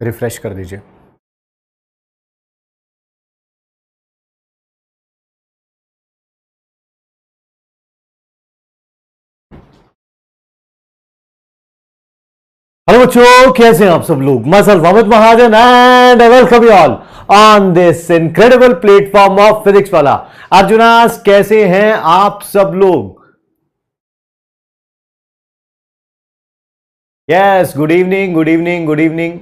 Refresh कर दीजिए। Hello बच्चों, कैसे हैं आप सब लोग। मैं sir Mohammad Mahajan and I welcome you all on this incredible platform of physics Wallah. Arjunas, कैसे हैं आप सब लोग। Yes, good evening good evening good evening.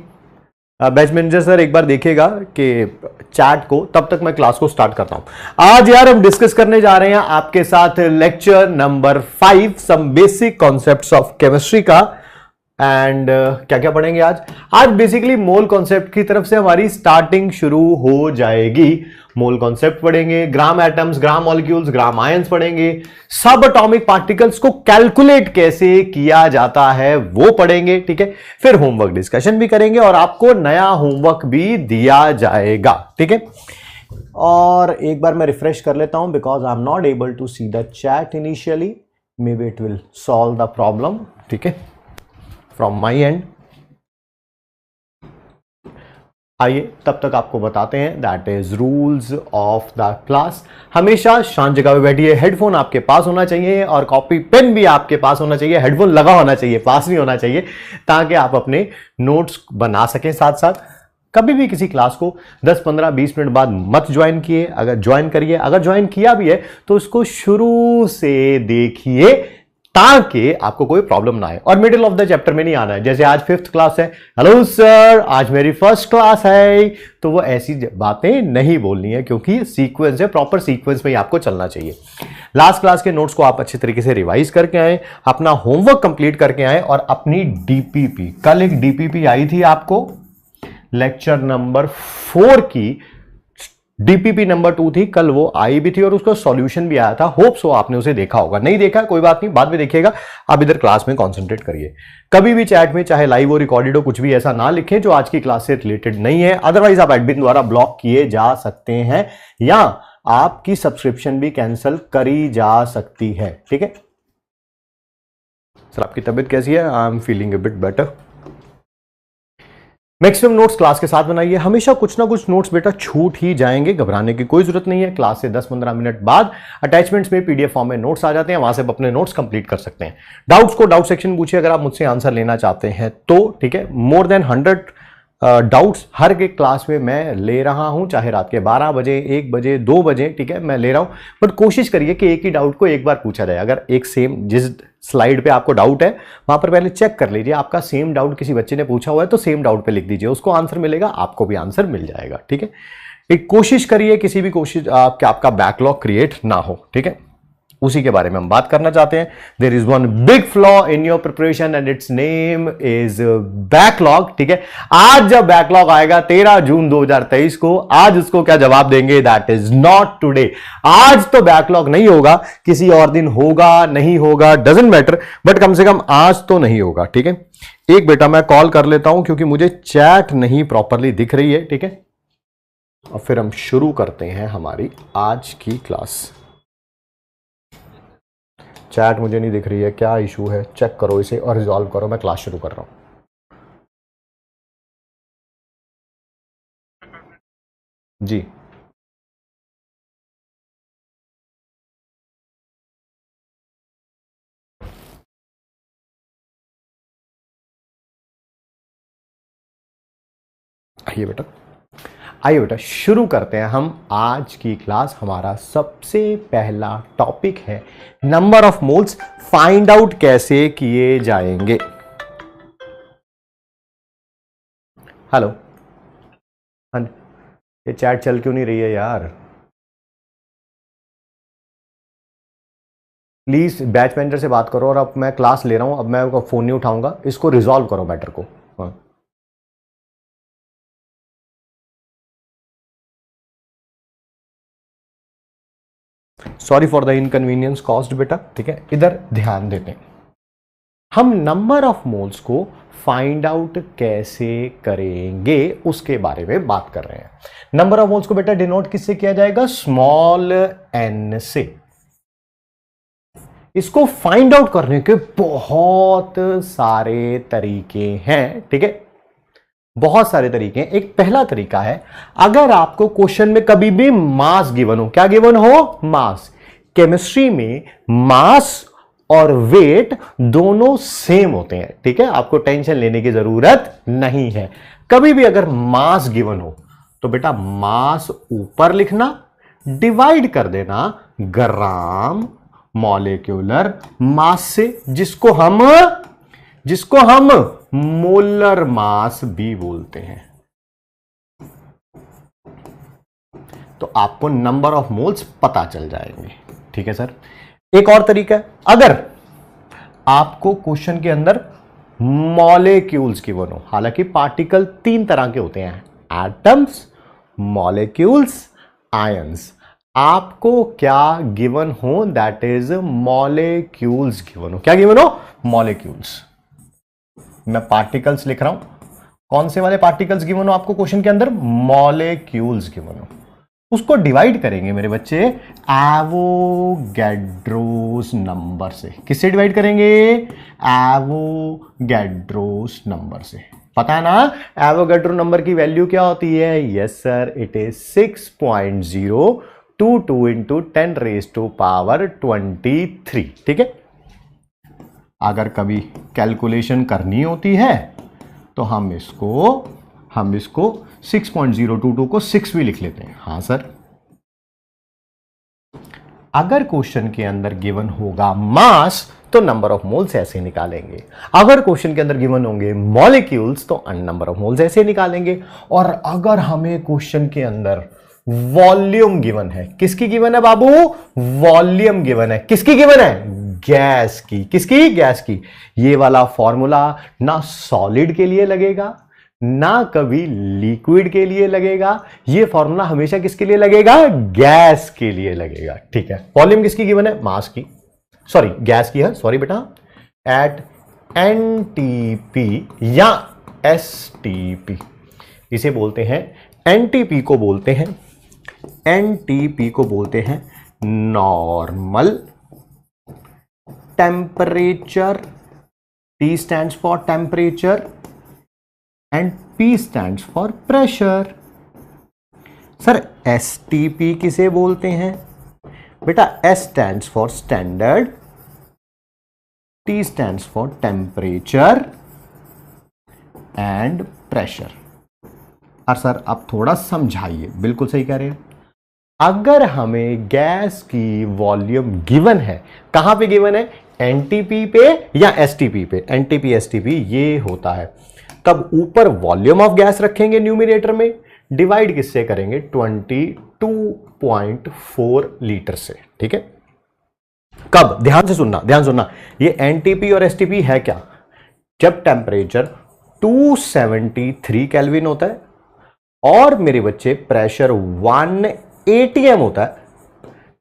Batch manager sir एक बार देखिएगा कि चैट को, तब तक मैं क्लास को स्टार्ट करता हूं। आज यार हम डिस्कस करने जा रहे हैं आपके साथ lecture number 5, some basic concepts of chemistry का। एंड क्या क्या पढ़ेंगे आज। आज बेसिकली मोल कॉन्सेप्ट की तरफ से हमारी स्टार्टिंग शुरू हो जाएगी। मोल कॉन्सेप्ट पढ़ेंगे, ग्राम एटम्स, ग्राम मॉलिक्यूल्स, ग्राम आयंस पढ़ेंगे, सब एटॉमिक पार्टिकल्स को कैलकुलेट कैसे किया जाता है वो पढ़ेंगे। ठीक है, फिर होमवर्क डिस्कशन भी करेंगे और आपको नया होमवर्क भी दिया जाएगा। ठीक है, और एक बार मैं रिफ्रेश कर लेता हूं because I am not able to see the chat initially, maybe it will solve the problem. ठीक है, फ्रॉम माई एंड। आइए तब तक आपको बताते हैं that is rules of the class. हमेशा शांत जगह पे बैठिए, हेडफोन आपके पास होना चाहिए और कॉपी पेन भी आपके पास होना चाहिए। हेडफोन लगा होना चाहिए, पास नहीं होना चाहिए, ताकि आप अपने नोट्स बना सकें साथ साथ। कभी भी किसी क्लास को 10, 15, 20 मिनट बाद मत ज्वाइन किए। अगर ज्वाइन करिए, अगर ज्वाइन किया भी है तो उसको शुरू से देखिए ताकि आपको कोई प्रॉब्लम ना आए और मिडिल ऑफ द चैप्टर में नहीं आना है। जैसे आज 5th क्लास है, हेलो सर आज मेरी फर्स्ट क्लास है, तो वो ऐसी बातें नहीं बोलनी है क्योंकि सीक्वेंस है, प्रॉपर सीक्वेंस में ही आपको चलना चाहिए। लास्ट क्लास के नोट्स को आप अच्छे तरीके से रिवाइज करके आए, अपना होमवर्क कंप्लीट करके आए और अपनी डीपीपी, कल एक डीपीपी आई थी आपको लेक्चर नंबर 4 की, डीपीपी नंबर 2 थी, कल वो आई भी थी और उसका सॉल्यूशन भी आया था। होप सो आपने उसे देखा होगा, नहीं देखा कोई बात नहीं, बाद में देखिएगा। आप इधर क्लास में कंसंट्रेट करिए। कभी भी चैट में चाहे लाइव हो रिकॉर्डेड हो, कुछ भी ऐसा ना लिखें जो आज की क्लास से रिलेटेड नहीं है, अदरवाइज आप एडमिन द्वारा ब्लॉक किए जा सकते हैं या आपकी सब्सक्रिप्शन भी कैंसिल करी जा सकती है। ठीक है सर, आपकी तबीयत कैसी है। I am feeling a bit better. Maximum notes class के साथ बनाइए। हमेशा कुछ ना कुछ नोट्स बेटा छूट ही जाएंगे, घबराने की कोई जरूरत नहीं है। क्लास से 10-15 मिनट बाद अटैचमेंट्स में पीडीएफ फॉर्म में नोट्स आ जाते हैं, वहां से अपने नोट्स कंप्लीट कर सकते हैं। डाउट्स को डाउट सेक्शन पूछिए अगर आप मुझसे आंसर लेना चाहते हैं तो। ठीक है, मोर देन 100 डाउट्स हर एक क्लास में मैं ले रहा हूं, चाहे रात के 12 बजे, 1 बजे, 2 बजे। ठीक है, मैं ले रहा हूं, बट कोशिश करिए कि एक ही डाउट को एक बार पूछा जाए। अगर एक सेम जिस स्लाइड पे आपको डाउट है वहां पर पहले चेक कर लीजिए, आपका सेम डाउट किसी बच्चे ने पूछा हुआ है तो सेम डाउट पे लिख दीजिए, उसको आंसर मिलेगा, आपको भी आंसर मिल जाएगा। ठीक है, एक कोशिश करिए किसी भी कोशिश कि आपका बैकलॉग क्रिएट ना हो। ठीक है, उसी के बारे में हम बात करना चाहते हैं। There is one big flaw in your preparation and its name is backlog. ठीक है, आज जब बैकलॉग आएगा 13 जून 2023 को, आज उसको क्या जवाब देंगे, दैट इज नॉट टुडे। आज तो बैकलॉग नहीं होगा, किसी और दिन होगा, नहीं होगा, डजंट मैटर, बट कम से कम आज तो नहीं होगा। ठीक है, एक बेटा मैं कॉल कर लेता हूं क्योंकि मुझे चैट नहीं प्रॉपरली दिख रही है। ठीक है, और फिर हम शुरू करते हैं हमारी आज की क्लास। चैट मुझे नहीं दिख रही है, क्या इशू है, चेक करो इसे और रिजॉल्व करो। मैं क्लास शुरू कर रहा हूं। जी आइए बेटा, आइए बेटा शुरू करते हैं हम आज की क्लास। हमारा सबसे पहला टॉपिक है number of moles find out कैसे किए जाएंगे। हेलो, हाँ, ये चैट चल क्यों नहीं रही है यार। प्लीज बैच मैनेजर से बात करो और अब मैं क्लास ले रहा हूं, अब मैं फोन नहीं उठाऊंगा, इसको रिजॉल्व करो मैटर को। हाँ, sorry for the inconvenience caused बेटा। ठीक है, इधर ध्यान देते हैं। हम नंबर ऑफ मोल्स को फाइंड आउट कैसे करेंगे उसके बारे में बात कर रहे हैं। नंबर ऑफ मोल्स को बेटा डिनोट किससे किया जाएगा, स्मॉल n से। इसको फाइंड आउट करने के बहुत सारे तरीके हैं। ठीक है, बहुत सारे तरीके हैं। एक पहला तरीका है, अगर आपको क्वेश्चन में कभी भी मास गिवन हो, क्या गिवन हो, मास। केमिस्ट्री में मास और वेट दोनों सेम होते हैं, ठीक है, आपको टेंशन लेने की जरूरत नहीं है। कभी भी अगर मास गिवन हो तो बेटा मास ऊपर लिखना, डिवाइड कर देना ग्राम मॉलिक्यूलर मास से, जिसको हम मोलर मास भी बोलते हैं। तो आपको नंबर ऑफ मोल्स पता चल जाएंगे, ठीक है सर। एक और तरीका है, अगर आपको क्वेश्चन के अंदर मॉलिक्यूल्स की गिवन हो, हालांकि पार्टिकल 3 तरह के होते हैं, एटम्स, मॉलिक्यूल्स, आयंस। आपको क्या गिवन हो, दैट इज मॉलिक्यूल्स गिवन हो। क्या गिवन हो, मॉलिक्यूल्स। मैं पार्टिकल्स लिख रहा हूं, कौन से वाले पार्टिकल्स गिवन हो आपको क्वेश्चन के अंदर, मॉलिक्यूल्स गिवन हो। उसको डिवाइड करेंगे मेरे बच्चे एवोगैड्रोस नंबर से। किससे डिवाइड करेंगे, एवोगैड्रोस नंबर से। पता है ना एवोगैड्रो नंबर की वैल्यू क्या होती है, yes sir, it is 6.022 into 10⁻23, ठीक है। अगर कभी कैलकुलेशन करनी होती है तो हम इसको 6.022 को 6 भी लिख लेते हैं। हां सर, अगर क्वेश्चन के अंदर गिवन होगा मास तो नंबर ऑफ मोल्स ऐसे निकालेंगे, अगर क्वेश्चन के अंदर गिवन होंगे मॉलिक्यूल्स तो नंबर ऑफ मोल्स ऐसे निकालेंगे। और अगर हमें क्वेश्चन के अंदर वॉल्यूम गिवन है, किसकी गिवन है बाबू, वॉल्यूम गिवन है, किसकी गिवन है, गैस की। किसकी, गैस की। ये वाला फॉर्मूला ना सॉलिड के लिए लगेगा ना कभी लिक्विड के लिए लगेगा, ये फॉर्मूला हमेशा किसके लिए लगेगा, गैस के लिए लगेगा, ठीक है। वॉल्यूम किसकी गिवन है, मास की, सॉरी गैस की है, सॉरी बेटा, एट एनटीपी या एसटीपी इसे बोलते हैं, एनटीपी को बोलते हैं, एनटीपी को बोलते हैं normal temperature. T stands for temperature and P stands for pressure. Sir STP किसे बोलते हैं बेटा, S stands for standard, T stands for temperature and pressure। और सर अब थोड़ा समझाइए, बिल्कुल सही कह रहे हैं। अगर हमें गैस की वॉल्यूम गिवन है, कहां पे गिवन है, एनटीपी पे या एसटीपी पे, एनटीपी एसटीपी ये होता है, तब ऊपर वॉल्यूम ऑफ गैस रखेंगे न्यूमरेटर में, डिवाइड किससे करेंगे, 22.4 लीटर से, ठीक है। कब, ध्यान से सुनना, ध्यान सुनना, ये एनटीपी और एसटीपी है क्या, जब टेम्परेचर 273 केल्विन होता है और मेरे बच्चे प्रेशर 1 ATM होता है,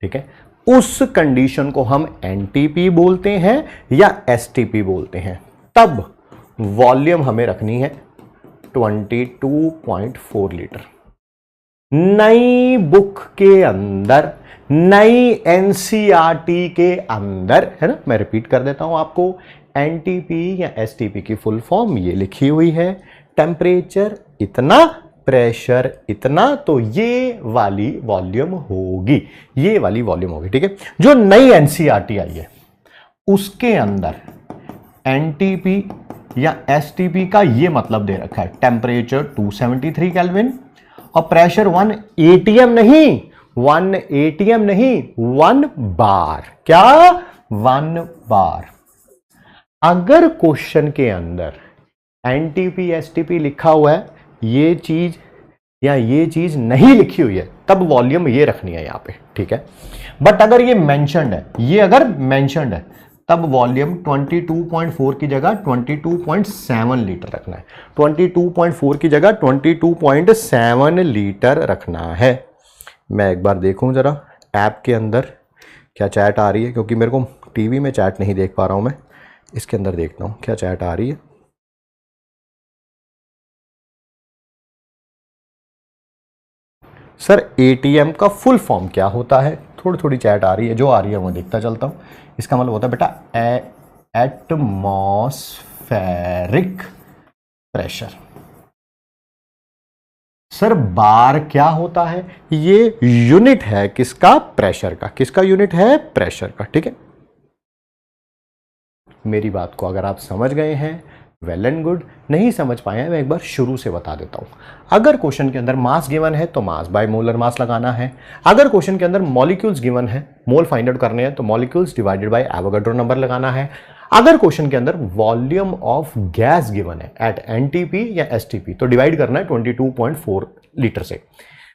ठीक है, उस कंडीशन को हम एनटीपी बोलते हैं या एसटीपी बोलते हैं। तब वॉल्यूम हमें रखनी है 22.4 लीटर। नई बुक के अंदर, नई एनसीईआरटी के अंदर, है ना, मैं रिपीट कर देता हूं आपको, एनटीपी या एसटीपी की फुल फॉर्म ये लिखी हुई है, टेम्परेचर इतना, प्रेशर इतना, तो ये वाली वॉल्यूम होगी, ये वाली वॉल्यूम होगी, ठीक है। जो नई एनसीईआरटी आई है उसके अंदर एनटीपी या एसटीपी का ये मतलब दे रखा है, टेम्परेचर 273 केल्विन और प्रेशर 1 ATM नहीं, 1 ATM नहीं, 1 बार। क्या, 1 बार। अगर क्वेश्चन के अंदर एनटीपी एसटीपी लिखा हुआ है, ये चीज या ये चीज नहीं लिखी हुई है, तब वॉल्यूम ये रखनी है यहां पे, ठीक है। बट अगर ये मेंशन्ड है, ये अगर मेंशन्ड है, तब वॉल्यूम 22.4 की जगह 22.7 लीटर रखना है, 22.4 की जगह 22.7 लीटर रखना है। मैं एक बार देखूं जरा ऐप के अंदर क्या चैट आ रही है, क्योंकि मेरे को टीवी में चैट नहीं देख पा रहा हूं, मैं इसके अंदर देखता हूं क्या चैट आ रही है। सर एटीएम का फुल फॉर्म क्या होता है, थोड़ी थोड़ी चैट आ रही है, जो आ रही है वो देखता चलता हूं। इसका मतलब होता है बेटा एटमॉस्फेरिक प्रेशर। सर बार क्या होता है? ये यूनिट है किसका? प्रेशर का। किसका यूनिट है? प्रेशर का। ठीक है, मेरी बात को अगर आप समझ गए हैं वेल एंड गुड, नहीं समझ पाए हैं मैं एक बार शुरू से बता देता हूं। अगर क्वेश्चन के अंदर मास गिवन है तो मास बाय मोलर मास लगाना है। अगर क्वेश्चन के अंदर मॉलिक्यूल्स गिवन है, मोल फाइंड आउट करने हैं, तो molecules divided by Avogadro number लगाना है। अगर क्वेश्चन के अंदर वॉल्यूम ऑफ गैस गिवन है एट एनटीपी या एसटीपी, तो डिवाइड करना है 22.4 लीटर से।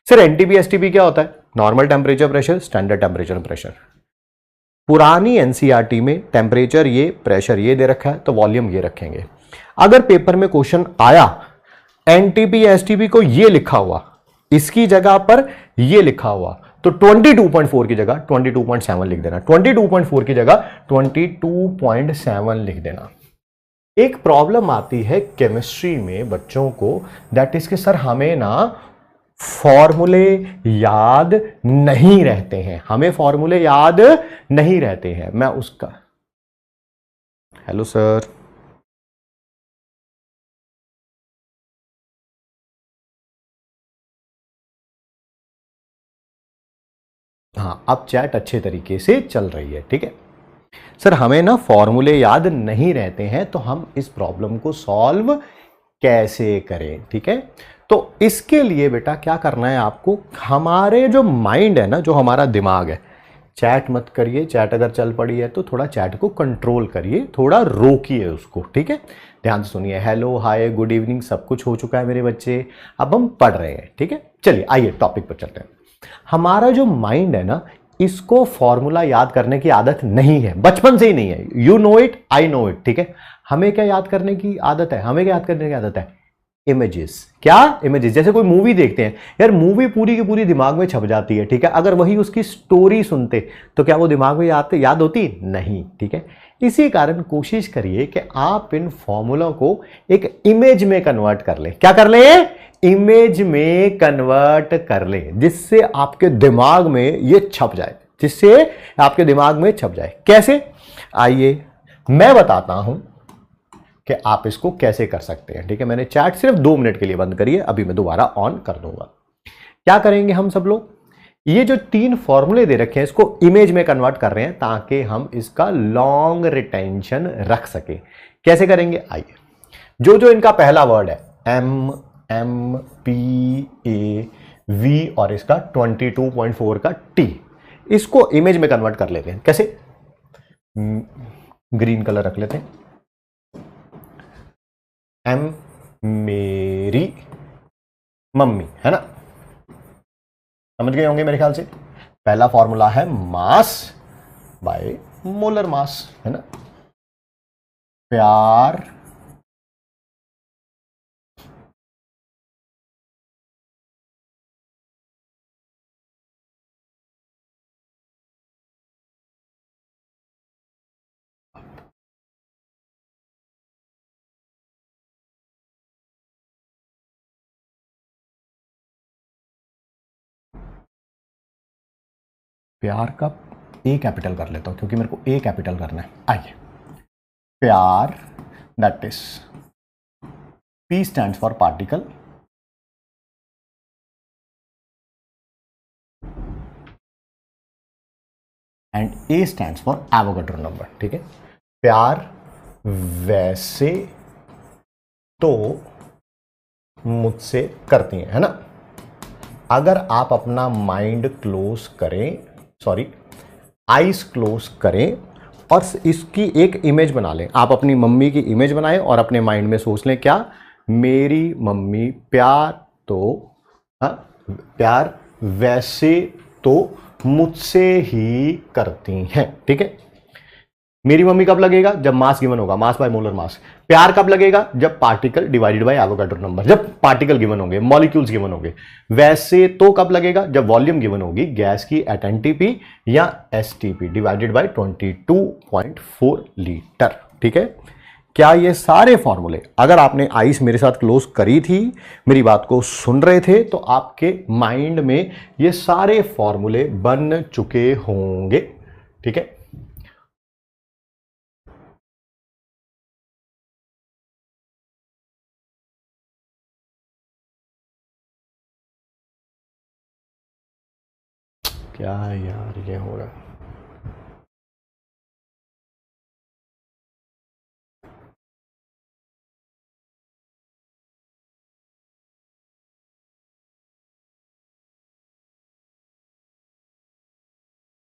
सर एनटीपी एसटीपी क्या होता है? Normal temperature pressure, standard temperature pressure. पुरानी एनसीईआरटी में टेम्परेचर ये, प्रेशर ये दे रखा है, तो वॉल्यूम ये रखेंगे। अगर पेपर में क्वेश्चन आया एनटीपी एसटीपी को ये लिखा हुआ, इसकी जगह पर ये लिखा हुआ, तो 22.4 की जगह 22.7 लिख देना, 22.4 की जगह 22.7 लिख देना। एक प्रॉब्लम आती है केमिस्ट्री में बच्चों को, दैट इज के सर हमें ना फॉर्मूले याद नहीं रहते हैं, हमें फॉर्मूले याद नहीं रहते हैं। मैं उसका हेलो सर, हाँ अब चैट अच्छे तरीके से चल रही है। ठीक है सर, हमें ना फॉर्मूले याद नहीं रहते हैं, तो हम इस प्रॉब्लम को सॉल्व कैसे करें? ठीक है, तो इसके लिए बेटा क्या करना है आपको, हमारे जो माइंड है ना, जो हमारा दिमाग है, चैट मत करिए। चैट अगर चल पड़ी है तो थोड़ा चैट को कंट्रोल करिए, थोड़ा रोकिए उसको। ठीक है, ध्यान से सुनिए। हेलो, हाय, गुड इवनिंग, सब कुछ हो चुका है मेरे बच्चे, अब हम पढ़ रहे हैं। ठीक है, चलिए आइए टॉपिक पर चलते हैं। हमारा जो माइंड है ना, इसको फॉर्मूला याद करने की आदत नहीं है, बचपन से ही नहीं है। You know it, I know it. ठीक है, हमें क्या याद करने की आदत है? हमें क्या याद करने की आदत है? इमेजेस। क्या? इमेजेस। जैसे कोई मूवी देखते हैं यार, मूवी पूरी की पूरी दिमाग में छप जाती है। ठीक है, अगर वही उसकी स्टोरी सुनते तो क्या वो दिमाग में याद होती? नहीं। ठीक है, इसी कारण कोशिश करिए कि आप इन फॉर्मूला को एक इमेज में कन्वर्ट कर लें। क्या कर लें? इमेज में कन्वर्ट कर लें, जिससे आपके दिमाग में ये छप जाए, जिससे आपके दिमाग में छप जाए। कैसे? आइए मैं बताता हूं कि आप इसको कैसे कर सकते हैं। ठीक है, मैंने चैट सिर्फ 2 मिनट के लिए बंद करी है, अभी मैं दोबारा ऑन कर दूंगा। क्या करेंगे हम सब लोग, ये जो 3 फॉर्मूले दे रखे हैं इसको इमेज में कन्वर्ट कर रहे हैं ताकि हम इसका लॉन्ग रिटेंशन रख सके। कैसे करेंगे? आइए, जो जो इनका पहला वर्ड है M, M, P, A, V और इसका 22.4 का टी, इसको इमेज में कन्वर्ट कर लेते हैं। कैसे? ग्रीन कलर रख लेते हैं। एम मेरी मम्मी, है ना? समझ गए होंगे मेरे ख्याल से। पहला फॉर्मूला है मास बाय मोलर मास, है ना? प्यार प्यार का ए कैपिटल कर लेता हूं क्योंकि मेरे को ए कैपिटल करना है। आइए, प्यार, that is P stands for particle, and A stands for Avogadro number. ठीक है, प्यार वैसे तो मुझसे करती हैं, है ना? अगर आप अपना माइंड क्लोज करें, सॉरी आईज क्लोज करें और इसकी एक इमेज बना लें, आप अपनी मम्मी की इमेज बनाएं और अपने माइंड में सोच लें क्या, मेरी मम्मी प्यार तो, हाँ, प्यार वैसे तो मुझसे ही करती हैं। ठीक है, मेरी मम्मी कब लगेगा? जब मास गिवन होगा, मास बाय मोलर मास। प्यार कब लगेगा? जब particle divided by Avogadro number, जब पार्टिकल गिवन होंगे, मॉलिक्यूल्स गिवन होंगे। वैसे तो कब लगेगा? जब वॉल्यूम गिवन होगी गैस की एट एनटीपी या एसटीपी डिवाइडेड बाय 22.4 लीटर। ठीक है, क्या ये सारे फॉर्मूले, अगर आपने आइस मेरे साथ क्लोज करी थी, मेरी बात को सुन रहे थे, तो आपके माइंड में ये सारे फॉर्मूले बन चुके होंगे। ठीक है, क्या यार ये हो रहा है?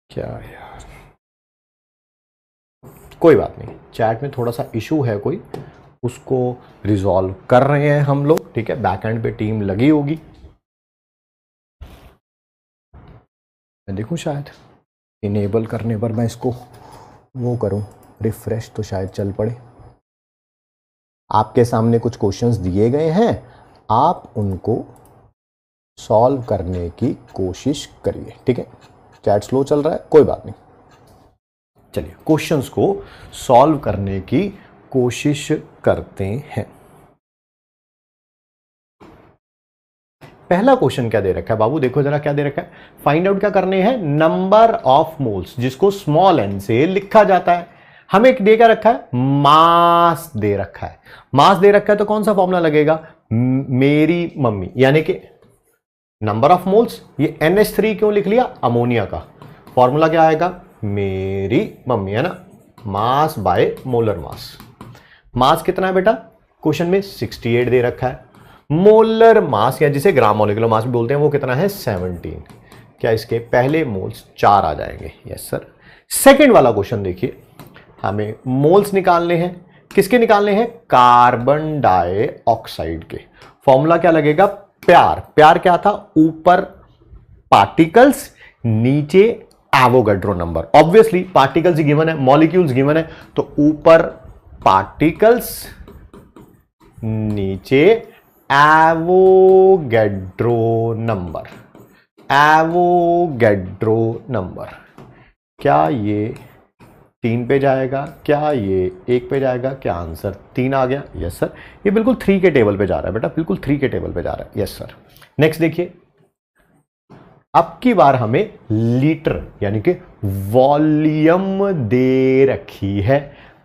क्या यार, कोई बात नहीं, चैट में थोड़ा सा इशू है कोई, उसको रिजॉल्व कर रहे हैं हम लोग, ठीक है। बैकएंड पे टीम लगी होगी, मैं देखूं शायद इनेबल करने पर मैं इसको वो करूं रिफ्रेश तो शायद चल पड़े। आपके सामने कुछ क्वेश्चंस दिए गए हैं, आप उनको सॉल्व करने की कोशिश करिए, ठीक है। चैट स्लो चल रहा है, कोई बात नहीं, चलिए क्वेश्चंस को सॉल्व करने की कोशिश करते हैं। पहला क्वेश्चन क्या दे रखा है बाबू, देखो जरा क्या दे रखा है। फाइंड आउट क्या करने हैं, नंबर ऑफ मोल्स, जिसको स्मॉल एन से लिखा जाता है। हमें एक दे क्या रखा है, मास दे रखा है। मास दे रखा है तो कौन सा फॉर्मूला लगेगा, मेरी मम्मी, यानी कि नंबर ऑफ मोल्स, ये NH3 क्यों लिख लिया, अमोनिया का। फॉर्मूला क्या आएगा, मेरी मम्मी, है ना, मास बाय मोलर मास। मास कितना है बेटा, क्वेश्चन में 68 दे रखा है। मोलर मास या जिसे ग्राम मॉलिक्यूलर मास भी बोलते हैं वो कितना है, 17। क्या इसके पहले मोल्स 4 आ जाएंगे, यस सर। सेकंड वाला क्वेश्चन देखिए, हमें मोल्स निकालने हैं, किसके निकालने हैं, कार्बन डाइऑक्साइड के। फॉर्मूला क्या लगेगा, प्यार। प्यार क्या था, ऊपर पार्टिकल्स नीचे Avogadro number. Obviously particles given है, मॉलिक्यूल्स गिवन है, तो ऊपर पार्टिकल्स नीचे एवोगैड्रो नंबर। एवोगैड्रो नंबर, क्या ये 3 पे जाएगा, क्या ये 1 पे जाएगा, क्या आंसर 3 आ गया, यस सर। ये बिल्कुल 3 के टेबल पे जा रहा है बेटा, बिल्कुल 3 के टेबल पे जा रहा है, यस सर। नेक्स्ट देखिए, अब की बार हमें लीटर यानी कि वॉल्यूम दे रखी है।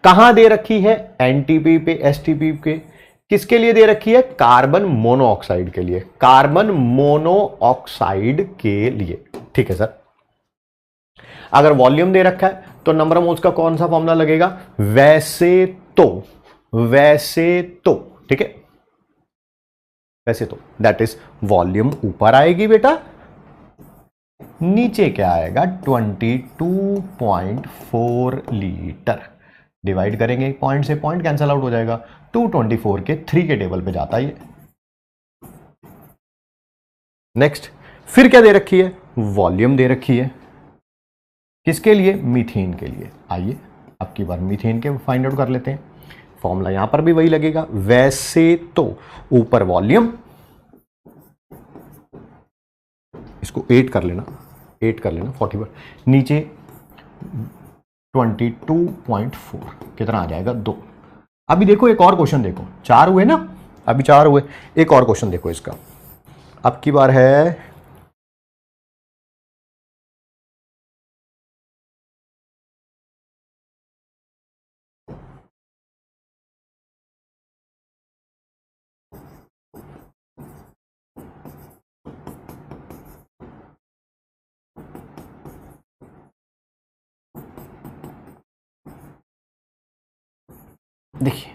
कहां दे रखी है, एनटीपी पे, एसटीपी पे। किसके लिए दे रखी है, कार्बन मोनोऑक्साइड के लिए, कार्बन मोनोऑक्साइड के लिए, ठीक है सर। अगर वॉल्यूम दे रखा है तो नंबर ऑफ मोल्स का कौन सा फॉर्मूला लगेगा, वैसे तो, ठीक है, वैसे तो दैट इज वॉल्यूम ऊपर आएगी बेटा, नीचे क्या आएगा, 22.4 लीटर। डिवाइड करेंगे पॉइंट से, पॉइंट कैंसल आउट हो जाएगा, 224 के 3 के टेबल पे जाता है ये। नेक्स्ट, फिर क्या दे रखी है, वॉल्यूम दे रखी है, किसके लिए, मीथेन के लिए। आइए अब की बार मीथेन के फाइंड आउट कर लेते हैं। फॉर्मूला यहां पर भी वही लगेगा, वैसे तो ऊपर वॉल्यूम, इसको 8 कर लेना, 40 पर, नीचे 22.4, कितना आ जाएगा, 2। अभी देखो एक और क्वेश्चन देखो, 4 हुए ना, अभी 4 हुए, एक और क्वेश्चन देखो इसका। अब की बार है, देखिए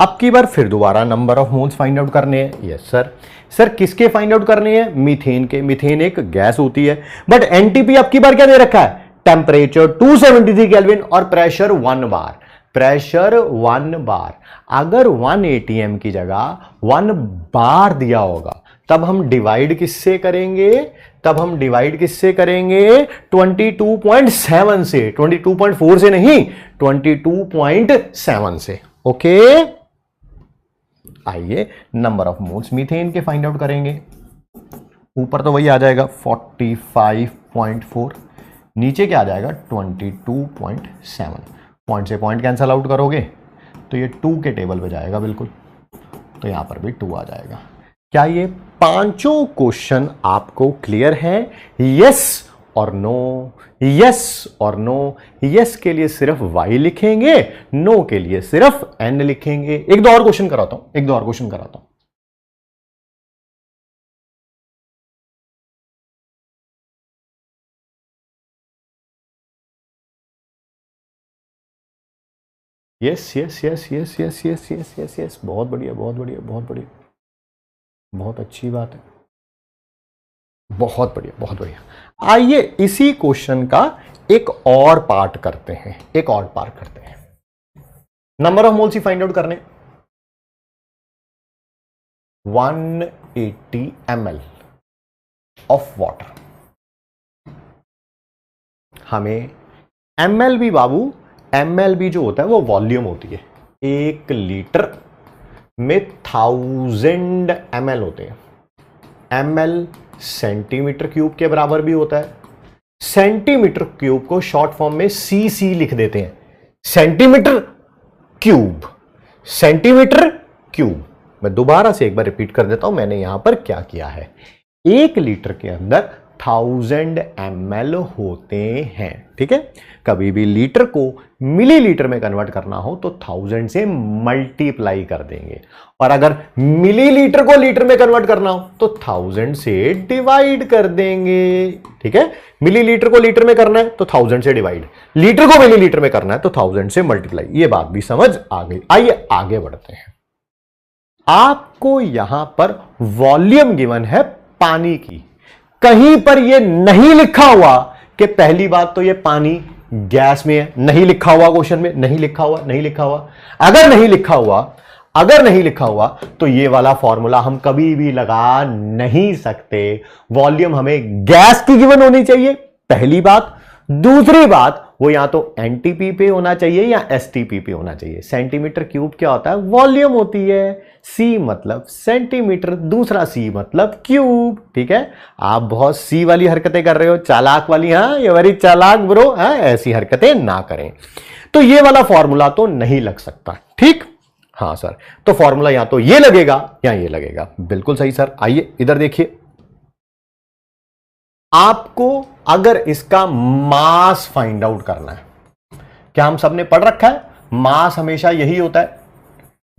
अब की बार फिर दोबारा number of moles find out करने हैं, यस सर। सर किसके फाइंड आउट करने हैं, मीथेन के। मीथेन एक गैस होती है, बट एनटीपी अब की बार क्या दे रखा है, टेम्परेचर 273 केल्विन और प्रेशर 1 बार। प्रेशर 1 बार, अगर 1 atm की जगह 1 बार दिया होगा तब हम डिवाइड किससे करेंगे, 22.7 से, 22.4 से नहीं, 22.7 से, ओके। आइए नंबर ऑफ मोल्स मीथेन के फाइंड आउट करेंगे। ऊपर तो वही आ जाएगा 45.4, नीचे क्या आ जाएगा 22.7। पॉइंट से पॉइंट कैंसल आउट करोगे तो ये 2 के टेबल पे जाएगा बिल्कुल, तो यहां पर भी 2 आ जाएगा। क्या ये पांचों क्वेश्चन आपको क्लियर हैं, यस और नो, यस और नो। यस के लिए सिर्फ y लिखेंगे, नो के लिए सिर्फ n लिखेंगे। एक दो और क्वेश्चन कराता हूं, yes yes yes yes yes yes yes yes yes, बहुत बढ़िया बहुत बढ़िया बहुत बढ़िया, बहुत अच्छी बात है, बहुत बढ़िया बहुत बढ़िया। आइए इसी क्वेश्चन का एक और पार्ट करते हैं, एक और पार्ट करते हैं। Number of moles he find out करने, 180 ml ऑफ वाटर। हमें ml भी बाबू, ml भी जो होता है वो वॉल्यूम होती है। 1 लीटर में 1000 ml होते हैं। ml सेंटीमीटर क्यूब के बराबर भी होता है। सेंटीमीटर क्यूब को शॉर्ट फॉर्म में सीसी लिख देते हैं, सेंटीमीटर क्यूब, सेंटीमीटर क्यूब। मैं दोबारा से एक बार रिपीट कर देता हूं मैंने यहां पर क्या किया है। 1 लीटर के अंदर 1000 ml होते हैं, ठीक है। कभी भी लीटर को मिलीलीटर में कन्वर्ट करना हो तो 1000 से मल्टीप्लाई कर देंगे, और अगर मिलीलीटर को लीटर में कन्वर्ट करना हो तो 1000 से डिवाइड कर देंगे, ठीक है। मिलीलीटर को लीटर में करना है तो 1000 से डिवाइड, लीटर को मिलीलीटर में करना है तो 1000 से मल्टीप्लाई। ये बात भी समझ आ गई। आइए आगे बढ़ते हैं। आपको यहां पर वॉल्यूम गिवन है पानी की, कहीं पर यह नहीं लिखा हुआ कि पहली बात तो यह पानी गैस में है, नहीं लिखा हुआ क्वेश्चन में, नहीं लिखा हुआ, नहीं लिखा हुआ। अगर नहीं लिखा हुआ तो ये वाला फॉर्मूला हम कभी भी लगा नहीं सकते। वॉल्यूम हमें गैस की गिवन होनी चाहिए, पहली बात। दूसरी बात, वो या तो एनटीपी पे होना चाहिए या एसटीपी पे होना चाहिए। सेंटीमीटर क्यूब क्या होता है? वॉल्यूम होती है। सी मतलब सेंटीमीटर, दूसरा सी मतलब क्यूब, ठीक है। आप बहुत सी वाली हरकतें कर रहे हो, चालाक वाली, हाँ ये वेरी चालाक ब्रो, हाँ ऐसी हरकतें ना करें। तो ये वाला फॉर्मूला तो नहीं लग सकता, ठीक। हाँ सर, तो फॉर्मूला या तो ये लगेगा या ये लगेगा। बिल्कुल सही सर। आइए इधर देखिए, आपको अगर इसका मास फाइंड आउट करना है, क्या हम सबने पढ़ रखा है मास हमेशा यही होता है,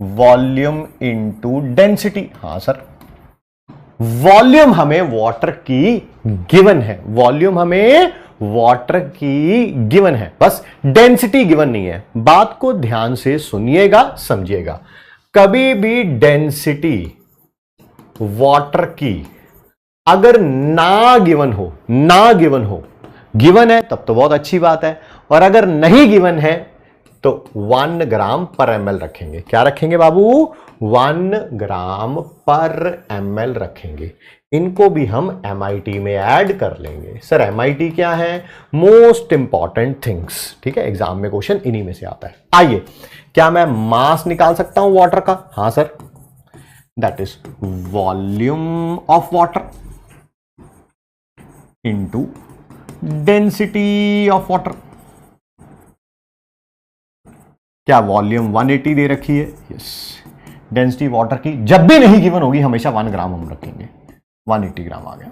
वॉल्यूम इनटू डेंसिटी। हाँ सर, वॉल्यूम हमें वाटर की गिवन है, वॉल्यूम हमें वाटर की गिवन है, बस डेंसिटी गिवन नहीं है। बात को ध्यान से सुनिएगा, समझिएगा। कभी भी डेंसिटी वाटर की अगर ना गिवन हो, गिवन है तब तो बहुत अच्छी बात है, और अगर नहीं गिवन है तो 1 ग्राम पर ml रखेंगे। क्या रखेंगे बाबू? 1 ग्राम पर ml रखेंगे। इनको भी हम MIT में ऐड कर लेंगे। सर MIT क्या है? मोस्ट इंपॉर्टेंट थिंग्स, ठीक है। एग्जाम में क्वेश्चन इन्हीं में से आता है। आइए, क्या मैं मास निकाल सकता हूं वाटर का? हाँ sir, that is volume of water into density of water. क्या वॉल्यूम 180 दे रखी है? यस। डेंसिटी वाटर की जब भी नहीं गिवन होगी हमेशा 1 ग्राम हम रखेंगे। 180 ग्राम आ गया।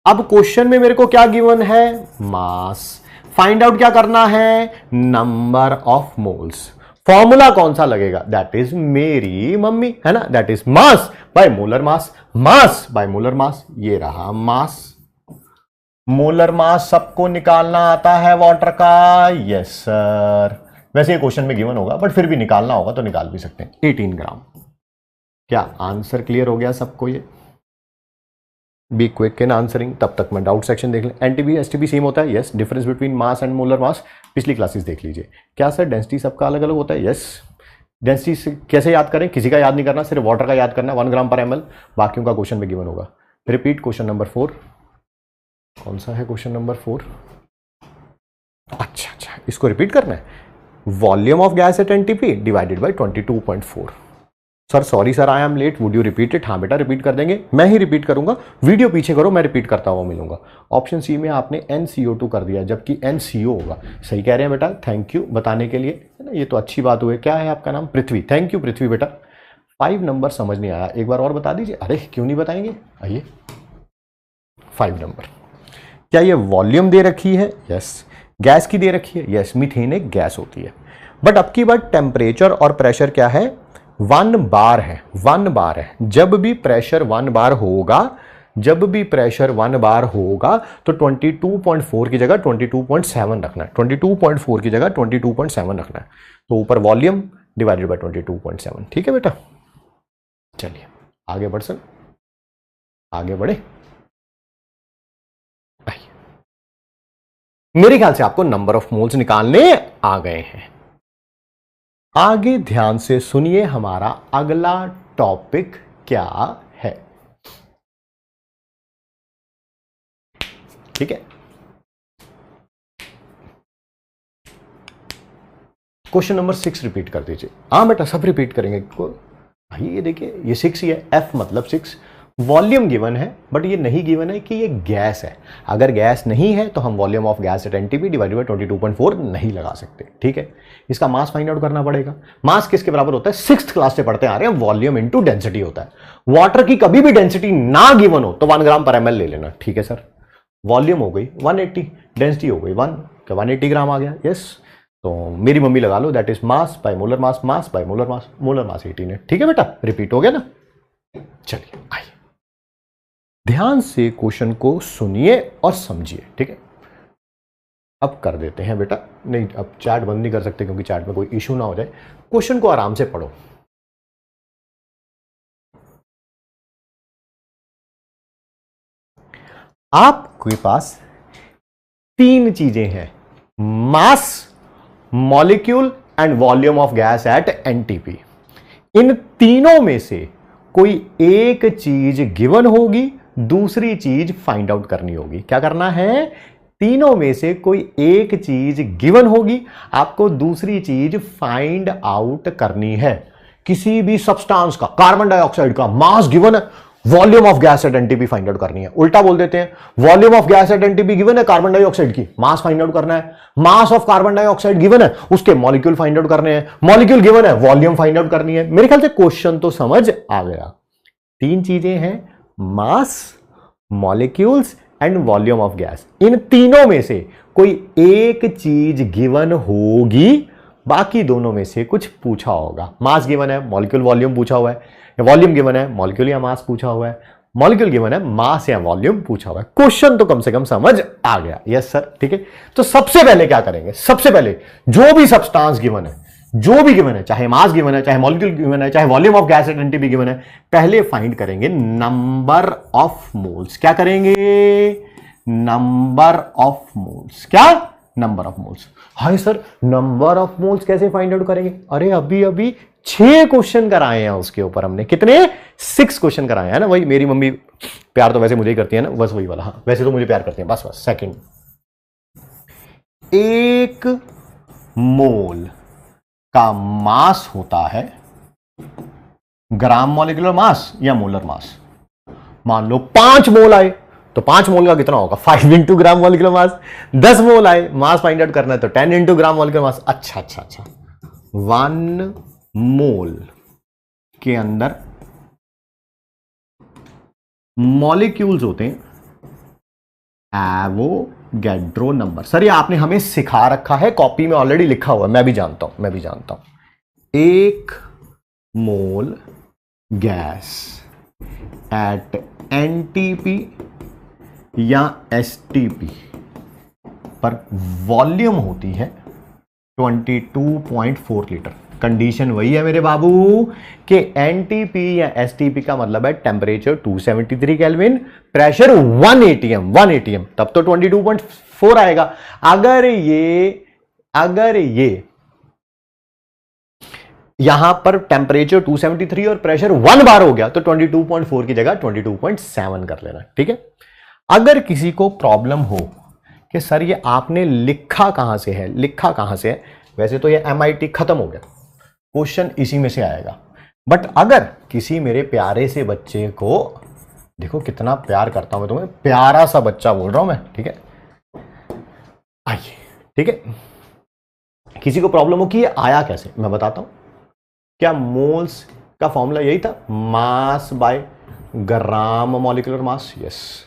अब क्वेश्चन में मेरे को क्या गिवन है? मास। फाइंड आउट क्या करना है? Number of moles. फॉर्मूला कौन सा लगेगा? दैट इज मेरी मम्मी, है ना। That is mass by molar mass, mass by molar mass. ये रहा मास। मोलर मास सबको निकालना आता है वाटर का? Yes sir. वैसे ये क्वेश्चन में गिवन होगा, बट फिर भी निकालना होगा तो निकाल भी सकते हैं। 18 ग्राम। क्या आंसर क्लियर हो गया सबको? ये बी क्विक इन आंसरिंग। तब तक मैं डाउट सेक्शन देख लें। एनटीपी एसटीपी सेम होता है? Yes. Difference between mass and molar mass पिछली क्लासेस देख लीजिए। क्या सर डेंसिटी सबका अलग अलग होता है? यस। डेंसिटी कैसे याद करें? किसी का याद नहीं करना, सिर्फ वाटर का याद करना, 1 ग्राम पर ml। बाकियों का क्वेश्चन में गिवन होगा। Repeat question number 4। कौन सा है क्वेश्चन नंबर 4? अच्छा, इसको रिपीट करना है। Volume of gas at NTP divided by 22.4। Sir sorry sir, I am late, would you repeat it? हाँ बेटा रिपीट कर देंगे, मैं ही रिपीट करूंगा। वीडियो पीछे करो, मैं रिपीट करता हुआ मिलूंगा। ऑप्शन सी में आपने NCO2 कर दिया, जबकि NCO होगा। सही कह रहे हैं बेटा, थैंक यू बताने के लिए, है ना। ये तो अच्छी बात हुई। क्या है आपका नाम? पृथ्वी। थैंक यू पृथ्वी बेटा। 5 नंबर समझ नहीं आया, एक बार और बता दीजिए। अरे क्यों नहीं बताएंगे, आइए। 5 नंबर। क्या ये वॉल्यूम दे रखी है? यस। गैस की दे रखी है? यस। मीथेन एक गैस होती है। बट अब की बात टेम्परेचर और प्रेशर क्या है? 1 बार है, 1 बार है। जब भी प्रेशर 1 बार होगा जब भी प्रेशर 1 बार होगा तो 22.4 की जगह 22.7 रखना है, 22.4 की जगह 22.7 रखना है। तो ऊपर वॉल्यूम डिवाइडेड बाय 22.7। ठीक है बेटा, चलिए आगे बढ़ सर, आगे बढ़े। मेरे ख्याल से आपको नंबर ऑफ मोल्स निकालने आ गए हैं। आगे ध्यान से सुनिए, हमारा अगला टॉपिक क्या है। ठीक है, क्वेश्चन नंबर 6 रिपीट कर दीजिए। हाँ बेटा सब रिपीट करेंगे। भाई ये देखिए, ये 6 ही है, एफ मतलब 6। वॉल्यूम गिवन है, बट ये नहीं गिवन है कि ये गैस है। अगर गैस नहीं है तो हम volume of gas at NTP divided by 22.4 नहीं लगा सकते। ठीक है, इसका मास फाइंड आउट करना पड़ेगा। मास किसके बराबर होता है? 6th क्लास से पढ़ते आ रहे हैं, वॉल्यूम इनटू डेंसिटी होता है। वाटर की कभी भी डेंसिटी ना गिवन हो तो 1 ग्राम पर ml ले लेना। ठीक है सर, वॉल्यूम हो गई 180, डेंसिटी हो गई 180 ग्राम आ गया। यस, तो मेरी मम्मी लगा लो, that is mass by molar mass, mass by molar mass, molar mass 18 है। ठीक है बेटा, रिपीट हो गया ना। चलिए आइए ध्यान से क्वेश्चन को सुनिए और समझिए। ठीक है, अब कर देते हैं बेटा, नहीं अब चैट बंद नहीं कर सकते क्योंकि चैट में कोई इशू ना हो जाए। क्वेश्चन को आराम से पढ़ो। आपके पास 3 चीजें हैं, mass, molecule and volume of gas at NTP. इन तीनों में से कोई एक चीज गिवन होगी, दूसरी चीज फाइंड आउट करनी होगी। क्या करना है? तीनों में से कोई एक चीज गिवन होगी, आपको दूसरी चीज फाइंड आउट करनी है। किसी भी सब्सटेंस का, कार्बन डाइऑक्साइड का मास गिवन है, volume of gas at NTP find out करनी है। उल्टा बोल देते हैं, volume of gas at NTP given है कार्बन डाइऑक्साइड की, मास फाइंड आउट करना है। Mass of carbon dioxide given है, उसके मॉलिक्यूल फाइंड आउट करने हैं। मॉलिक्यूल गिवन है, वॉल्यूम फाइंड आउट करनी है। मेरे ख्याल से क्वेश्चन तो समझ आ गया। 3 चीजें हैं, mass, molecules and volume of gas. इन तीनों में से कोई एक चीज गिवन होगी, बाकी दोनों में से कुछ पूछा होगा। मास गिवन है, मॉलिक्यूल वॉल्यूम पूछा हुआ है, वॉल्यूम गिवन है, मॉलिक्यूल या मास पूछा हुआ है, मॉलिक्यूल गिवन है, मास या वॉल्यूम पूछा हुआ है। क्वेश्चन तो कम से कम समझ आ गया। यस सर, ठीक है। तो सबसे पहले क्या करेंगे? सबसे पहले जो भी सब्सटेंस गिवन है, जो भी गिवन है, चाहे मास गिवन है, चाहे मॉलिक्यूल गिवन है, चाहे volume of gas at NTP given है, पहले फाइंड करेंगे नंबर ऑफ मोल्स। क्या करेंगे? Number of moles. क्या? Number of moles. Hi sir, number of moles कैसे फाइंड आउट करेंगे? अरे अभी अभी 6 क्वेश्चन कराए हैं उसके ऊपर हमने। कितने? 6 क्वेश्चन कराए हैं ना। वही मेरी मम्मी प्यार तो वैसे मुझे ही करती है ना, बस वही वाला। हाँ, वैसे तो मुझे प्यार करती है, बस बस। सेकंड, 1 मोल का मास होता है ग्राम मॉलिक्यूलर मास या मोलर मास। मान लो 5 मोल आए तो 5 मोल का कितना होगा? 5 इंटू ग्राम मॉलिक्यूलर मास। 10 मोल आए, मास फाइंड आउट करना है तो 10 इंटू ग्राम मॉलिक्यूलर मास। अच्छा अच्छा अच्छा, 1 मोल के अंदर मॉलिक्यूल्स होते हैं एवोगैड्रो नंबर। सर ये आपने हमें सिखा रखा है, कॉपी में ऑलरेडी लिखा हुआ है, मैं भी जानता हूं, मैं भी जानता हूं। 1 मोल गैस एट एनटीपी या एसटीपी पर वॉल्यूम होती है 22.4 लीटर। कंडीशन वही है मेरे बाबू कि एनटीपी या एसटीपी का मतलब है temperature 273 kelvin, pressure 1 atm, 1 atm, तब तो 22.4 आएगा। अगर ये यहां पर टेम्परेचर 273 और प्रेशर 1 बार हो गया तो 22.4 की जगह 22.7 कर लेना। ठीक है। अगर किसी को प्रॉब्लम हो कि सर ये आपने लिखा कहां से है, लिखा कहां से है, वैसे तो ये MIT खत्म हो गया, क्वेश्चन इसी में से आएगा। बट अगर किसी मेरे प्यारे से बच्चे को, देखो कितना प्यार करता हूं मैं तुम्हें, प्यारा सा बच्चा बोल रहा हूं मैं, ठीक है, आइए, ठीक है, किसी को प्रॉब्लम हो कि ये आया कैसे, मैं बताता हूं। क्या मोल्स का फॉर्मूला यही था? Mass by gram molecular mass. Yes,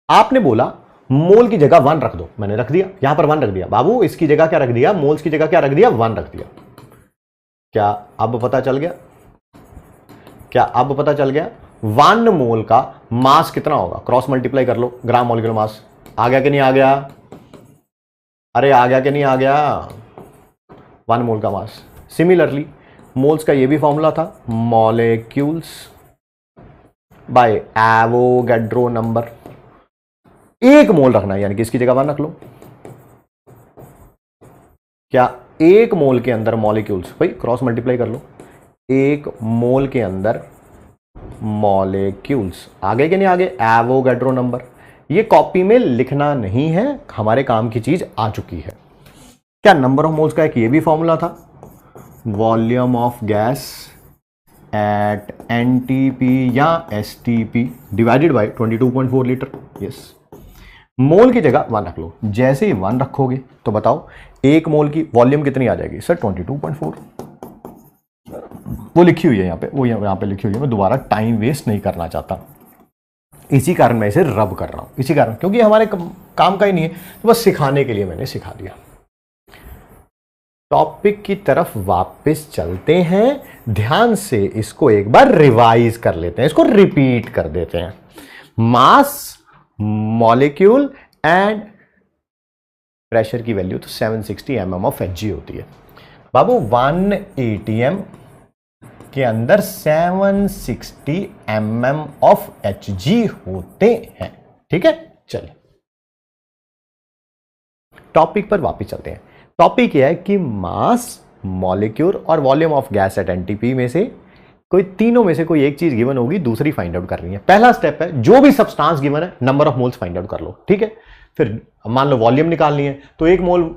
आपने बोला मोल की जगह 1 रख दो, मैंने रख दिया, यहां पर 1 रख दिया। बाबू इसकी जगह क्या रख दिया? मोल्स की जगह क्या रख दिया? 1 रख दिया। क्या अब पता चल गया? क्या अब पता चल गया? 1 मोल का मास कितना होगा, क्रॉस मल्टीप्लाई कर लो, ग्राम मॉलिक्यूलर मास। आ गया कि नहीं आ गया, अरे आ गया कि नहीं आ गया, 1 मोल का मास। सिमिलरली मोल्स का ये भी फॉर्मूला था, मॉलिक्यूल्स बाय एवोगैड्रो नंबर। 1 मोल रखना है, यानी कि इसकी जगह 1 रख लो। क्या 1 मोल के अंदर मॉलिक्यूल्स, भाई क्रॉस मल्टीप्लाई कर लो, 1 मोल के अंदर मॉलिक्यूल्स, आगे कि नहीं आगे, एवोगैड्रो नंबर। ये कॉपी में लिखना नहीं है, हमारे काम की चीज आ चुकी है। क्या नंबर ऑफ मोल्स का एक ये भी फॉर्मूला था, volume of gas at NTP या STP divided by 22.4 litre. Yes, mole की जगह 1 रख लो। जैसे ही 1 रखोगे तो बताओ 1 मोल की वॉल्यूम कितनी आ जाएगी सर, 22.4। वो लिखी हुई है यहाँ पे, वो यहाँ पे लिखी हुई है, मैं दोबारा टाइम वेस्ट नहीं करना चाहता, इसी कारण मैं इसे रब कर रहा हूं, इसी कारण, क्योंकि हमारे काम का ही नहीं है, तो बस सिखाने के लिए मैंने सिखा दिया। टॉपिक की तरफ वापस चलते हैं, ध्यान से इसको एक बार रिवाइज कर लेते हैं, इसको रिपीट कर देते हैं। मास, मॉलिक्यूल एंड प्रेशर की वैल्यू तो 760 mm ऑफ Hg होती है बाबू। 1 ATM के अंदर 760 mm ऑफ Hg होते हैं, ठीक है। चलिए टॉपिक पर वापस चलते हैं। टॉपिक यह है कि मास, मॉलिक्यूल और volume of gas at NTP में से कोई तीनों में से कोई एक चीज गिवन होगी, दूसरी फाइंड आउट करनी है। पहला स्टेप है, जो भी सब्सटेंस गिवन है number of moles find out कर लो, ठीक है। फिर मान लो वॉल्यूम निकालनी है, तो 1 मोल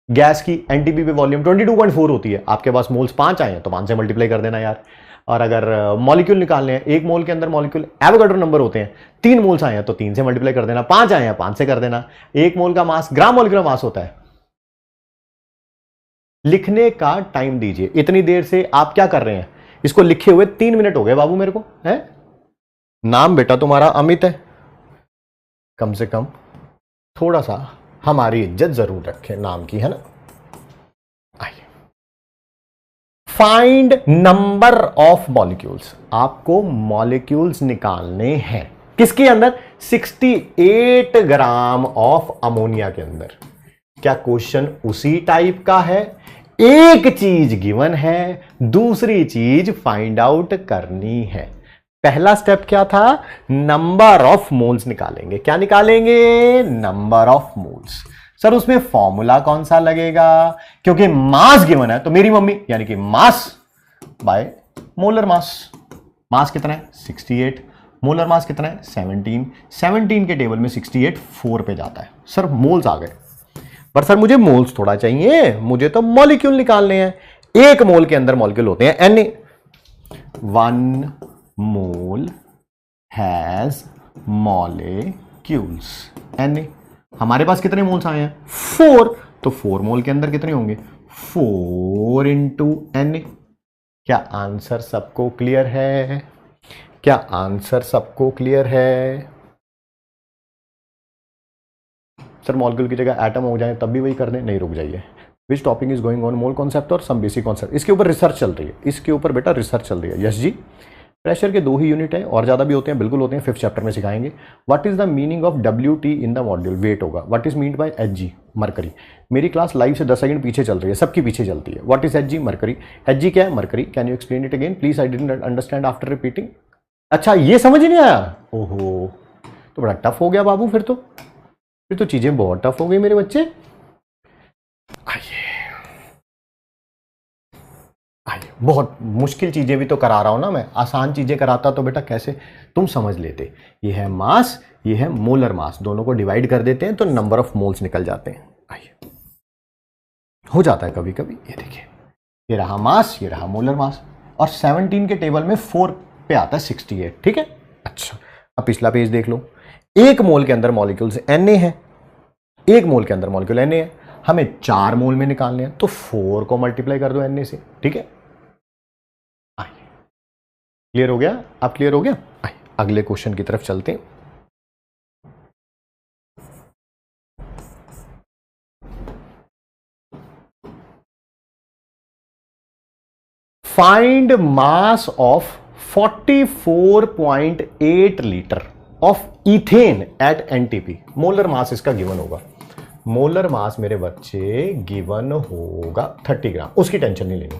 गैस की एनटीपी पे वॉल्यूम 22.4 होती है, आपके पास मोल्स 5 आए हैं तो 5 से मल्टीप्लाई कर देना यार। और अगर मॉलिक्यूल निकालने हैं, 1 मोल के अंदर मॉलिक्यूल एवोगैड्रो नंबर होते हैं, 3 मोल्स आए हैं तो 3 से मल्टीप्लाई कर देना, 5 आए हैं 5 से कर देना। 1 मोल का मास ग्राम मॉलिक्यूलर मास होता है। लिखने का टाइम दीजिए, इतनी देर से आप क्या कर रहे हैं, इसको लिखे हुए 3 मिनट हो गए बाबू मेरे को, है। नाम बेटा तुम्हारा अमित है, कम से कम थोड़ा सा हमारी इज्जत जरूर रखें नाम की, है ना। आइए, फाइंड नंबर ऑफ मॉलिक्यूल्स। आपको मॉलिक्यूल्स निकालने हैं किसके अंदर, 68 ग्राम ऑफ अमोनिया के अंदर। क्या क्वेश्चन उसी टाइप का है, एक चीज गिवन है, दूसरी चीज फाइंड आउट करनी है। पहला स्टेप क्या था, नंबर ऑफ मोल्स निकालेंगे। क्या निकालेंगे, नंबर ऑफ मोल्स। सर उसमें फॉर्मूला कौन सा लगेगा, क्योंकि मास गिवन है तो मेरी मम्मी यानी कि मास बाय मोलर मास। मास कितना है 68, मोलर मास कितना है 17। 17 के टेबल में 68 4 पे जाता है। सर मोल्स आ गए, पर सर मुझे मोल्स थोड़ा चाहिए, मुझे तो मॉलिक्यूल निकालने हैं। 1 मोल के अंदर मॉलिक्यूल होते हैं Na। 1 mole has molecules Na। हमारे पास कितने मोल्स आए हैं 4, तो 4 मोल के अंदर कितने होंगे 4 इंटू Na। क्या आंसर सबको क्लियर है, क्या आंसर सबको क्लियर है। सर मॉलिक्यूल की जगह एटम हो जाए तब भी वही कर दें, नहीं रुक जाइए। Which topic is going on, mole concept और सम बेसिक कॉन्सेप्ट। इसके ऊपर रिसर्च चल रही है, इसके ऊपर बेटा रिसर्च चल रही है। यस जी, प्रेशर के 2 ही यूनिट है, और ज्यादा भी होते हैं, बिल्कुल होते हैं, 5th चैप्टर में सिखाएंगे। What is the meaning of WT in the module, weight होगा। What is meant by Hg, mercury. मेरी क्लास लाइव से 10 सेकंड पीछे चल रही है, सबकी पीछे चलती है। What is Hg, mercury. Hg क्या है, mercury. Can you explain it again please, I didn't understand after repeating. अच्छा ये समझ नहीं आया, ओहो तो बड़ा टफ हो गया बाबू, फिर तो चीजें बहुत टफ हो गई मेरे बच्चे। आइए आइए, बहुत मुश्किल चीजें भी तो करा रहा हूं ना मैं, आसान चीजें कराता तो बेटा कैसे तुम समझ लेते। ये है मास, ये है मोलर मास, दोनों को डिवाइड कर देते हैं तो नंबर ऑफ मोल्स निकल जाते हैं। आइए, हो जाता है कभी कभी। ये देखिए, ये रहा मास, ये रहा मोलर मास, और 17 के टेबल में 4 पे आता है 68, ठीक है। अच्छा अब पिछला पेज देख लो। 1 मोल के अंदर मॉलिक्यूल्स Na है, 1 मोल के अंदर मॉलिक्यूल Na है, हमें 4 मोल में निकालने हैं, तो 4 को मल्टीप्लाई कर दो Na से, ठीक है। आइए, क्लियर हो गया, अब क्लियर हो गया। आइए अगले क्वेश्चन की तरफ चलते हैं। Find mass of 44.8 litre of ethane at NTP. Molar mass इसका गिवन होगा। मोलर मास मेरे बच्चे गिवन होगा 30 ग्राम। उसकी टेंशन नहीं लेनी।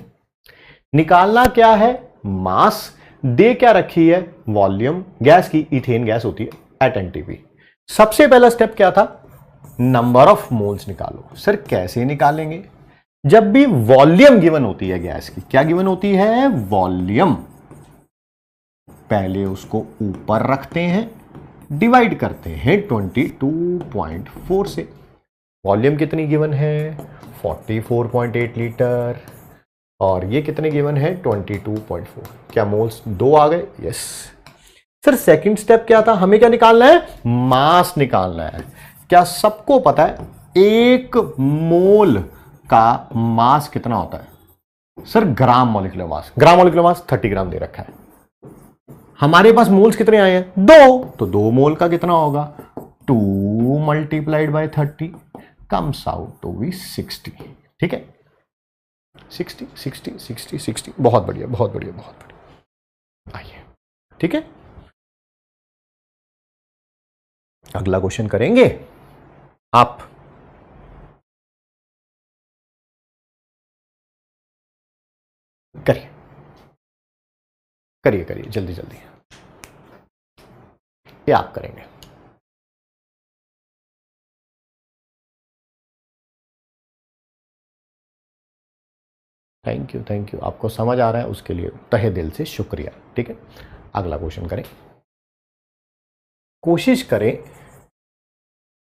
निकालना क्या है? मास। दे क्या रखी है? वॉल्यूम। गैस की इथेन गैस होती है एट एनटीपी। सबसे पहला स्टेप क्या था? नंबर ऑफ मोल्स निकालो। सर कैसे निकालेंगे? जब भी वॉल्यूम गिवन होती है गैस की, क्या गिवन होती है? वॉल्यूम। पहले उसको ऊपर रखते हैं, डिवाइड करते हैं 22.4 से। वॉल्यूम कितनी गिवन है? 44.8 लीटर। और ये कितने गिवन है? 22.4। क्या मोल्स 2 आ गए? Yes sir. सेकंड स्टेप क्या था? हमें क्या निकालना है? मास निकालना है। क्या सबको पता है एक मोल का मास कितना होता है? Sir gram molecular mass. Gram molecular mass 30 ग्राम दे रखा है। हमारे पास मोल्स कितने आए हैं? 2। तो 2 मोल का कितना होगा? 2 multiplied by 30 comes out to be 60। ठीक है, 60 60 60 60। बहुत बढ़िया, बहुत बढ़िया, बहुत बढ़िया। आइए, ठीक है, अगला क्वेश्चन करेंगे आप। करिए करिए करिए, जल्दी जल्दी। ये आप करेंगे। Thank you, thank you. आपको समझ आ रहा है उसके लिए तहे दिल से शुक्रिया। ठीक है, अगला क्वेश्चन करें। कोशिश करें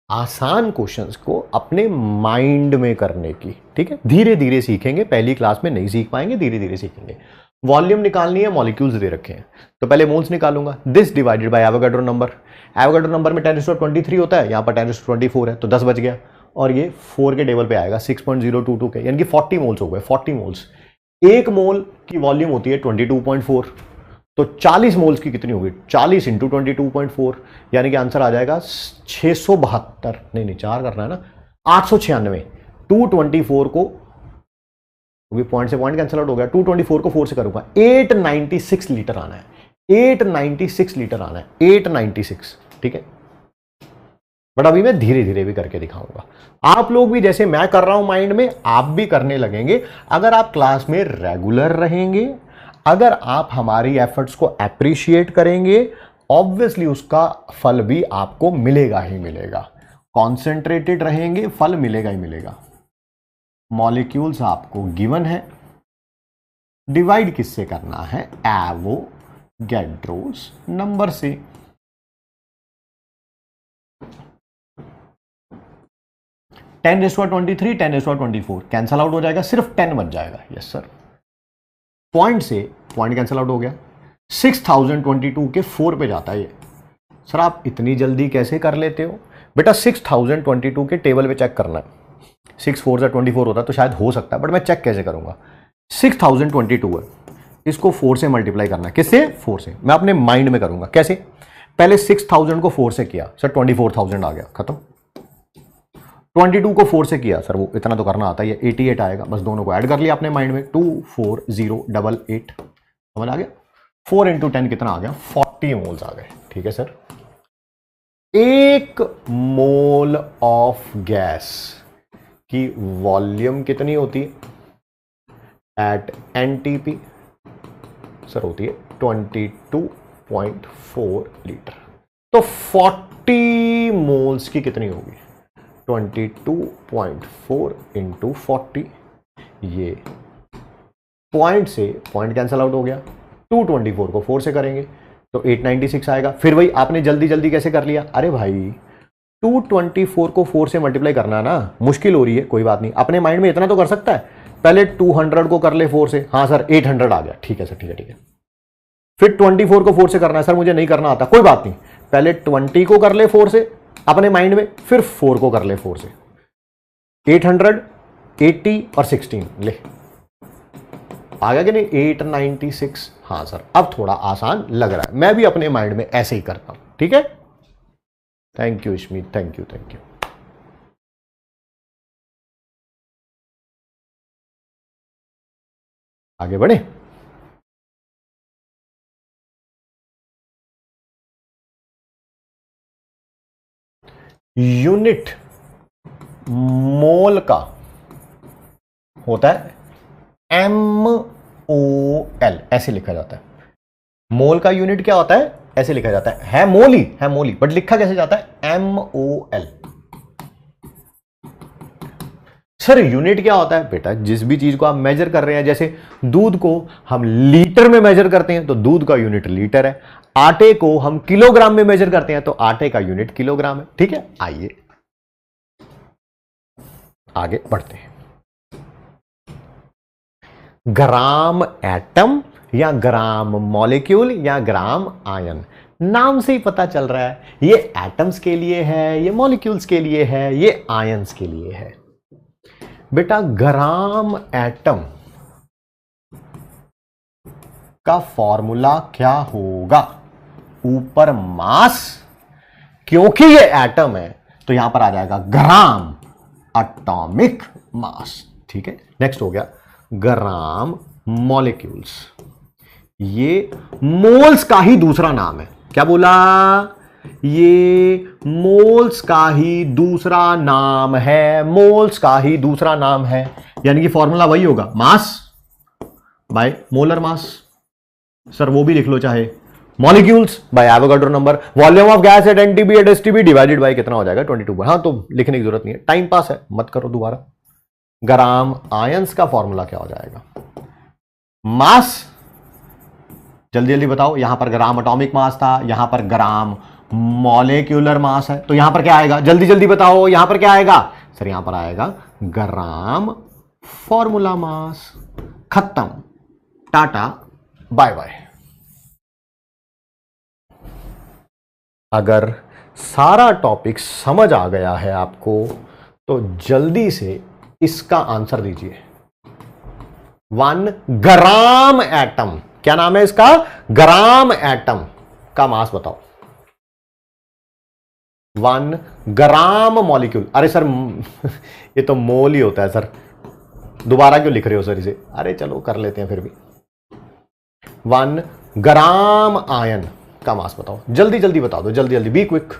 आसान क्वेश्चंस को अपने माइंड में करने की। ठीक है, धीरे धीरे सीखेंगे। पहली क्लास में नहीं सीख पाएंगे, धीरे धीरे सीखेंगे। वॉल्यूम निकालनी है, मॉलिक्यूल्स दे रखे हैं, तो पहले मोल्स निकालूंगा। This divided by Avogadro number. Avogadro number में 10⁻23 होता है, यहां पर 10⁻24 है, तो 10 बच गया। और ये 4 के टेबल पे आएगा, 6.022 के, यानी कि 40 मोल्स हो गए। 40 मोल्स। एक मोल की वॉल्यूम होती है 22.4, तो 40 मोल्स की कितनी होगी? 40 इंटू 22.4, यानी कि आंसर आ जाएगा 672। नहीं नहीं, 4 करना है ना, 896। 224 को, पॉइंट से पॉइंट कैंसिल आउट हो गया, 224 को 4 से करूंगा, 896 लीटर आना है। 896 लीटर आना है, 896। ठीक है, बट अभी मैं धीरे धीरे भी करके दिखाऊंगा। आप लोग भी जैसे मैं कर रहा हूं माइंड में, आप भी करने लगेंगे अगर आप क्लास में रेगुलर रहेंगे, अगर आप हमारी एफर्ट्स को अप्रिशिएट करेंगे। ऑब्वियसली उसका फल भी आपको मिलेगा ही मिलेगा। कॉन्सेंट्रेटेड रहेंगे, फल मिलेगा ही मिलेगा। मॉलिक्यूल्स आपको गिवन है, डिवाइड किससे करना है? एवोगैड्रोस नंबर से। 10⁻23 10⁻24 कैंसल आउट हो जाएगा, सिर्फ 10 बच जाएगा। Yes sir. पॉइंट से पॉइंट कैंसल आउट हो गया, 6022 के 4 पे जाता है ये। सर आप इतनी जल्दी कैसे कर लेते हो? बेटा 6022 के टेबल पे चेक करना है। 6 4 24 होता तो शायद हो सकता है, बट मैं चेक कैसे करूंगा? 6022 है, इसको 4 से मल्टीप्लाई करना है। किससे? 4 से। मैं अपने माइंड में करूंगा। कैसे? पहले 6000 को 4 से किया, सर 24000 आ गया, खत्म। 22 को 4 से किया, सर वो इतना तो करना आता है, ये 88 आएगा। बस दोनों को ऐड कर लिया अपने माइंड में, 24088। समझ आ गया? 4 इंटू 10 कितना आ गया? 40 मोल्स आ गए। ठीक है सर। एक मोल ऑफ गैस की वॉल्यूम कितनी होती है एट एनटीपी? सर होती है 22.4 लीटर। तो 40 मोल्स की कितनी होगी? 22.4 इंटू 40। ये पॉइंट से पॉइंट कैंसल आउट हो गया, 224 को 4 से करेंगे तो 896 आएगा। फिर वही आपने जल्दी जल्दी कैसे कर लिया? अरे भाई 224 को 4 से मल्टीप्लाई करना है ना, मुश्किल हो रही है, कोई बात नहीं, अपने माइंड में इतना तो कर सकता है। पहले 200 को कर ले 4 से। हाँ सर 800 आ गया। ठीक है सर, ठीक है, ठीक है। फिर 24 को 4 से करना है, सर मुझे नहीं करना आता, कोई बात नहीं, पहले 20 को कर ले 4 से अपने माइंड में, फिर 4 को कर ले 4 से। 800, 80 और 16 ले, आ गया कि नहीं? 896। हाँ सर, अब थोड़ा आसान लग रहा है। मैं भी अपने माइंड में ऐसे ही करता हूं। ठीक है, thank you Smit, thank you, thank you. आगे बढ़े। यूनिट मोल का होता है MOL, ऐसे लिखा जाता है। मोल का यूनिट क्या होता है? ऐसे लिखा जाता है मोल ही, है मोल ही, बट लिखा कैसे जाता है? MOL। सर यूनिट क्या होता है? बेटा जिस भी चीज को आप मेजर कर रहे हैं, जैसे दूध को हम लीटर में मेजर करते हैं तो दूध का यूनिट लीटर है, आटे को हम किलोग्राम में मेजर करते हैं तो आटे का यूनिट किलोग्राम है। ठीक है, आइए आगे बढ़ते हैं। ग्राम एटम या ग्राम मॉलिक्यूल या ग्राम आयन, नाम से ही पता चल रहा है ये एटम्स के लिए है, ये मॉलिक्यूल्स के लिए है, ये आयंस के लिए है। बेटा ग्राम एटम का फॉर्मूला क्या होगा? ऊपर मास, क्योंकि ये एटम है तो यहां पर आ जाएगा ग्राम एटॉमिक मास। ठीक है, नेक्स्ट हो गया ग्राम मॉलिक्यूल्स। ये मोल्स का ही दूसरा नाम है। क्या बोला? ये मोल्स का ही दूसरा नाम है, मोल्स का ही दूसरा नाम है, यानी कि फॉर्मूला वही होगा mass by molar mass. Sir वो भी लिख लो चाहे, molecules by Avogadro number, volume of gas at NTP at STP divided by कितना हो जाएगा? 22। हाँ तो लिखने की जरूरत नहीं है, टाइम पास है, मत करो दोबारा। ग्राम आयंस का फॉर्मूला क्या हो जाएगा? मास, जल्दी जल्दी बताओ। यहां पर ग्राम एटॉमिक मास था, यहां पर ग्राम मॉलिक्यूलर मास है, तो यहां पर क्या आएगा? जल्दी जल्दी बताओ, यहां पर क्या आएगा? सर यहां पर आएगा ग्राम फॉर्मूला मास। खत्म, टाटा बाय बाय। अगर सारा टॉपिक समझ आ गया है आपको तो जल्दी से इसका आंसर दीजिए। 1 ग्राम एटम, क्या नाम है इसका? ग्राम एटम का मास बताओ। 1 ग्राम मॉलिक्यूल, अरे सर ये तो मोल ही होता है सर, दोबारा क्यों लिख रहे हो सर इसे? अरे चलो कर लेते हैं फिर भी। 1 ग्राम आयन का मास बताओ, जल्दी जल्दी बता दो, जल्दी जल्दी, be quick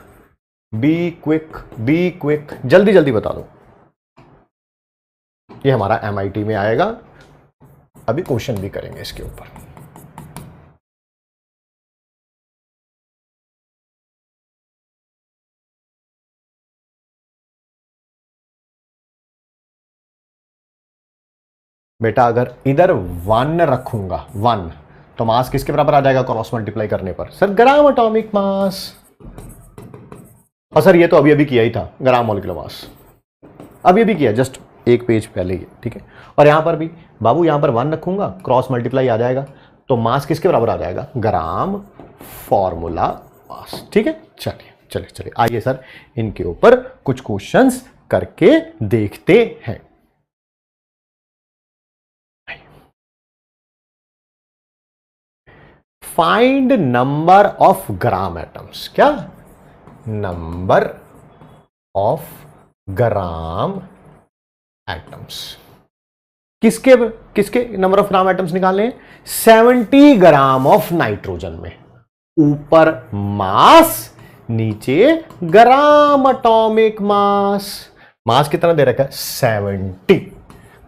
be quick be quick, जल्दी जल्दी बता दो। ये हमारा MIT में आएगा, अभी क्वेश्चन भी करेंगे इसके ऊपर। बेटा अगर इधर 1 रखूंगा 1 तो मास किसके बराबर आ जाएगा क्रॉस मल्टीप्लाई करने पर? सर ग्राम एटॉमिक मास। और सर ये तो अभी अभी किया ही था, ग्राम मॉलिक्यूलर मास अभी अभी किया, जस्ट एक पेज पहले ही। ठीक है, और यहां पर भी बाबू यहां पर 1 रखूंगा, क्रॉस मल्टीप्लाई आ जाएगा, तो मास किसके बराबर आ जाएगा? Gram formula mass. ठीक है, चलिए चलिए चलिए, आइए सर इनके ऊपर कुछ क्वेश्चंस करके देखते हैं। Find number of gram atoms. क्या? Number of gram atoms. किसके किसके नंबर ऑफ ग्राम एटम्स निकालने हैं? 70 ग्राम ऑफ नाइट्रोजन में। ऊपर मास, नीचे ग्राम एटॉमिक मास। मास कितना दे रखा है? 70।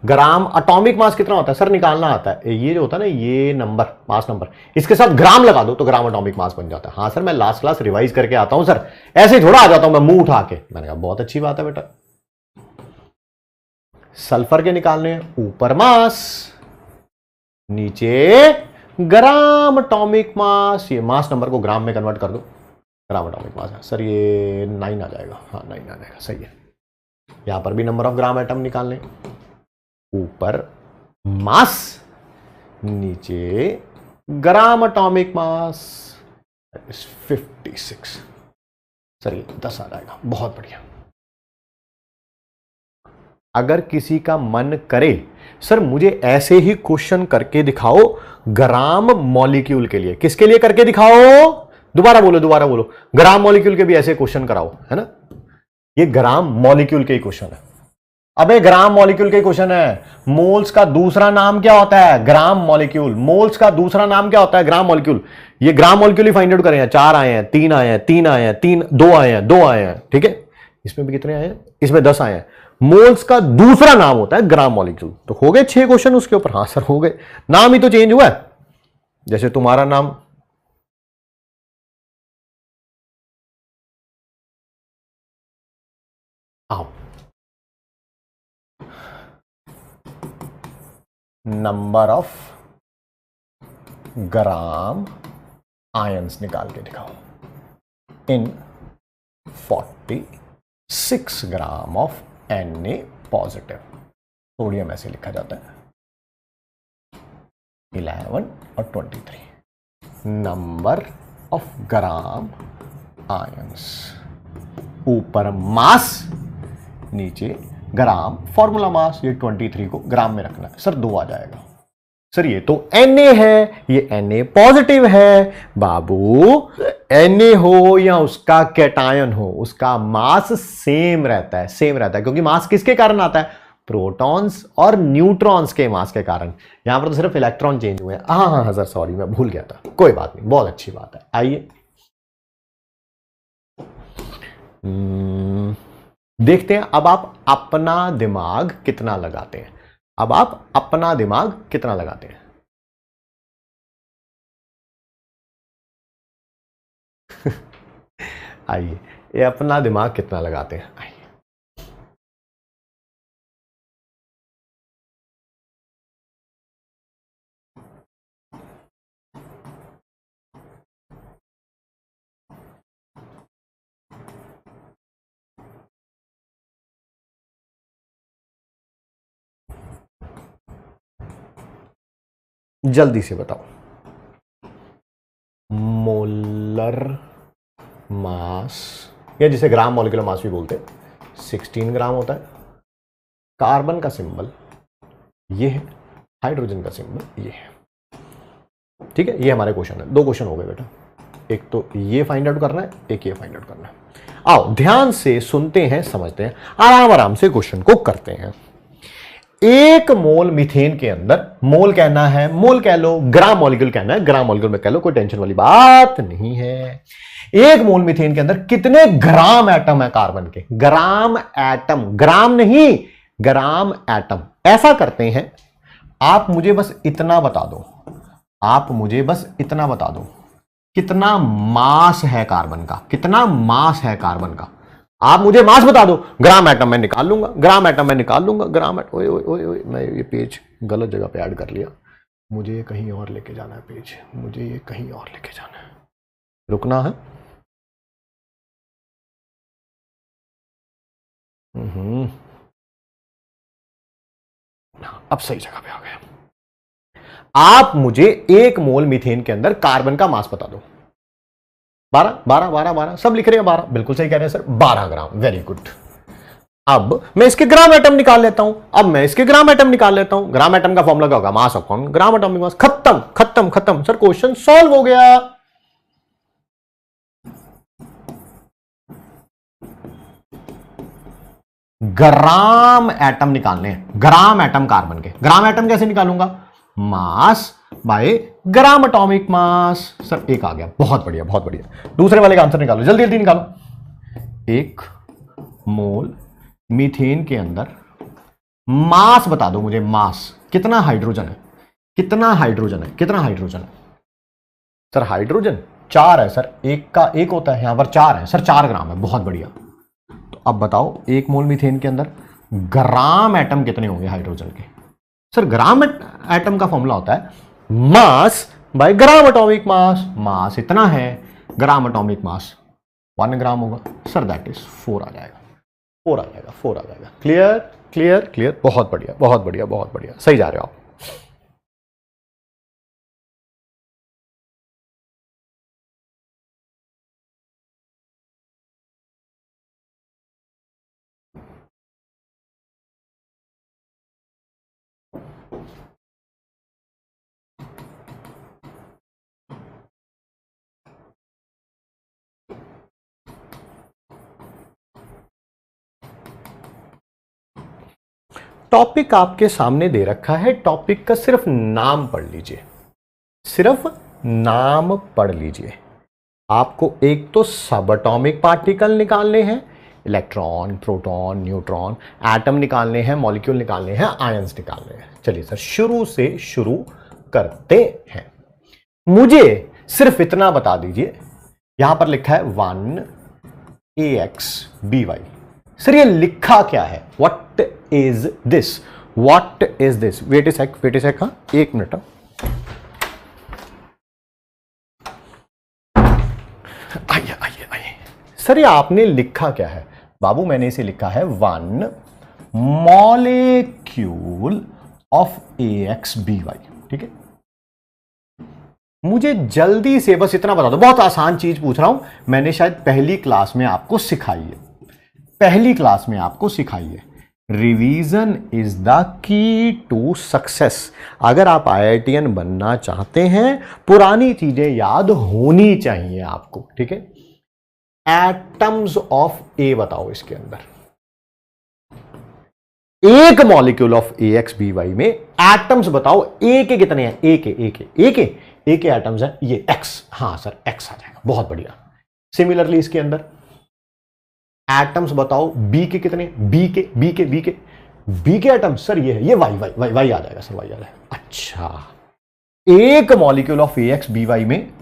ग्राम एटॉमिक मास कितना होता है सर? निकालना आता है, ये जो होता है ना, ये नंबर, मास नंबर, इसके साथ ग्राम लगा दो तो ग्राम एटॉमिक मास बन जाता है। हाँ सर मैं लास्ट क्लास रिवाइज करके आता हूं सर, ऐसे ही थोड़ा आ जाता हूं मैं मुंह उठा के। मैंने कहा बहुत अच्छी बात है बेटा। सल्फर के निकालने, ऊपर मास, नीचे ग्राम एटॉमिक मास। ये मास नंबर को ग्राम में कन्वर्ट कर दो, ग्राम एटॉमिक मास है सर, ये 9 आ जाएगा। हाँ 9 आ जाएगा, सही है। यहां पर भी नंबर ऑफ ग्राम एटम निकालने, ऊपर मास, नीचे ग्राम एटॉमिक मास 56। सर ये 10 आ जाएगा, बहुत बढ़िया। अगर किसी का मन करे सर मुझे ऐसे ही क्वेश्चन करके दिखाओ ग्राम मॉलिक्यूल के लिए, किसके लिए करके दिखाओ? दोबारा बोलो, दोबारा बोलो। ग्राम मॉलिक्यूल के भी ऐसे क्वेश्चन कराओ, है ना? ये ग्राम मॉलिक्यूल के ही क्वेश्चन है। अबे ग्राम मॉलिक्यूल के क्वेश्चन है। मोल्स का दूसरा नाम क्या होता है? Gram molecule. मोल्स का दूसरा नाम क्या होता है? Gram molecule. ये ग्राम मॉलिक्यूल ही फाइंड आउट करें। 4 आए हैं, 3 आए हैं, 3 आए हैं, 3, 2 आए हैं, 2 आए हैं। ठीक है, इसमें भी कितने आए हैं, इसमें 10 आए हैं। मोल्स का दूसरा नाम होता है ग्राम मॉलिक्यूल। तो हो गए 6 क्वेश्चन उसके ऊपर। हाँ सर हो गए, नाम ही तो चेंज हुआ है। जैसे तुम्हारा नाम आओ, नंबर ऑफ ग्राम आयंस निकाल के दिखाओ इन 46 gram of Na positive. Sodium ऐसे लिखा जाता है 11 और 23। नंबर ऑफ ग्राम आयंस, ऊपर मास नीचे ग्राम, फॉर्मूला मास। ये 23 को ग्राम में रखना है। सर 2 आ जाएगा। सर ये तो Na है, ये Na पॉजिटिव है। बाबू Na हो या उसका कैटायन हो, उसका मास सेम रहता है, सेम रहता है। क्योंकि मास किसके कारण आता है, प्रोटॉन्स और न्यूट्रॉन्स के मास के कारण। यहां पर तो सिर्फ इलेक्ट्रॉन चेंज हुए हैं। हाँ सर सॉरी, मैं भूल गया था, कोई बात नहीं, बहुत अच्छी बात है। आइए देखते हैं अब आप अपना दिमाग कितना लगाते हैं। अब आप अपना दिमाग कितना लगाते हैं। आइए, ये अपना दिमाग कितना लगाते हैं। आइए जल्दी से बताओ। मोलर मास, या जिसे ग्राम मॉलिक्यूलर मास भी बोलते हैं, 16 ग्राम होता है। कार्बन का सिंबल ये है, हाइड्रोजन का सिंबल ये है। ठीक है, ये हमारे क्वेश्चन है। 2 क्वेश्चन हो गए बेटा, एक तो ये फाइंड आउट करना है, एक ये फाइंड आउट करना है। आओ ध्यान से सुनते हैं, समझते हैं, आराम आराम से क्वेश्चन को करते हैं। 1 मोल मीथेन के अंदर, मोल कहना है, मोल कह लो, ग्राम मॉलिक्यूल कहना है, ग्राम मॉलिक्यूल में कह लो, कोई टेंशन वाली बात नहीं है। 1 मोल मीथेन के अंदर कितने ग्राम एटम है कार्बन के। ग्राम एटम, ग्राम नहीं, ग्राम एटम। ऐसा करते हैं, आप मुझे बस इतना बता दो, आप मुझे बस इतना बता दो, कितना मास है कार्बन का, कितना मास है कार्बन का। आप मुझे मास बता दो, ग्राम एटम मैं निकाल लूंगा, ग्राम एटम मैं निकाल लूंगा, ग्राम एटम। ओए ओए ओए ओए, मैं ये पेज गलत जगह पे ऐड कर लिया, मुझे ये कहीं और लेके जाना है पेज, मुझे ये कहीं और लेके जाना है, रुकना है। अब सही जगह पे आ गया। आप मुझे 1 मोल मीथेन के अंदर कार्बन का मास बता दो। 12 12 12 12 सब लिख रहे हैं 12, बिल्कुल सही कह रहे हैं सर, 12 ग्राम। Very good. अब मैं इसके ग्राम एटम निकाल लेता हूं, अब मैं इसके ग्राम एटम निकाल लेता हूं। ग्राम एटम का फॉर्मूला क्या होगा, मास अपॉन ग्राम एटॉमिक मास। खत्म खत्म खत्म सर, क्वेश्चन सॉल्व हो गया। ग्राम एटम निकालने हैं, ग्राम एटम कार्बन के। ग्राम एटम कैसे निकालूंगा, mass by gram atomic mass. Sir 1 आ गया, बहुत बढ़िया बहुत बढ़िया। दूसरे वाले का आंसर निकालो, जल्दी जल्दी निकालो। 1 मोल मीथेन के अंदर मास बता दो मुझे, मास कितना हाइड्रोजन है, कितना हाइड्रोजन है, कितना हाइड्रोजन है। सर हाइड्रोजन 4 है सर, 1 का 1 होता है, यहां पर 4 है सर, 4 ग्राम है, बहुत बढ़िया। तो अब बताओ 1 मोल मीथेन के अंदर ग्राम एटम कितने होंगे हाइड्रोजन के। सर ग्राम एटम का फॉर्मूला होता है मास बाय ग्राम एटॉमिक मास। मास इतना है, ग्राम एटॉमिक मास 1 ग्राम होगा। सर दैट इज 4 आ जाएगा, 4 आ जाएगा, 4 आ जाएगा। क्लियर क्लियर क्लियर, बहुत बढ़िया बहुत बढ़िया बहुत बढ़िया, सही जा रहे हो आप। टॉपिक आपके सामने दे रखा है, टॉपिक का सिर्फ नाम पढ़ लीजिए, सिर्फ नाम पढ़ लीजिए। आपको एक तो सब एटॉमिक पार्टिकल निकालने हैं, इलेक्ट्रॉन, प्रोटॉन, न्यूट्रॉन, एटम निकालने हैं, मॉलिक्यूल निकालने हैं, आयंस निकालने हैं। चलिए सर शुरू से शुरू करते हैं। मुझे सिर्फ इतना बता दीजिए, यहां पर लिखा है 1AXBY। सर ये लिखा क्या है? What is this? What is this? Wait a sec, हाँ एक मिनट। आइए आइए आइए। सर ये आपने लिखा क्या है? बाबू मैंने इसे लिखा है 1 मॉलिक्यूल ऑफ AXBY। ठीक है, मुझे जल्दी से बस इतना बता दो, बहुत आसान चीज पूछ रहा हूं, मैंने शायद पहली क्लास में आपको सिखाई है, पहली क्लास में आपको सिखाई है। Revision is the key to success. अगर आप IITian बनना चाहते हैं, पुरानी चीजें याद होनी चाहिए आपको। ठीक है, एटम्स ऑफ ए बताओ, इसके अंदर एक मॉलिक्यूल ऑफ AXBY में एटम्स बताओ, ए के कितने हैं? ए के एटम्स हैं, ये X। हाँ सर X आ जाएगा, बहुत बढ़िया। सिमिलरली इसके अंदर एटम्स बताओ, बी के कितने? बी के एटम्स सर ये है, ये वाई आ जाएगा सर, वाई आ जाएगा। अच्छा, एक मॉलिक्यूल ऑफ AXBY में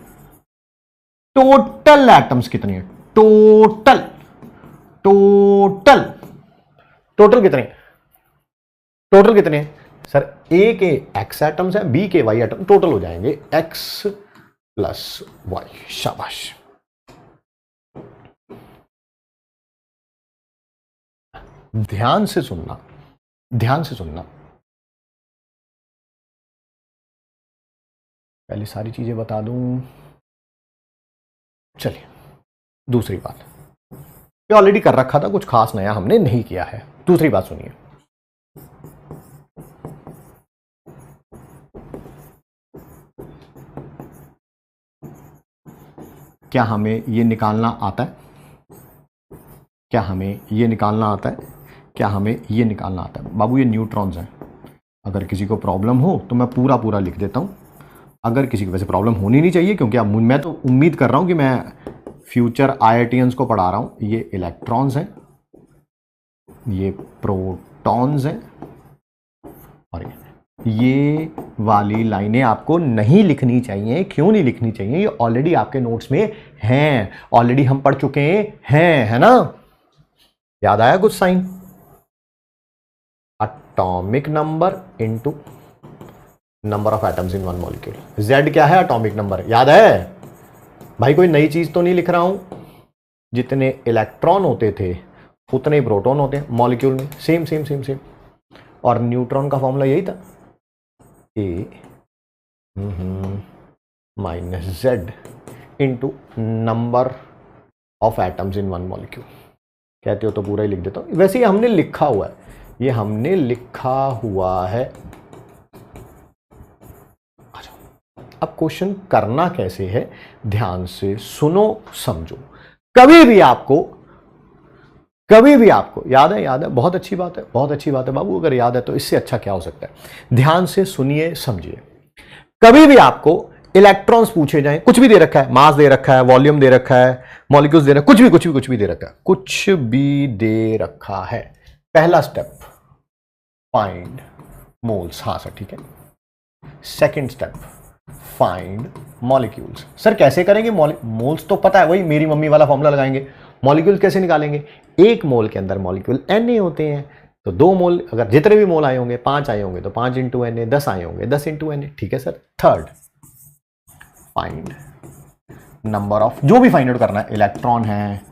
टोटल एटम्स कितने हैं? टोटल कितने हैं सर? ए के X एटम्स है, बी के Y एटम, टोटल हो जाएंगे X प्लस Y। शाबाश। ध्यान से सुनना, पहले सारी चीजें बता दूं। चलिए दूसरी बात, ये ऑलरेडी कर रखा था, कुछ खास नया हमने नहीं किया है। दूसरी बात सुनिए, क्या हमें ये निकालना आता है? बाबू ये न्यूट्रॉन्स हैं। अगर किसी को प्रॉब्लम हो तो मैं पूरा लिख देता हूं। अगर किसी को वैसे प्रॉब्लम होनी नहीं चाहिए, क्योंकि अब मैं तो उम्मीद कर रहा हूं कि मैं फ्यूचर IITians को पढ़ा रहा हूं। ये इलेक्ट्रॉन्स हैं, ये प्रोटॉन्स हैं, और ये वाली लाइनें आपको नहीं लिखनी चाहिए। क्यों नहीं लिखनी चाहिए? ये ऑलरेडी आपके नोट्स में हैं, ऑलरेडी हम पढ़ चुके हैं, है ना? याद आया कुछ sign? Atomic number into number of atoms in one molecule. Z क्या है? Atomic number. याद है भाई? कोई नई चीज तो नहीं लिख रहा हूं। जितने इलेक्ट्रॉन होते थे उतने ही प्रोटॉन होते हैं मॉलिक्यूल में। सेम। और न्यूट्रॉन का फॉर्मूला यही था, A minus Z into number of atoms in one molecule. कहते हो तो पूरा ही लिख देता हूं। वैसे ही हमने लिखा हुआ है, ये हमने लिखा हुआ है। अब क्वेश्चन करना कैसे है? ध्यान से सुनो, समझो। कभी भी आपको याद है, बहुत अच्छी बात है बाबू। अगर याद है तो इससे अच्छा क्या हो सकता है? ध्यान से सुनिए, समझिए। कभी भी आपको इलेक्ट्रॉन्स पूछे जाएं, कुछ भी दे रखा है, मास दे रखा है, वॉल्यूम दे रखा है, मॉलिक्यूल्स दे रखा है, कुछ भी दे रखा है, पहला स्टेप फाइंड मोल्स। हाँ सर ठीक है। Second step find molecules. Sir कैसे करेंगे? मोल्स तो पता है, वही मेरी मम्मी वाला फॉर्मूला लगाएंगे। मॉलिक्यूल कैसे निकालेंगे? एक मोल के अंदर मॉलिक्यूल Na होते हैं, तो 2 मोल, अगर जितने भी मोल आए होंगे 5 आए होंगे तो 5 इंटू Na, 10 आए होंगे 10 इंटू Na। ठीक है sir. Third find number of, जो भी फाइंड आउट करना है, इलेक्ट्रॉन है,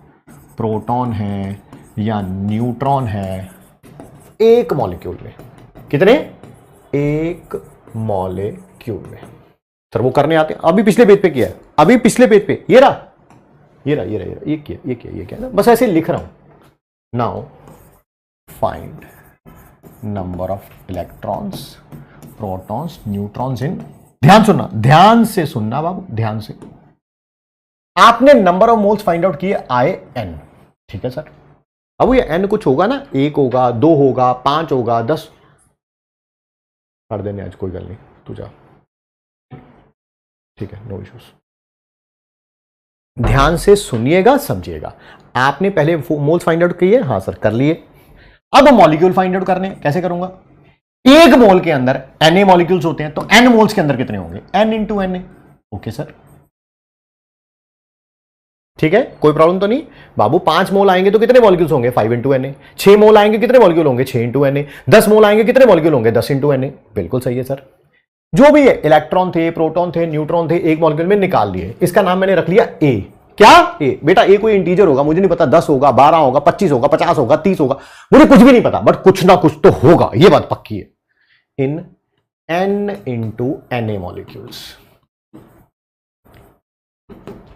प्रोटॉन है या न्यूट्रॉन है, एक मॉलिक्यूल में। कितने? एक मॉलिक्यूल में। सर वो करने आते हैं? अभी पिछले पेज पे किया है, ये रहा ये किया ना, बस ऐसे लिख रहा हूं। Now find number of electrons, protons, neutrons इन, ध्यान से सुनना बाबू, ध्यान से। आपने number of moles find out किए, आए n। ठीक है सर। अब ये n कुछ होगा ना, 1 होगा, 2 होगा, 5 होगा, 10 कर देने आज, कोई गल नहीं, तू जा। ठीक है, नो इश्यूज। ध्यान से सुनिएगा, समझिएगा। आपने पहले मोल्स फाइंड आउट किए, हाँ सर कर लिए। अब मॉलिक्यूल फाइंड आउट करने, कैसे करूंगा? एक मोल के अंदर Na मॉलिक्यूल्स होते हैं, तो n मोल्स के अंदर कितने होंगे? n into Na। Okay sir, ठीक है, कोई प्रॉब्लम तो नहीं बाबू। 5 मोल आएंगे तो कितने मॉलिक्यूल्स होंगे? 5 इंटू Na। 6 मोल आएंगे कितने मॉलिक्यूल होंगे? 6 इंटू Na। 10 मोल आएंगे कितने मॉलिक्यूल होंगे? 10 इंटू Na। बिल्कुल सही है सर। जो भी है, इलेक्ट्रॉन थे, प्रोटॉन थे, न्यूट्रॉन थे, एक मॉलिक्यूल में निकाल लिए। इसका नाम मैंने रख लिया ए। क्या? ए। बेटा ए कोई इंटीजर होगा, मुझे नहीं पता 10 होगा, 12 होगा, 25 होगा, 50 होगा, 30 होगा, मुझे कुछ भी नहीं पता, बट कुछ ना कुछ तो होगा, ये बात पक्की है। इन n इंटू Na मॉलिक्यूल्स,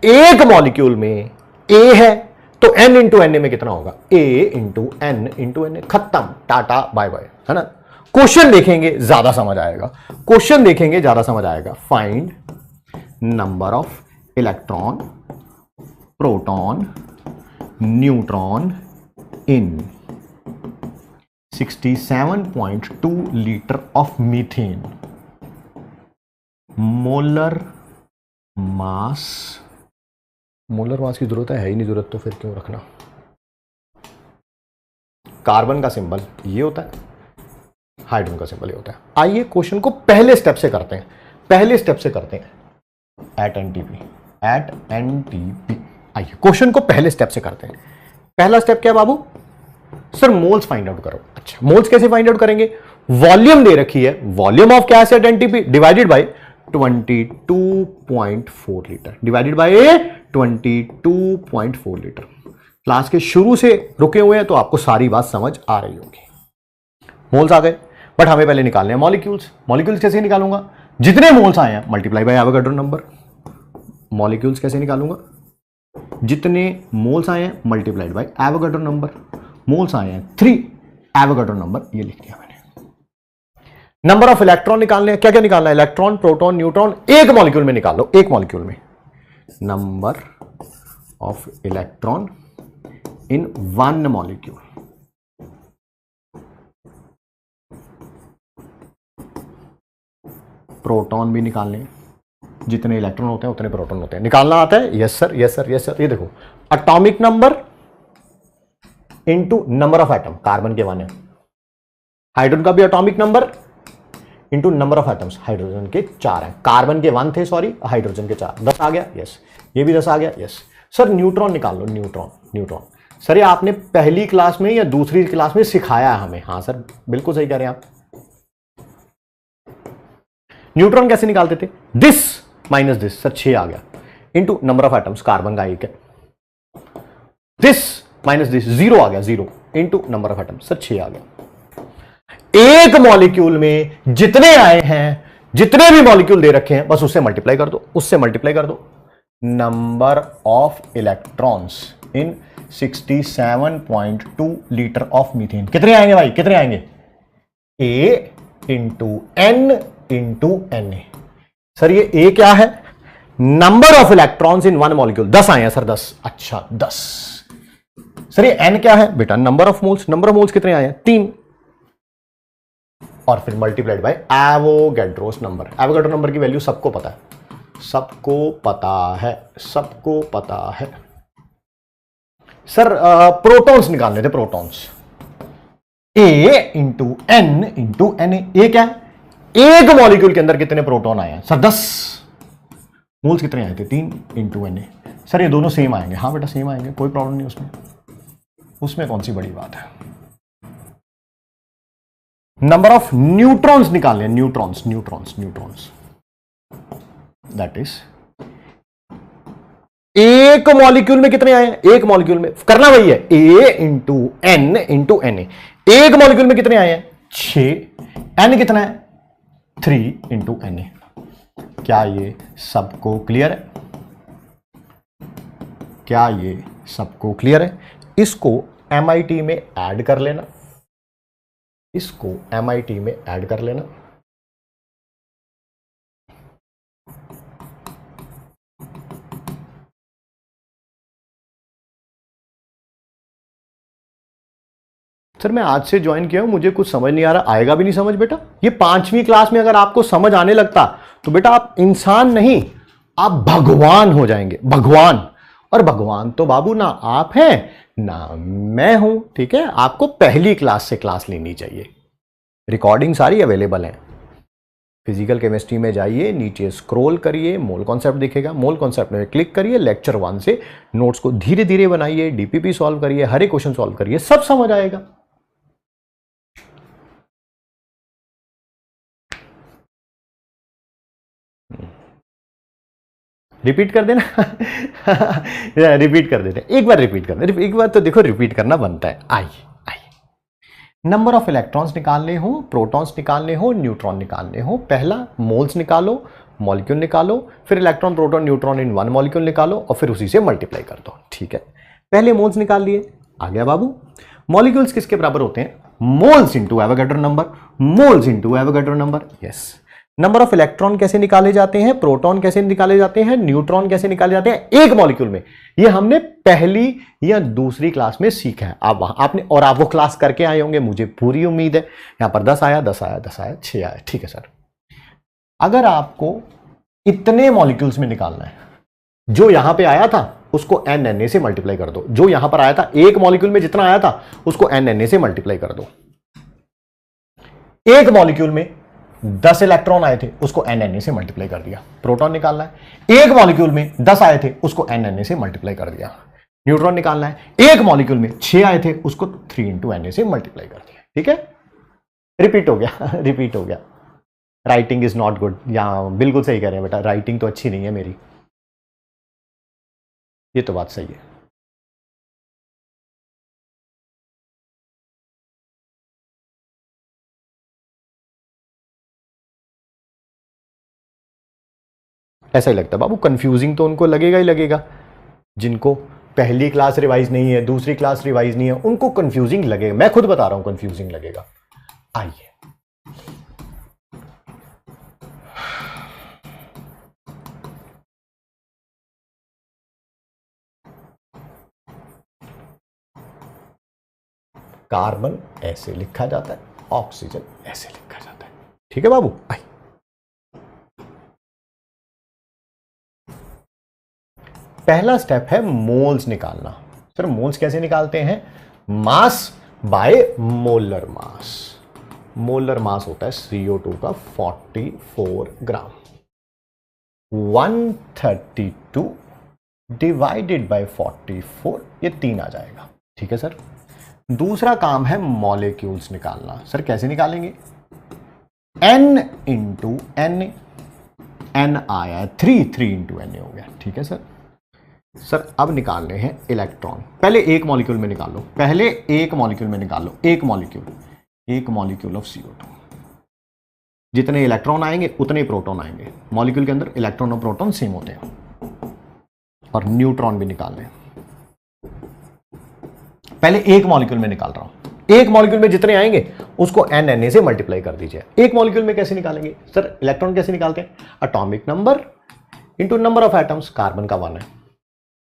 एक मॉलिक्यूल में A है तो n इंटू Na में कितना होगा? A into n into Na। खत्म, टाटा बाय बाय, है ना। क्वेश्चन देखेंगे ज्यादा समझ आएगा, क्वेश्चन देखेंगे ज्यादा समझ आएगा। Find number of electron, proton, neutron in 67.2 litre of methane, molar mass. Molar मास की जरूरत है ही नहीं, जरूरत तो फिर क्यों रखना। कार्बन का सिंबल ये होता है, हाइड्रोजन का सिंबल ये होता है। आइए क्वेश्चन को पहले स्टेप से करते हैं, पहले स्टेप से करते हैं। एट एनटीपी, आइए क्वेश्चन को पहले स्टेप से करते हैं। पहला स्टेप क्या बाबू? सर मोल्स फाइंड आउट करो। अच्छा, मोल्स कैसे फाइंड आउट करेंगे? वॉल्यूम दे रखी है, वॉल्यूम ऑफ क्या है eight NTP divided by 22.4 litre, divided by 22.4 litre. Class के शुरू से रुके हुए हैं तो आपको सारी बात समझ आ रही होगी। मोल्स आ गए, बट हमें पहले निकालने हैं मॉलिक्यूल्स। मॉलिक्यूल्स कैसे निकालूंगा? जितने मोल्स आए हैं multiply by Avogadro number. Molecules कैसे निकालूंगा? जितने मोल्स आए हैं multiplied by Avogadro number. Moles आए हैं 3, एवोगाड्रो नंबर ये लिख दिया मैंने। नंबर ऑफ इलेक्ट्रॉन निकालने हैं। क्या क्या निकालना है? इलेक्ट्रॉन, प्रोटॉन, न्यूट्रॉन, एक मॉलिक्यूल में निकाल लो, एक मॉलिक्यूल में। Number of electron in 1 molecule. Proton भी निकालने, जितने इलेक्ट्रॉन होते हैं उतने प्रोटॉन होते हैं। निकालना आता है? Yes sir, yes sir, yes sir. ये देखो, atomic number into number of atom. Carbon के 1 है, हाइड्रोजन का भी atomic number into number of atoms. Hydrogen के 4 हैं, कार्बन के 1 थे सॉरी, हाइड्रोजन के 4। 10 आ गया, यस। ये भी 10 आ गया, यस। सर न्यूट्रॉन निकाल लो, न्यूट्रॉन। न्यूट्रॉन सर ये आपने पहली क्लास में या दूसरी क्लास में सिखाया है हमें। हाँ सर बिल्कुल सही कह रहे हैं आप। न्यूट्रॉन कैसे निकालते थे? दिस माइनस दिस, सर 6 आ गया, into number of atoms. Carbon का 1 है, दिस माइनस दिस 0 आ गया, 0 into number of atoms, sir 6 आ गया। एक मॉलिक्यूल में जितने आए हैं, जितने भी मॉलिक्यूल दे रखे हैं, बस उससे मल्टीप्लाई कर दो, उससे मल्टीप्लाई कर दो। Number of electrons in 67.2 litre of methane. कितने आएंगे भाई? कितने आएंगे? A into N into Na। Sir ये A क्या है? Number of electrons in 1 molecule. 10 आए हैं सर, 10। अच्छा 10। सर ये N क्या है? बेटा number of moles. Number of moles कितने आए हैं? 3। और फिर multiplied by Avogadro's number. Avogadro number की वैल्यू सबको पता है, सबको पता है, सबको पता है। सर प्रोटॉन्स निकालने थे, protons. A into N into Na। ए क्या है? एक मॉलिक्यूल के अंदर कितने प्रोटॉन आए हैं? सर 10। मोल्स कितने आए थे? 3 इंटू Na। सर ये दोनों सेम आएंगे। हाँ बेटा सेम आएंगे, कोई प्रॉब्लम नहीं उसमें, उसमें कौन सी बड़ी बात है। नंबर ऑफ न्यूट्रॉन्स निकालने, neutrons, neutrons, neutrons. That is एक मॉलिक्यूल में कितने आए हैं? एक मॉलिक्यूल में करना वही है, A into N into Na। एक मॉलिक्यूल में कितने आए हैं? 6। N कितना है? 3 इंटू Na। क्या ये सबको क्लियर है? क्या ये सबको क्लियर है? इसको MIT में ऐड कर लेना, इसको MIT में ऐड कर लेना। सर मैं आज से ज्वाइन किया हूं, मुझे कुछ समझ नहीं आ रहा। आएगा भी नहीं समझ बेटा। ये 5वीं क्लास में अगर आपको समझ आने लगता तो बेटा आप इंसान नहीं, आप भगवान हो जाएंगे, भगवान। और भगवान तो बाबू ना आप हैं ना मैं हूं, ठीक है। आपको पहली क्लास से क्लास लेनी चाहिए, रिकॉर्डिंग सारी अवेलेबल है। फिजिकल केमिस्ट्री में जाइए, नीचे स्क्रॉल करिए, मोल कॉन्सेप्ट दिखेगा, मोल कॉन्सेप्ट में क्लिक करिए, लेक्चर 1 से नोट्स को धीरे धीरे बनाइए, डीपीपी सॉल्व करिए, हर एक क्वेश्चन सॉल्व करिए, सब समझ आएगा। रिपीट कर देना रिपीट कर देते, एक बार रिपीट कर दे, एक बार तो देखो रिपीट करना बनता है। आइए आइए, नंबर ऑफ इलेक्ट्रॉन्स निकालने हो, प्रोटॉन्स निकालने हो, न्यूट्रॉन निकालने हो, पहला मोल्स निकालो, मॉलिक्यूल निकालो, फिर इलेक्ट्रॉन प्रोटॉन न्यूट्रॉन इन वन मॉलिक्यूल निकालो और फिर उसी से मल्टीप्लाई कर दो, ठीक है। पहले मोल्स निकाल लिए, आ गया बाबू। मॉलिक्यूल्स किसके बराबर होते हैं? Moles into Avogadro number, moles into Avogadro number, yes. Number of electron कैसे निकाले जाते हैं, प्रोटॉन कैसे निकाले जाते हैं, न्यूट्रॉन कैसे निकाले जाते हैं एक मॉलिक्यूल में, ये हमने पहली या दूसरी क्लास में सीखा है। आप वहां आपने और आप वो क्लास करके आए होंगे, मुझे पूरी उम्मीद है। यहां पर 10 आया, 10 आया, 10 आया, 6 आया, ठीक है सर। अगर आपको इतने मॉलिक्यूल्स में निकालना है, जो यहां पे आया था उसको NNA से मल्टीप्लाई कर दो, जो यहां पर आया था एक मॉलिक्यूल में जितना आया था उसको NNA से मल्टीप्लाई कर दो। एक मॉलिक्यूल में 10 इलेक्ट्रॉन आए थे, उसको NNA से मल्टीप्लाई कर दिया। प्रोटॉन निकालना है, एक मॉलिक्यूल में 10 आए थे, उसको NNA से मल्टीप्लाई कर दिया। न्यूट्रॉन निकालना है, एक मॉलिक्यूल में 6 आए थे, उसको 3 इंटू NA से मल्टीप्लाई कर दिया, ठीक है। रिपीट हो गया रिपीट हो गया। राइटिंग इज नॉट गुड, यहां बिल्कुल सही कह रहे हैं बेटा, राइटिंग तो अच्छी नहीं है मेरी, ये तो बात सही है। ऐसा ही लगता है बाबू, कंफ्यूजिंग तो उनको लगेगा ही लगेगा, जिनको पहली क्लास रिवाइज नहीं है, दूसरी क्लास रिवाइज नहीं है, उनको कंफ्यूजिंग लगेगा, मैं खुद बता रहा हूं कंफ्यूजिंग लगेगा। आइए, कार्बन ऐसे लिखा जाता है, ऑक्सीजन ऐसे लिखा जाता है, ठीक है बाबू। आइए, पहला स्टेप है मोल्स निकालना। सर मोल्स कैसे निकालते हैं? मास बाय मोलर मास। मोलर मास होता है CO2 का 44 ग्राम। 132 डिवाइडेड बाय 44, ये 3 आ जाएगा, ठीक है सर। दूसरा काम है मॉलिक्यूल्स निकालना। सर कैसे निकालेंगे? N इंटू एन, एन आया है 3 इंटू एन हो गया, ठीक है सर। सर अब निकालने हैं इलेक्ट्रॉन, पहले एक मॉलिक्यूल में निकाल लो, पहले एक मॉलिक्यूल में निकाल लो, एक मॉलिक्यूल ऑफ CO2। जितने इलेक्ट्रॉन आएंगे उतने ही प्रोटॉन आएंगे, मॉलिक्यूल के अंदर इलेक्ट्रॉन और प्रोटॉन सेम होते हैं। और न्यूट्रॉन भी निकालने, पहले एक मॉलिक्यूल में निकाल रहा हूं, एक मॉलिक्यूल में जितने आएंगे उसको NNA से मल्टीप्लाई कर दीजिए। एक मॉलिक्यूल में कैसे निकालेंगे सर? इलेक्ट्रॉन कैसे निकालते हैं? Atomic number into number of atoms, carbon का 1 है,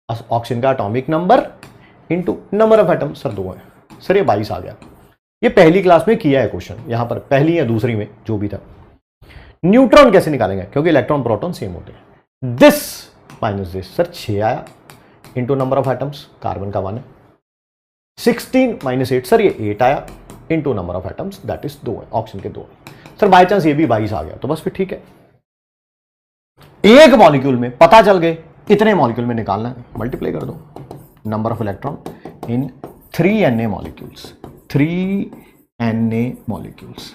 ऑक्सीजन का atomic number into number of atom, sir 2 है। सर ये 22 आ गया। ये पहली क्लास में किया है क्वेश्चन, यहां पर पहली या दूसरी में जो भी था। न्यूट्रॉन कैसे निकालेंगे? क्योंकि इलेक्ट्रॉन प्रोटॉन सेम होते हैं, दिस माइनस दिस, सर 6 आया into number of atoms, carbon का 1 है। 16 माइनस 8, सर ये 8 आया into number of atoms, that is 2 है, ऑक्सीजन के 2 है। सर बाई चांस ये भी 22 आ गया तो बस फिर ठीक है। एक मॉलिक्यूल में पता चल गए इतने मॉलिक्यूल में निकालना है, मल्टीप्लाई कर दो number of electron in 3Na molecules, 3Na molecules.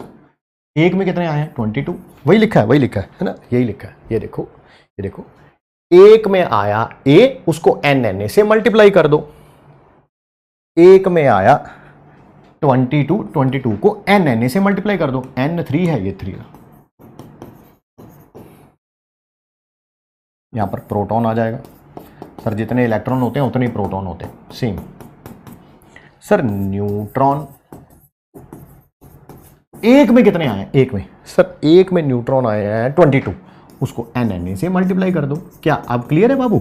एक में कितने आए हैं? 22, वही लिखा है ना, यही लिखा है, ये देखो एक में आया A, उसको NNA से मल्टीप्लाई कर दो। एक में आया 22 को NNA से मल्टीप्लाई कर दो, N3 है, ये 3 है। यहां पर प्रोटॉन आ जाएगा। सर जितने इलेक्ट्रॉन होते हैं उतने ही प्रोटॉन होते हैं, सेम। सर न्यूट्रॉन, एक में कितने आए हैं? एक में, सर एक में न्यूट्रॉन आए हैं 22, उसको NNA से मल्टीप्लाई कर दो। क्या अब क्लियर है बाबू?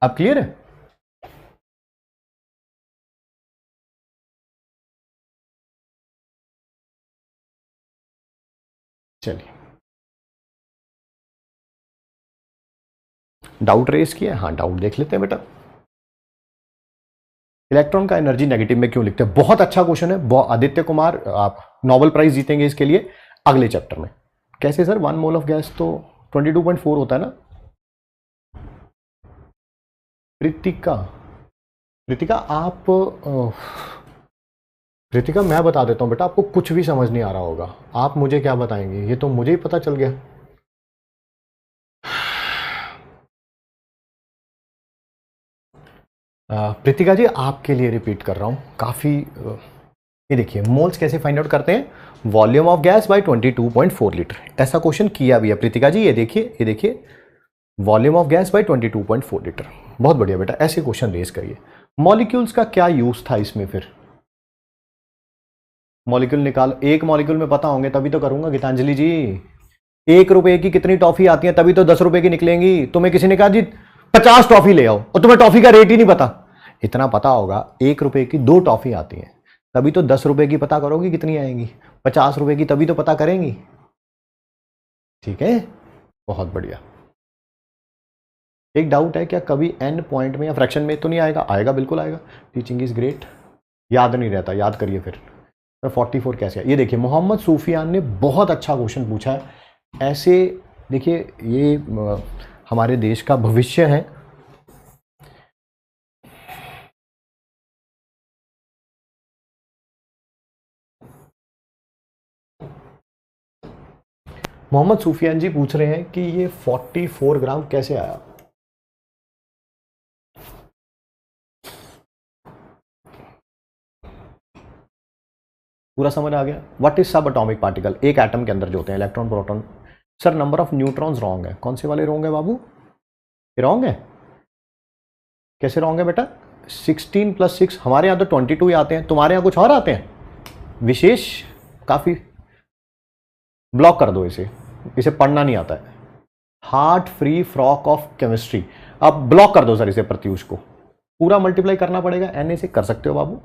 अब क्लियर है? चलिए डाउट रेस किया, हाँ डाउट देख लेते हैं बेटा। इलेक्ट्रॉन का एनर्जी नेगेटिव में क्यों लिखते हैं? बहुत अच्छा क्वेश्चन है आदित्य कुमार, आप नोबेल प्राइज जीतेंगे इसके लिए अगले चैप्टर में। कैसे सर? 1 मोल ऑफ गैस तो 22.4 होता है ना। प्रीतिका आप प्रीतिका मैं बता देता हूं बेटा, आपको कुछ भी समझ नहीं आ रहा होगा, आप मुझे क्या बताएंगे, ये तो मुझे ही पता चल गया। प्रीतिका जी आपके लिए रिपीट कर रहा हूं काफी। ये देखिए मोल्स कैसे फाइंड आउट करते हैं, volume of gas by 22.4 litre. ऐसा क्वेश्चन किया भी है प्रीतिका जी, ये देखिए volume of gas by 22.4 litre. बहुत बढ़िया बेटा, ऐसे क्वेश्चन रेज करिए। मॉलिक्यूल्स का क्या यूज था इसमें? फिर मॉलिक्यूल निकाल, एक मॉलिक्यूल में पता होंगे तभी तो करूंगा गीतांजलि जी। 1 रुपए की कितनी टॉफी आती है, तभी तो 10 रुपए की निकलेंगी। तुम्हें किसी ने कहा जी 50 टॉफी ले आओ और तुम्हें टॉफी का रेट ही नहीं पता। इतना पता होगा 1 रुपए की 2 टॉफी आती है, तभी तो 10 रुपए की पता करोगी कितनी आएंगी, 50 रुपए की तभी तो पता करेंगी। ठीक है, बहुत बढ़िया। एक डाउट है, क्या कभी एन पॉइंट में या फ्रैक्शन में तो नहीं आएगा? आएगा, बिल्कुल आएगा। टीचिंग इज ग्रेट, याद नहीं रहता, याद करिए फिर। 44 कैसे है? ये देखिए मोहम्मद सूफियान ने बहुत अच्छा क्वेश्चन पूछा है। ऐसे देखिए, ये हमारे देश का भविष्य है। मोहम्मद सूफियान जी पूछ रहे हैं कि ये 44 ग्राम कैसे आया। पूरा समझ आ गया? व्हाट इज सब एटॉमिक पार्टिकल? एक एटम के अंदर जो होते हैं electron proton. Sir number of neutrons wrong है। कौन से वाले रॉन्ग है बाबू? ये रॉन्ग है? कैसे रॉन्ग है बेटा? 16 + 6, हमारे यहाँ तो 22 ही आते हैं, तुम्हारे यहाँ कुछ और आते हैं विशेष काफी। ब्लॉक कर दो इसे पढ़ना नहीं आता है। Heart free frock of chemistry, अब ब्लॉक कर दो सर इसे, प्रत्युष को पूरा मल्टीप्लाई करना पड़ेगा। एन से कर सकते हो बाबू।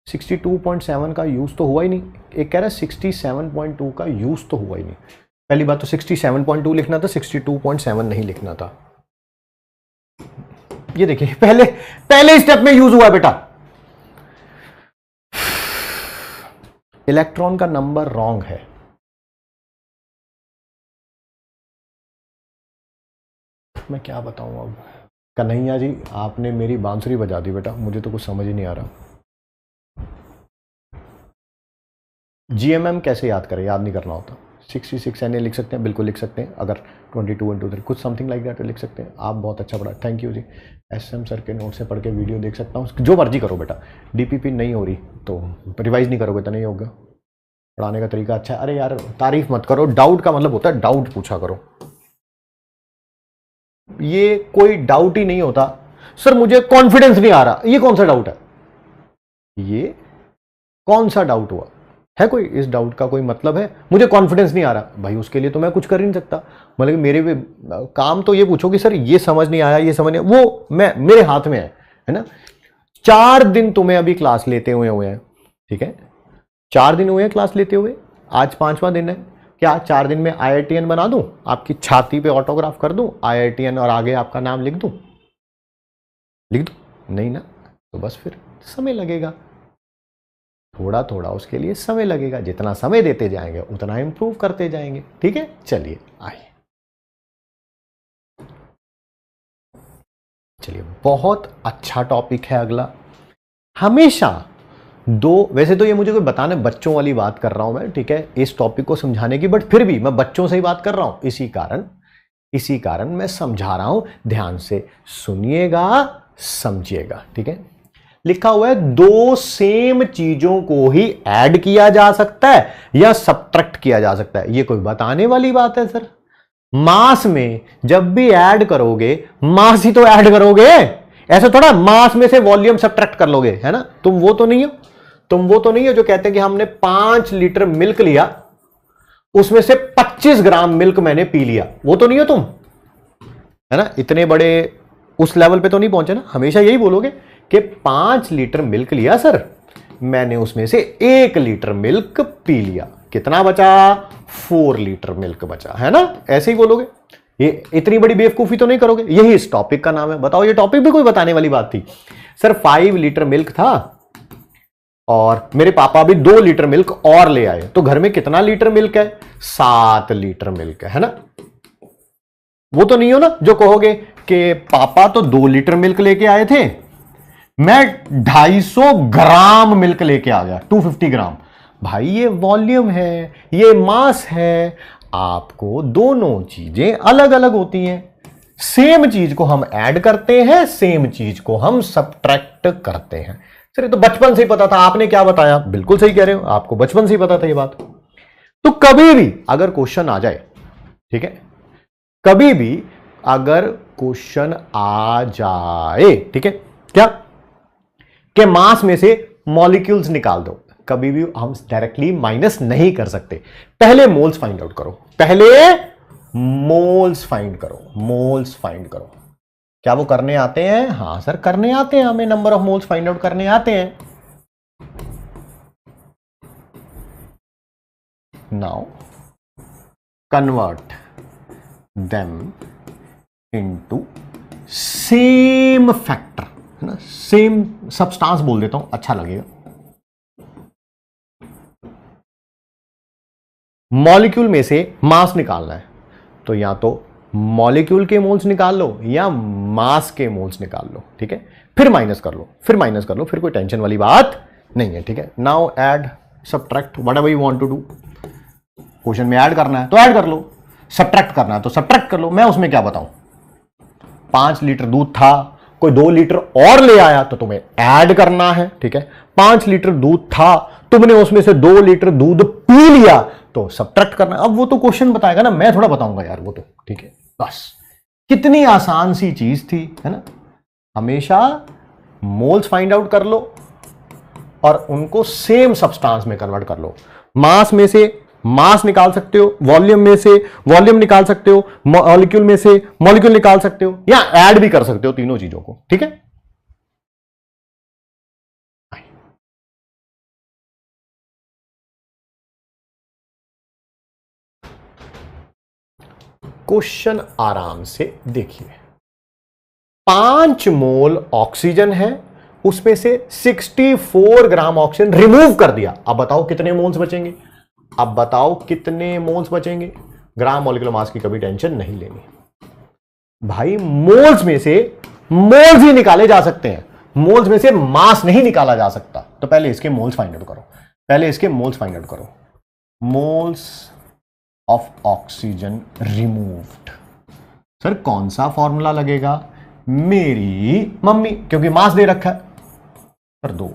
62.7 का यूज तो हुआ ही नहीं। एक कह रहा है 67.2 का यूज तो हुआ ही नहीं। पहली बात तो 67.2 लिखना था, 62.7 नहीं लिखना था। ये देखिए पहले स्टेप में यूज हुआ बेटा। इलेक्ट्रॉन का नंबर रॉन्ग है। मैं क्या बताऊं अब। कन्हैया जी आपने मेरी बांसुरी बजा दी बेटा, मुझे तो कुछ समझ ही नहीं आ रहा। जीएमएम कैसे याद करें? याद नहीं करना होता। 66 एन लिख सकते हैं, बिल्कुल लिख सकते हैं। अगर 22 1 2 3 कुछ समथिंग लाइक दैट लिख सकते हैं। आप बहुत अच्छा पढ़ा, थैंक यू जी। एसएम सर के नोट से पढ़ के वीडियो देख सकता हूँ, जो मर्जी करो बेटा। डीपीपी नहीं हो रही तो रिवाइज नहीं करोगे तो नहीं होगा। पढ़ाने का तरीका अच्छा है। अरे यार तारीफ मत करो, डाउट का मतलब होता है डाउट पूछा करो। ये कोई डाउट ही नहीं होता। सर मुझे कॉन्फिडेंस नहीं आ रहा, ये कौन सा डाउट है? ये कौन सा डाउट हुआ है? कोई इस डाउट का कोई मतलब है? मुझे कॉन्फिडेंस नहीं आ रहा भाई, उसके लिए तो मैं कुछ कर ही नहीं सकता। मतलब मेरे भी काम तो ये पूछो कि सर ये समझ नहीं आया, ये समझ नहीं, वो मेरे हाथ में है ना। 4 दिन तुम्हें अभी क्लास लेते हुए हैं, ठीक है, 4 दिन हुए हैं क्लास लेते हुए, आज 5वां दिन है। क्या 4 दिन में IITN बना दूं? आपकी छाती पे ऑटोग्राफ कर दूं IITN और आगे आपका नाम लिख दूं? नहीं ना, तो बस फिर समय लगेगा, थोड़ा थोड़ा उसके लिए समय लगेगा। जितना समय देते जाएंगे उतना इंप्रूव करते जाएंगे। ठीक है, चलिए आइए। चलिए बहुत अच्छा टॉपिक है अगला। हमेशा वैसे तो ये मुझे कोई बताने बच्चों वाली बात कर रहा हूं मैं, ठीक है, इस टॉपिक को समझाने की, बट फिर भी मैं बच्चों से ही बात कर रहा हूं। इसी कारण मैं समझा रहा हूं, ध्यान से सुनिएगा, समझिएगा। ठीक है, लिखा हुआ है 2 सेम चीजों को ही ऐड किया जा सकता है या सब्ट्रैक्ट किया जा सकता है। ये कोई बताने वाली बात है सर? मास में जब भी ऐड करोगे, मास ही तो ऐड करोगे, ऐसा थोड़ा मास में से वॉल्यूम सब्ट्रैक्ट कर लोगे, है ना। तुम वो तो नहीं हो जो कहते हैं कि हमने 5 लीटर मिल्क लिया, उसमें से 25 ग्राम मिल्क मैंने पी लिया। वो तो नहीं हो तुम, है ना। इतने बड़े उस लेवल पे तो नहीं पहुंचे ना। हमेशा यही बोलोगे कि 5 लीटर मिल्क लिया सर, मैंने उसमें से 1 लीटर मिल्क पी लिया, कितना बचा? 4 लीटर मिल्क बचा, है ना। ऐसे ही बोलोगे। ये इतनी बड़ी बेवकूफी तो नहीं करोगे, यही इस टॉपिक का नाम है। बताओ ये टॉपिक भी कोई बताने वाली बात थी? सर 5 लीटर मिल्क था और मेरे पापा भी 2 लीटर मिल्क और ले आए, तो घर में कितना लीटर मिल्क है? 7 लीटर मिल्क है ना। वो तो नहीं हो ना जो कहोगे कि पापा तो 2 लीटर मिल्क लेके आए थे, मैं 250 ग्राम मिल्क लेके आ गया, 250 ग्राम। भाई ये वॉल्यूम है, ये मास है, आपको दोनों चीजें अलग अलग होती हैं। सेम चीज को हम ऐड करते हैं, सेम चीज को हम सब्ट्रैक्ट करते हैं। सर ये तो बचपन से ही पता था, आपने क्या बताया? बिल्कुल सही कह रहे हो, आपको बचपन से ही पता था ये बात। तो कभी भी अगर क्वेश्चन आ जाए, ठीक है, कभी भी अगर क्वेश्चन आ जाए, ठीक है, क्या कि मास में से मॉलिक्यूल्स निकाल दो, कभी भी हम डायरेक्टली माइनस नहीं कर सकते। पहले मोल्स फाइंड आउट करो, पहले मोल्स फाइंड करो, मोल्स फाइंड करो। क्या वो करने आते हैं? हां सर करने आते हैं, हमें number of moles find out करने आते हैं। Now convert them into same factor, है ना, सेम सब्सटेंस बोल देता हूं, अच्छा लगेगा। मॉलिक्यूल में से मास निकालना है, तो या तो मॉलिक्यूल के मोल्स निकाल लो या मास के मोल्स निकाल लो, ठीक है, फिर माइनस कर लो, फिर माइनस कर लो, फिर कोई टेंशन वाली बात नहीं है, ठीक है। Now add subtract whatever you want to do. Question में ऐड करना है तो ऐड कर लो, सब्ट्रैक्ट करना है तो सब्ट्रैक्ट कर लो। मैं उसमें क्या बताऊं? 5 लीटर दूध था, कोई 2 लीटर और ले आया तो तुम्हें ऐड करना है, ठीक है। 5 लीटर दूध था, तुमने उसमें से 2 लीटर दूध पी लिया तो सब्ट्रैक्ट करना। अब वो तो क्वेश्चन बताएगा ना, मैं थोड़ा बताऊंगा यार वो तो, ठीक है। बस कितनी आसान सी चीज थी, है ना। हमेशा मोल्स फाइंड आउट कर लो और उनको सेम सब्सटेंस में कन्वर्ट कर लो। मास में से मास निकाल सकते हो, वॉल्यूम में से वॉल्यूम निकाल सकते हो, मॉलिक्यूल में से मॉलिक्यूल निकाल सकते हो, या ऐड भी कर सकते हो तीनों चीजों को, ठीक है। क्वेश्चन आराम से देखिए। 5 मोल ऑक्सीजन है, उसमें से 64 ग्राम ऑक्सीजन रिमूव कर दिया। अब बताओ कितने मोल्स बचेंगे? अब बताओ कितने मोल्स बचेंगे? ग्राम मॉलिक्यूलर मास की कभी टेंशन नहीं लेनी भाई। मोल्स में से मोल्स ही निकाले जा सकते हैं, मोल्स में से मास नहीं निकाला जा सकता। तो पहले इसके मोल्स फाइंड आउट करो, पहले इसके मोल्स फाइंड आउट करो। Moles of oxygen removed. Sir कौन सा फॉर्मूला लगेगा? मेरी मम्मी, क्योंकि मास दे रखा है। सर 2।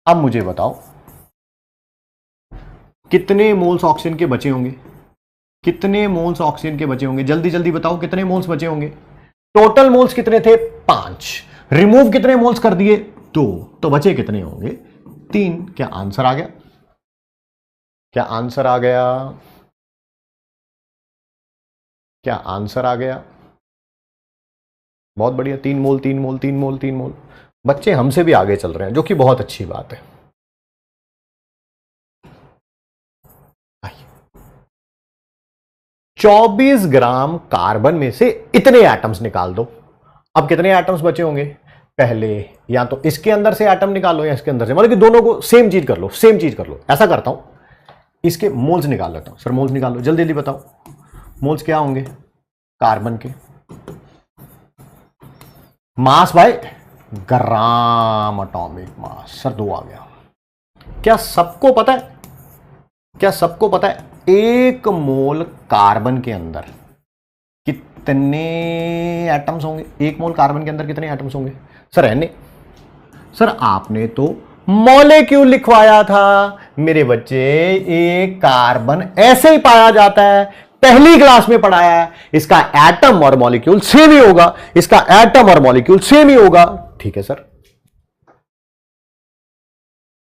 अब मुझे बताओ कितने मोल्स ऑक्सीजन के बचे होंगे? कितने मोल्स ऑक्सीजन के बचे होंगे? जल्दी जल्दी बताओ कितने मोल्स बचे होंगे? टोटल मोल्स कितने थे? 5। रिमूव कितने मोल्स कर दिए? 2। तो बचे कितने होंगे? 3। क्या आंसर आ गया? क्या आंसर आ गया? क्या आंसर आ गया? बहुत बढ़िया। 3 मोल 3 मोल 3 मोल 3 मोल। बच्चे हमसे भी आगे चल रहे हैं, जो कि बहुत अच्छी बात है। 24 ग्राम कार्बन में से इतने एटम्स निकाल दो। अब कितने एटम्स बचे होंगे? पहले या तो इसके अंदर से एटम निकाल लो या इसके अंदर से, मतलब कि दोनों को सेम चीज कर लो, सेम चीज कर लो। ऐसा करता हूं, इसके मोल्स निकाल लेता हूं। सर मोल्स निकाल लो, जल्दी जल्दी बताओ मोल्स क्या होंगे कार्बन के? Mass by gram atomic mass. Sir 2 आ गया। क्या सबको पता है? क्या सबको पता है 1 मोल कार्बन के अंदर कितने एटम्स होंगे? 1 मोल कार्बन के अंदर कितने एटम्स होंगे? सर रहने, सर आपने तो मॉलिक्यूल लिखवाया था मेरे बच्चे। एक कार्बन ऐसे ही पाया जाता है, पहली क्लास में पढ़ाया है। इसका एटम और मॉलिक्यूल सेम ही होगा, इसका एटम और मॉलिक्यूल सेम ही होगा, ठीक है सर।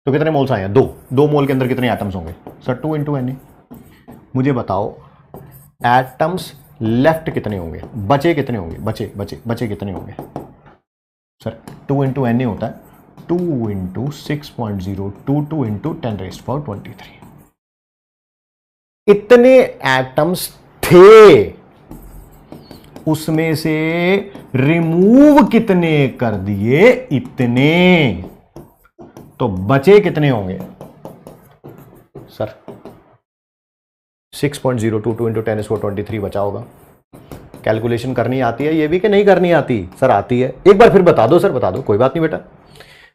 तो कितने मोल्स आए हैं? 2। 2 मोल के अंदर कितने एटम्स होंगे? Sir 2 × Na। मुझे बताओ एटम्स लेफ्ट कितने होंगे? बचे कितने होंगे? बचे बचे बचे कितने होंगे? सर 2 × Na होता है 2 × 6.022 × 10⁻23। इतने एटम्स थे, उसमें से रिमूव कितने कर दिए? इतने। तो बचे कितने होंगे सर? 6.022 इंटू 10⁻23 बचा होगा। कैलकुलेशन करनी आती है ये भी कि नहीं करनी आती? सर आती है। एक बार फिर बता दो सर, बता दो, कोई बात नहीं बेटा।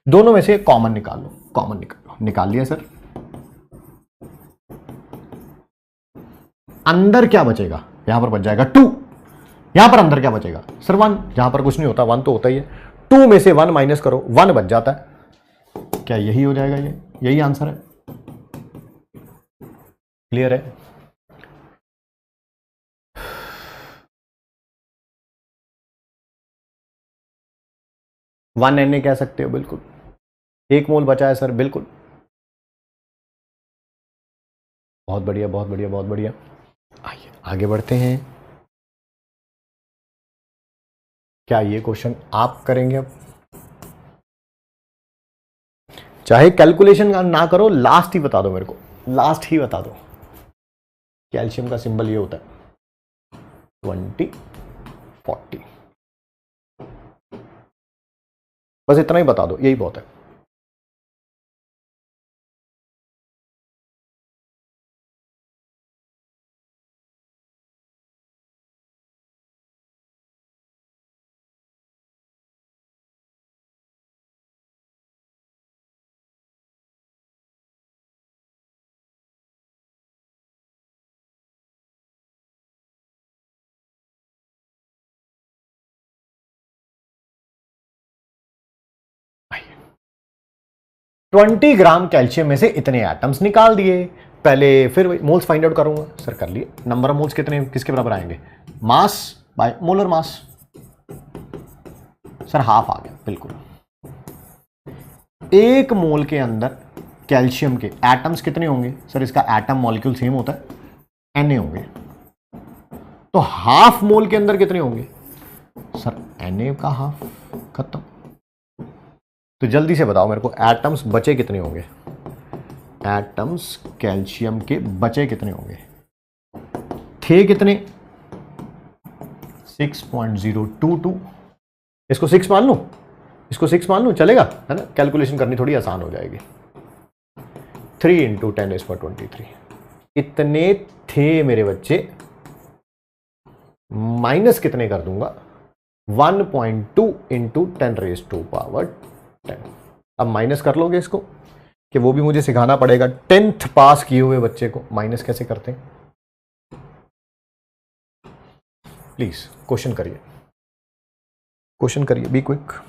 दोनों में से कॉमन निकाल लो, कॉमन निकालो। निकाल लिया सर। अंदर क्या बचेगा? यहां पर बच जाएगा 2। यहां पर अंदर क्या बचेगा सर? 1। जहां पर कुछ नहीं होता 1 तो होता ही है। 2 में से 1 माइनस करो, 1 बच जाता है। क्या यही हो जाएगा? ये यही आंसर है। क्लियर है? वन एन कह सकते हो, बिल्कुल। 1 मोल बचा है सर, बिल्कुल। बहुत बढ़िया, बहुत बढ़िया, बहुत बढ़िया। आइए आगे बढ़ते हैं। क्या ये क्वेश्चन आप करेंगे अब? चाहे कैलकुलेशन ना करो, लास्ट ही बता दो मेरे को, लास्ट ही बता दो। कैल्शियम का सिंबल ये होता है 20 40। बस इतना ही बता दो, यही बहुत है। ट्वेंटी ग्राम कैल्शियम में से इतने एटम्स निकाल दिए। पहले फिर मोल्स फाइंड आउट करूंगा सर, कर लिए। नंबर ऑफ मोल्स कितने, किसके बराबर आएंगे? Mass by molar mass. Sir half आ गया, बिल्कुल। 1 मोल के अंदर कैल्शियम के एटम्स कितने होंगे सर? इसका एटम मॉलिक्यूल सेम होता है, Na होंगे। तो हाफ मोल के अंदर कितने होंगे सर? Na का हाफ, खत्म। तो जल्दी से बताओ मेरे को, एटम्स बचे कितने होंगे? एटम्स कैल्शियम के बचे कितने होंगे? थे कितने? 6.022। इसको 6 मान लूं, इसको 6 मान लूं, चलेगा? है ना, कैलकुलेशन करनी थोड़ी आसान हो जाएगी। 3 इंटू 10⁻23 इतने थे मेरे बच्चे। माइनस कितने कर दूंगा? 1.2 इंटू 10⁻10। अब माइनस कर लोगे इसको, कि वो भी मुझे सिखाना पड़ेगा। 10th पास किए हुए बच्चे को माइनस कैसे करते हैं? प्लीज क्वेश्चन करिए, क्वेश्चन करिए, बी क्विक।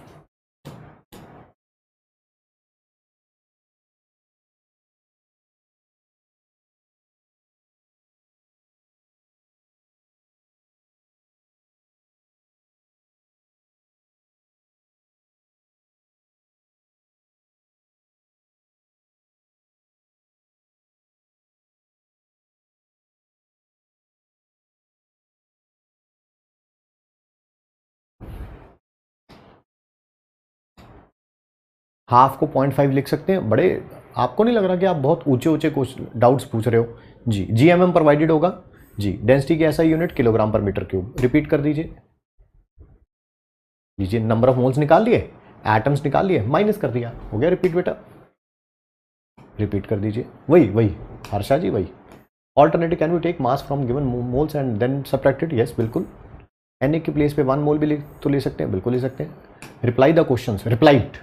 हाफ को 0.5 लिख सकते हैं। बड़े आपको नहीं लग रहा कि आप बहुत ऊंचे ऊंचे डाउट्स पूछ रहे हो? जी, जीएमएम प्रोवाइडेड होगा जी। डेंसिटी की ऐसा यूनिट किलोग्राम पर मीटर क्यूब। रिपीट कर दीजिए, लीजिए। नंबर ऑफ मोल्स निकाल लिए, एटम्स निकाल लिए, माइनस कर दिया, हो गया। रिपीट बेटा, रिपीट कर दीजिए। वही वही हर्षा जी, वही। Alternative, can we take mass from given moles and then subtracted? Yes, बिल्कुल। Na की प्लेस पे 1 मोल भी तो ले सकते हैं, बिल्कुल ले सकते हैं। Reply the questions. रिप्लाइड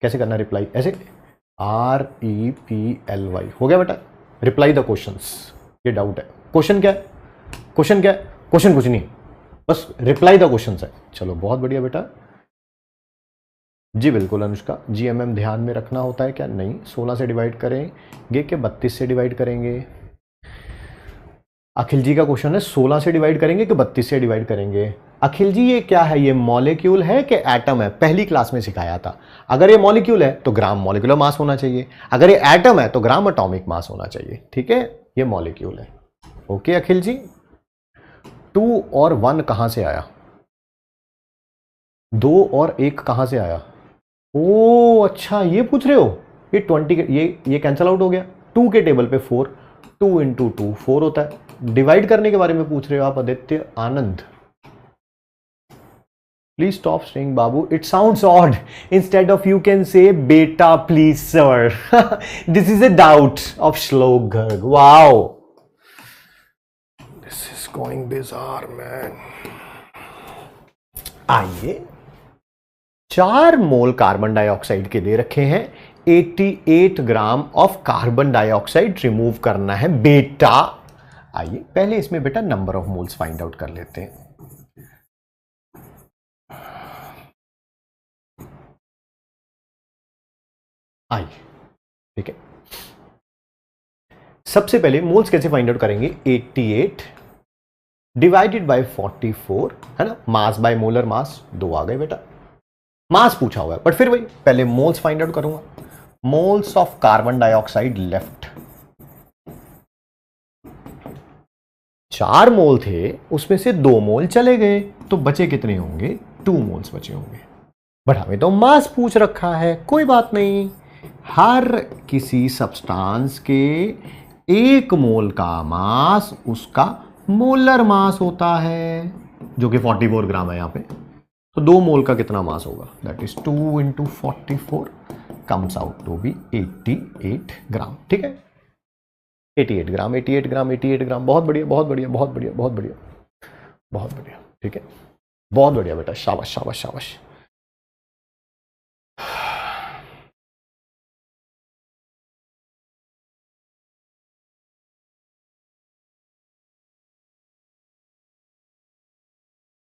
कैसे करना? रिप्लाई ऐसे, REPLY, हो गया बेटा। Reply the questions. ये डाउट है, क्वेश्चन क्या है? क्वेश्चन क्या है? क्वेश्चन कुछ नहीं, बस रिप्लाई द क्वेश्चंस है। चलो बहुत बढ़िया बेटा। जी बिल्कुल अनुष्का, जीएमएम ध्यान में रखना होता है क्या? नहीं। 16 से डिवाइड करेंगे कि 32 से डिवाइड करेंगे? अखिल जी का क्वेश्चन है 16 से डिवाइड करेंगे कि 32 से डिवाइड करेंगे? अखिल जी ये क्या है? ये मॉलिक्यूल है कि एटम है? पहली क्लास में सिखाया था। अगर ये मॉलिक्यूल है तो ग्राम मॉलिक्यूलर मास होना चाहिए, अगर ये एटम है तो ग्राम एटॉमिक मास होना चाहिए। ठीक है, ये मॉलिक्यूल है। ओके अखिल जी। 2 और 1 कहां से आया? 2 और 1 कहां से आया? ओ अच्छा, ये पूछ रहे हो। ये 20 ये कैंसिल आउट हो गया। 2 के टेबल पे 4, 2 इंटू 2 4 होता है। डिवाइड करने के बारे में पूछ रहे हो आप आदित्य आनंद? Please stop saying Babu. It sounds odd. Instead of you can say Beta, please, sir. This is a doubt of Shlok Garg. Wow. This is going bizarre, man. आइए, 4 मोल कार्बन डाइऑक्साइड के दे रखे हैं, 88 gram of carbon dioxide remove करना है बेटा। आइए पहले इसमें बेटा number of moles find out कर लेते हैं। आइए, ठीक है, सबसे पहले मोल्स कैसे फाइंड आउट करेंगे? 88 डिवाइडेड बाय 44 है ना, मास बाय मोलर मास, 2 आ गए बेटा। मास पूछा हुआ है बट फिर वही, पहले मोल्स फाइंड आउट करूंगा। Moles of carbon dioxide left, 4 मोल थे, उसमें से 2 मोल चले गए, तो बचे कितने होंगे? 2 मोल्स बचे होंगे। बट हमें तो मास पूछ रखा है, कोई बात नहीं, हर किसी सब्सटेंस के 1 मोल का मास उसका मोलर मास होता है, जो कि 44 ग्राम है यहां पे। तो 2 मोल का कितना मास होगा? That is 2 into 44 comes out to be 88 gram. ठीक है, 88 ग्राम, 88 ग्राम, 88 ग्राम। बहुत बढ़िया, बहुत बढ़िया, बहुत बढ़िया, बहुत बढ़िया, बहुत बढ़िया। ठीक है, बहुत बढ़िया बेटा, शाबाश शाबाश शाबाश।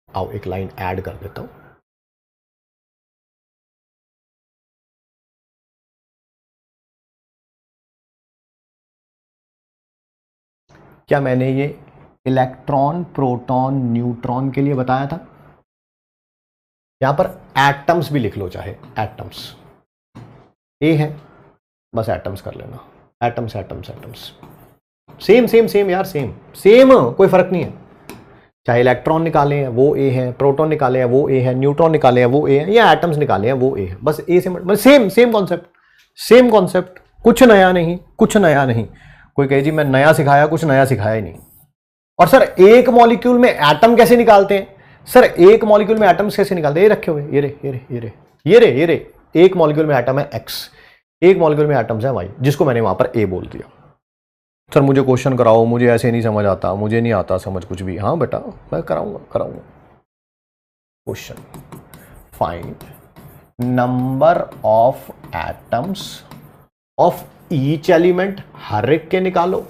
आओ एक लाइन ऐड कर देता हूं। क्या मैंने ये इलेक्ट्रॉन, प्रोटॉन, न्यूट्रॉन के लिए बताया था? यहां पर एटम्स भी लिख लो, चाहे एटम्स ए है, बस एटम्स कर लेना, atoms atoms atoms, same same same यार, सेम सेम, कोई फर्क नहीं है। चाहे इलेक्ट्रॉन निकाले हैं वो ए है, प्रोटॉन निकाले हैं वो ए है, न्यूट्रॉन निकाले हैं वो ए है, या एटम्स निकाले हैं वो ए है, बस ए से मतलब same same concept, same concept, कुछ नया नहीं, कुछ नया नहीं। कोई कहे जी मैं नया सिखाया, कुछ नया सिखाया ही नहीं। और सर एक मॉलिक्यूल में एटम कैसे निकालते हैं? सर एक मॉलिक्यूल में एटम्स कैसे निकालते हैं? ये रखे हुए, ये रे ये रे ये रे ये रे ये रे, एक मॉलिक्यूल में एटम है एक्स, एक मॉलिक्यूल में एटम्स है वाई, जिसको मैंने वहां पर ए बोल दिया। सर मुझे क्वेश्चन कराओ, मुझे ऐसे नहीं समझ आता, मुझे नहीं आता समझ कुछ भी। हाँ बेटा मैं कराऊंगा कराऊंगा। Question, find number of atoms of each element, हर एक के निकालो,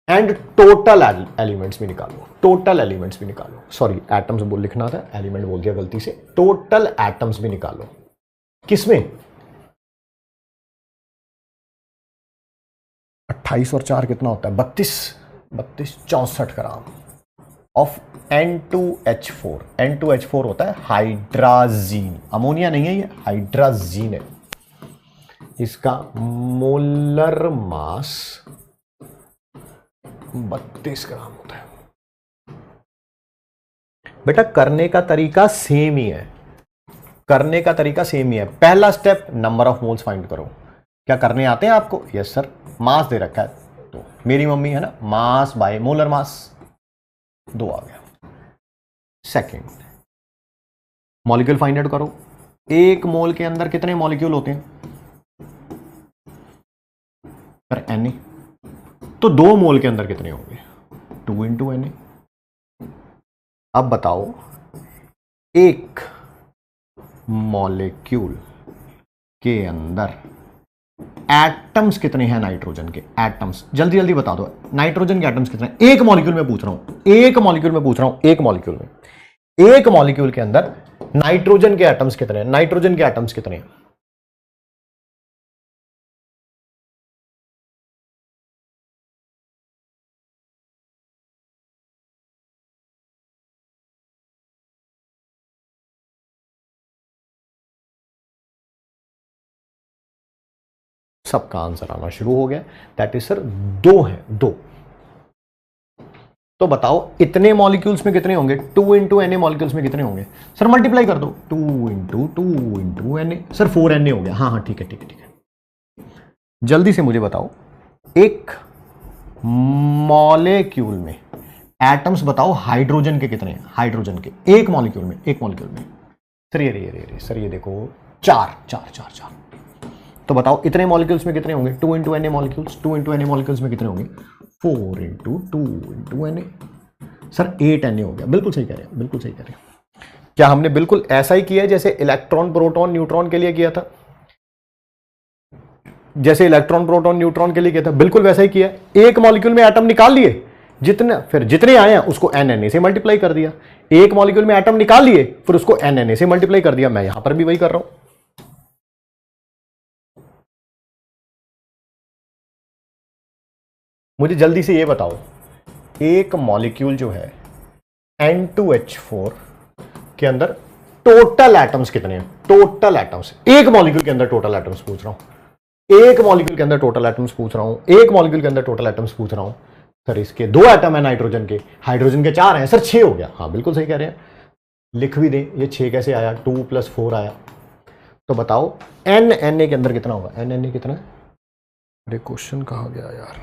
एंड टोटल एलिमेंट्स भी निकालो, टोटल एलिमेंट्स भी निकालो। सॉरी एटम्स बोल लिखना था, एलिमेंट बोल दिया गलती से। टोटल एटम्स भी निकालो, किसमें? 28 और 4 कितना होता है? 32, 64 ग्राम ऑफ N2H4। N2H4 होता है हाइड्राजीन, अमोनिया नहीं है ये, हाइड्राजीन है। इसका मोलर मास 32 ग्राम होता है। बेटा करने का तरीका सेम ही है, करने का तरीका सेम ही है। पहला step number of moles find करो। क्या करने आते हैं आपको? Yes sir. मास दे रखा है तो मेरी मम्मी है ना, मास बाय मोलर मास, 2 आ गया। सेकंड, मॉलिक्यूल फाइंड आउट करो। 1 मोल के अंदर कितने मॉलिक्यूल होते हैं? सर Na, तो 2 मोल के अंदर कितने होंगे? 2 इंटू Na। अब बताओ एक मॉलिक्यूल के अंदर एटम्स कितने हैं नाइट्रोजन के? एटम्स जल्दी जल्दी बता दो, नाइट्रोजन के एटम्स कितने हैं? एक मॉलिक्यूल में पूछ रहा हूं, एक मॉलिक्यूल में पूछ रहा हूं, एक मॉलिक्यूल में, एक मॉलिक्यूल के अंदर नाइट्रोजन के एटम्स कितने हैं? नाइट्रोजन के एटम्स कितने हैं? सबका आंसर आना शुरू हो गया। दैट इज सर 2 है, 2। तो बताओ इतने मॉलिक्यूल्स में कितने होंगे? 2 इंटू Na मॉलिक्यूल्स में कितने होंगे? सर मल्टीप्लाई कर दो, 2 इंटू Na। सर 4 Na हो गया। हाँ हाँ ठीक है ठीक है ठीक है। जल्दी से मुझे बताओ एक मॉलिक्यूल में एटम्स बताओ हाइड्रोजन के कितने हैं, हाइड्रोजन के एक मॉलिक्यूल में, एक मॉलिक्यूल में। सर ये सर ये देखो 4 तो बताओ इतने मॉलिक्यूल्स में कितने होंगे, 2 into N A molecules, 2 into N A molecules में कितने होंगे, 4 into 2 into N A. Sir 8 N A हो गया। बिल्कुल सही कह रहे हैं, बिल्कुल सही कह रहे हैं। क्या हमने बिल्कुल ऐसा ही किया है जैसे इलेक्ट्रॉन प्रोटॉन न्यूट्रॉन के लिए किया था, जैसे इलेक्ट्रॉन प्रोटॉन न्यूट्रॉन के लिए किया था, बिल्कुल वैसा ही किया। एक मॉलिक्यूल में एटम निकाल लिए, जितने फिर जितने आए हैं उसको एन एन ए से मल्टीप्लाई कर दिया। एक मॉलिक्यूल में एटम निकाल लिए, फिर उसको एन एन ए से मल्टीप्लाई कर दिया। मैं यहां पर भी वही कर रहा हूं। मुझे जल्दी से ये बताओ, एक मॉलिक्यूल जो है N2H4 के अंदर टोटल एटम्स कितने हैं, टोटल एटम्स, एक मॉलिक्यूल के अंदर टोटल एटम्स पूछ रहा हूं, एक मॉलिक्यूल के अंदर टोटल एटम्स पूछ रहा हूं, एक मॉलिक्यूल के अंदर टोटल एटम्स पूछ रहा हूं। सर इसके 2 एटम है नाइट्रोजन के, हाइड्रोजन के 4 हैं। सर 6 हो गया। हाँ बिल्कुल सही कह रहे हैं, लिख भी दें। ये 6 कैसे आया, 2 + 4 आया। तो बताओ एन एन ए के अंदर कितना होगा, एन एन ए कितना है। अरे क्वेश्चन कहाँ गया यार,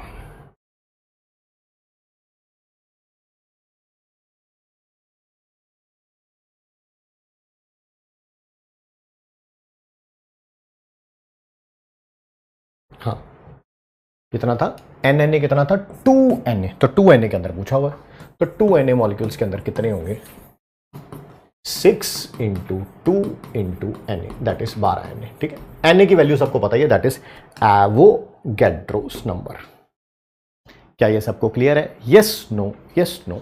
हाँ कितना था, एन एन ए कितना था, 2 एन ए। तो 2 एन ए के अंदर पूछा हुआ, तो 2 एन ए मॉलिक्यूल्स के अंदर कितने होंगे, 6 into 2 into N A, that is 12 N A. ठीक है, एन ए की वैल्यू सबको पता ही है, दैट इज एवोगैड्रोस नंबर। क्या ये सबको क्लियर है, यस नो, यस नो।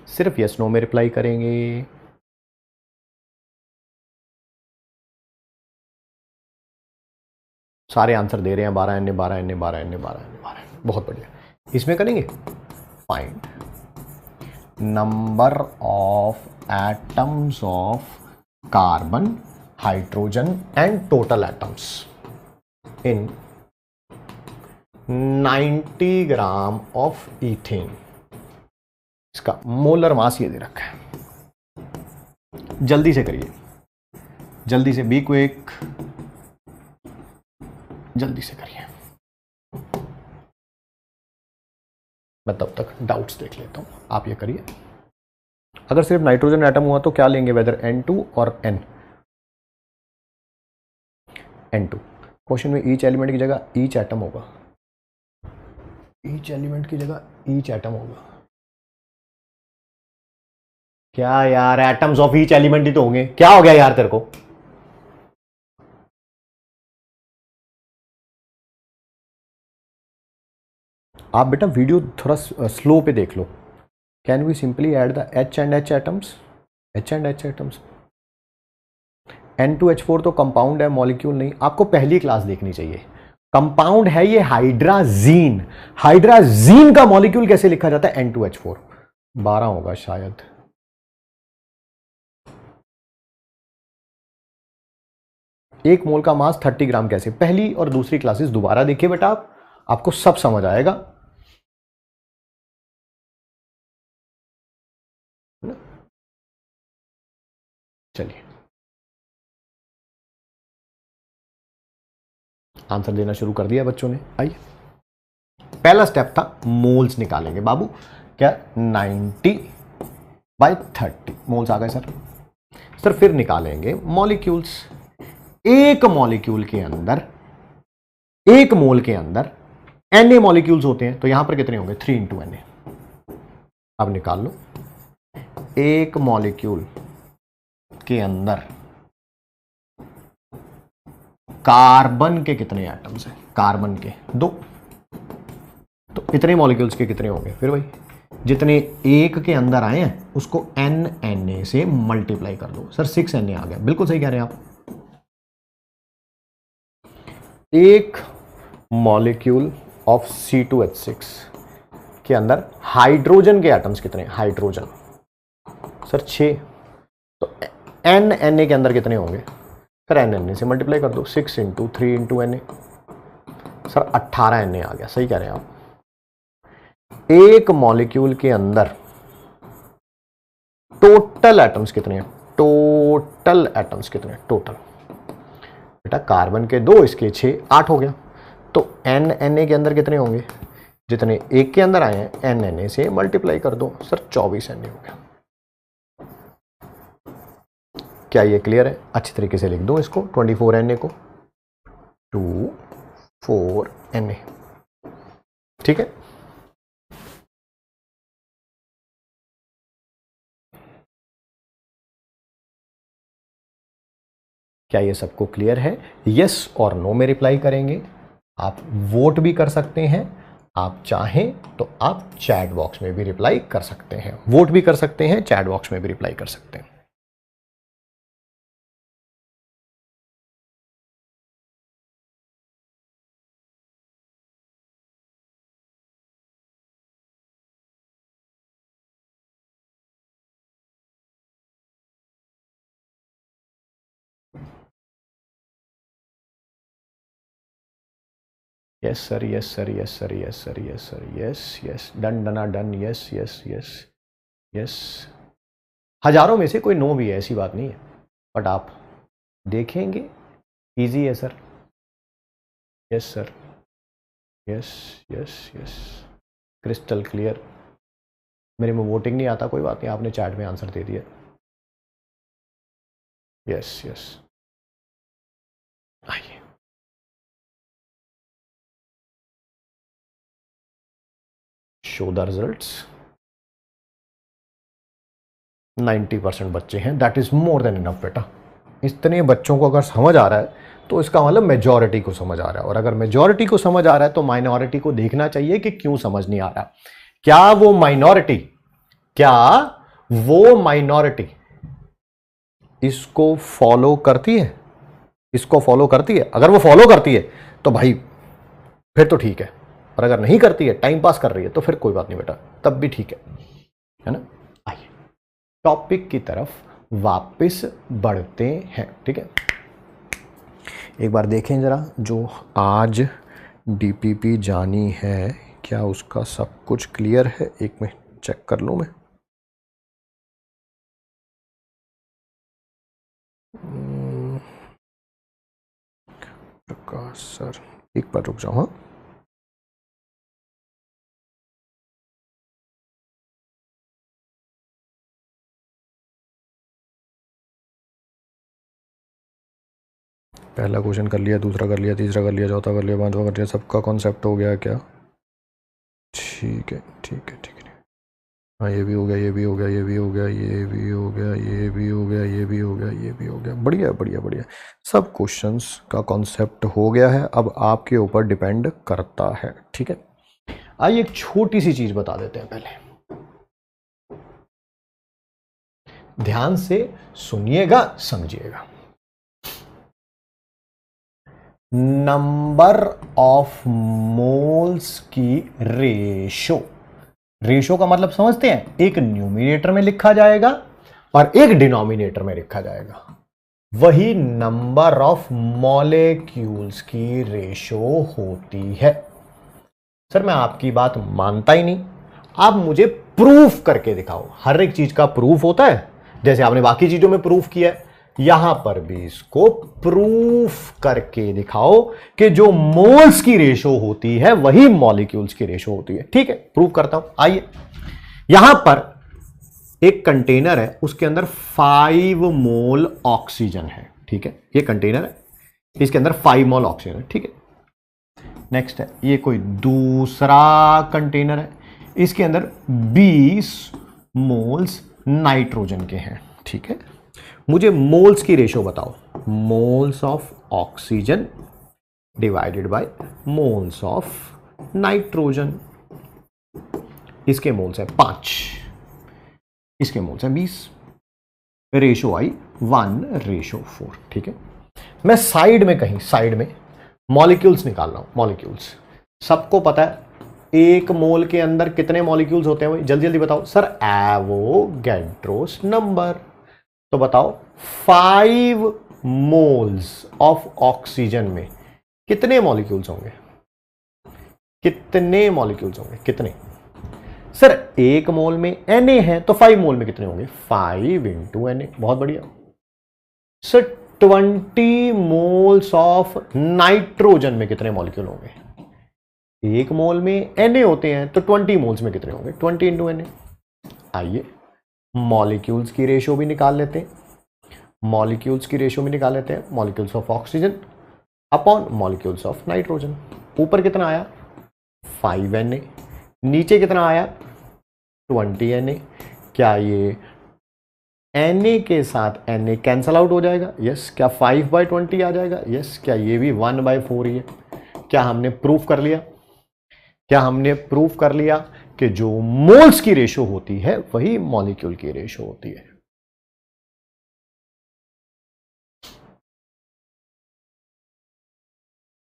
सिर्फ यस नो में रिप्लाई करेंगे। सारे आंसर दे रहे हैं, 12 N A, 12 N A, 12 N A, 12 N A, 12 N A. बहुत बढ़िया। इसमें करेंगे find number of atoms of carbon, hydrogen and total atoms in 90 gram of ethane. इसका मोलर मास ये दे रखा है। जल्दी से करिए, जल्दी से, बी क्विक, जल्दी से करिए। मैं तब तक डाउट्स देख लेता हूं, आप ये करिए। अगर सिर्फ नाइट्रोजन एटम हुआ तो क्या लेंगे, वेदर N2 और N2। क्वेश्चन में ईच एलिमेंट की जगह ईच एटम होगा, ईच एलिमेंट की जगह ईच एटम होगा। क्या यार, एटम्स ऑफ ईच एलिमेंट ही तो होंगे। क्या हो गया यार तेरे को, आप बेटा वीडियो थोड़ा स्लो पे देख लो। Can we simply add the H and H atoms, H and H atoms. N2H4 तो कंपाउंड है, मॉलिक्यूल नहीं। आपको पहली क्लास देखनी चाहिए। कंपाउंड है ये हाइड्राजीन, हाइड्राजीन का मॉलिक्यूल कैसे लिखा जाता है, N2H4। 12 होगा शायद। एक मोल का मास 30 ग्राम कैसे, पहली और दूसरी क्लासेस दोबारा देखिए बेटा, आपको सब समझ आएगा। चलिए आंसर देना शुरू कर दिया बच्चों ने। आइए, पहला स्टेप था मोल्स निकालेंगे बाबू। क्या, 90/30 मोल्स आ गए सर। सर फिर निकालेंगे मॉलिक्यूल्स। एक मॉलिक्यूल के अंदर, एक मोल के अंदर Na मॉलिक्यूल्स होते हैं, तो यहां पर कितने होंगे, 3 इंटू Na। अब निकाल लो, एक मॉलिक्यूल के अंदर कार्बन के कितने एटम्स हैं, कार्बन के 2। तो इतने मॉलिक्यूल्स के कितने होंगे, फिर वही जितने एक के अंदर आए हैं उसको Na से मल्टीप्लाई कर दो। सर 6 Na आ गया। बिल्कुल सही कह रहे हैं आप। एक मॉलिक्यूल ऑफ C2H6 के अंदर हाइड्रोजन के एटम्स कितने हैं, हाइड्रोजन सर 6। तो Na के अंदर कितने होंगे, सर Na से मल्टीप्लाई कर दो, 6 into 3 into Na। Sir 18 Na आ गया। सही कह रहे हैं आप। एक मॉलिक्यूल के अंदर टोटल एटम्स कितने हैं, टोटल एटम्स कितने हैं, टोटल बेटा कार्बन के 2, इसके 6, 8 हो गया। तो NNA के अंदर कितने होंगे, जितने एक के अंदर आए हैं NNA से मल्टीप्लाई कर दो। सर 24 Na हो गया। क्या ये क्लियर है? अच्छी तरीके से लिख दो इसको, 24 Na को 24 Na, ठीक है। क्या ये सबको क्लियर है? यस और नो में रिप्लाई करेंगे। आप वोट भी कर सकते हैं, आप चाहें तो आप चैट बॉक्स में भी रिप्लाई कर सकते हैं। वोट भी कर सकते हैं, चैट बॉक्स में भी रिप्लाई कर सकते हैं। Yes sir, yes sir, yes sir, yes sir, yes sir, yes yes, done डना done, yes yes yes yes. हजारों में से कोई नो भी है, ऐसी बात नहीं है, बट आप देखेंगे इजी है sir. Yes sir, yes yes yes, crystal clear. मेरे में वोटिंग नहीं आता, कोई बात नहीं, आपने चैट में आंसर दे दिया। यस यस, आइए। Show the results. 90% बच्चे हैं, that is more than enough बेटा। इतने बच्चों को अगर समझ आ रहा है तो इसका मतलब मेजॉरिटी को समझ आ रहा है, और अगर मेजॉरिटी को समझ आ रहा है तो माइनॉरिटी को देखना चाहिए कि क्यों समझ नहीं आ रहा। क्या वो माइनॉरिटी इसको फॉलो करती है? इसको फॉलो करती है? अगर वो फॉलो करती है तो भाई फिर तो ठीक है, और अगर नहीं करती है, टाइम पास कर रही है, तो फिर कोई बात नहीं बेटा, तब भी ठीक है ना। आइए टॉपिक की तरफ वापस बढ़ते हैं, ठीक है। एक बार देखें जरा, जो आज DPP जानी है, क्या उसका सब कुछ क्लियर है? एक मिनट चेक कर लूं मैं। प्रकाश सर, एक बार रुक जाओ। हाँ, पहला क्वेश्चन कर लिया, दूसरा कर लिया, तीसरा कर लिया, चौथा कर लिया, पांचवा कर लिया, सबका कॉन्सेप्ट हो गया क्या? ठीक है ठीक है ठीक है। हाँ, ये भी हो गया, ये भी हो गया, ये भी हो गया, ये भी हो गया, ये भी हो गया, ये भी हो गया, ये भी हो गया। बढ़िया बढ़िया बढ़िया, सब क्वेश्चंस का कॉन्सेप्ट हो गया है। अब आपके ऊपर डिपेंड करता है, ठीक है। आइए एक छोटी सी चीज बता देते हैं पहले, ध्यान से सुनिएगा, समझिएगा। नंबर ऑफ मोल्स की रेशो का मतलब समझते हैं? एक न्यूमिनेटर में लिखा जाएगा और एक डिनोमिनेटर में लिखा जाएगा, वही नंबर ऑफ मॉलिक्यूल्स की रेशो होती है। सर मैं आपकी बात मानता ही नहीं, आप मुझे प्रूफ करके दिखाओ। हर एक चीज का प्रूफ होता है, जैसे आपने बाकी चीजों में प्रूफ किया है, यहां पर भी इसको प्रूफ करके दिखाओ कि जो मोल्स की रेशो होती है वही मॉलिक्यूल्स की रेशो होती है। ठीक है, प्रूफ करता हूं। आइए, यहां पर एक कंटेनर है, उसके अंदर 5 मोल ऑक्सीजन है। ठीक है, ये कंटेनर है, इसके अंदर 5 मोल ऑक्सीजन है। ठीक है, नेक्स्ट है, ये कोई दूसरा कंटेनर है, इसके अंदर 20 मोल्स नाइट्रोजन के हैं। ठीक है, मुझे मोल्स की रेशो बताओ, moles of oxygen divided by moles of nitrogen. इसके मोल्स है 5, इसके मोल्स है 20, रेशो आई 1:4। ठीक है, मैं साइड में कहीं साइड में मॉलिक्यूल्स निकाल रहा हूं। मॉलिक्यूल्स सबको पता है, एक मोल के अंदर कितने मॉलिक्यूल्स होते हैं भाई? जल्दी जल्दी बताओ सर। Avogadro's number. तो बताओ 5 मोल्स ऑफ ऑक्सीजन में कितने मॉलिक्यूल्स होंगे? कितने मॉलिक्यूल्स होंगे? कितने? सर एक मोल में Na है तो 5 मोल में कितने होंगे? 5 × Na। बहुत बढ़िया सर, 20 मोल्स ऑफ नाइट्रोजन में कितने मॉलिक्यूल होंगे? एक मोल में Na होते हैं तो 20 मोल्स में कितने होंगे? 20 इंटू Na। आइए मॉलिक्यूल्स की रेशियो भी निकाल लेते हैं। Molecules of oxygen upon molecules of nitrogen. ऊपर कितना आया? 5 Na। नीचे कितना आया? 20 Na। क्या ये Na के साथ Na कैंसल आउट हो जाएगा? यस। क्या 5/20 आ जाएगा? यस। क्या ये भी 1/4 ही है? क्या हमने प्रूफ कर लिया कि जो मोल्स की रेशो होती है वही मॉलिक्यूल की रेशो होती है।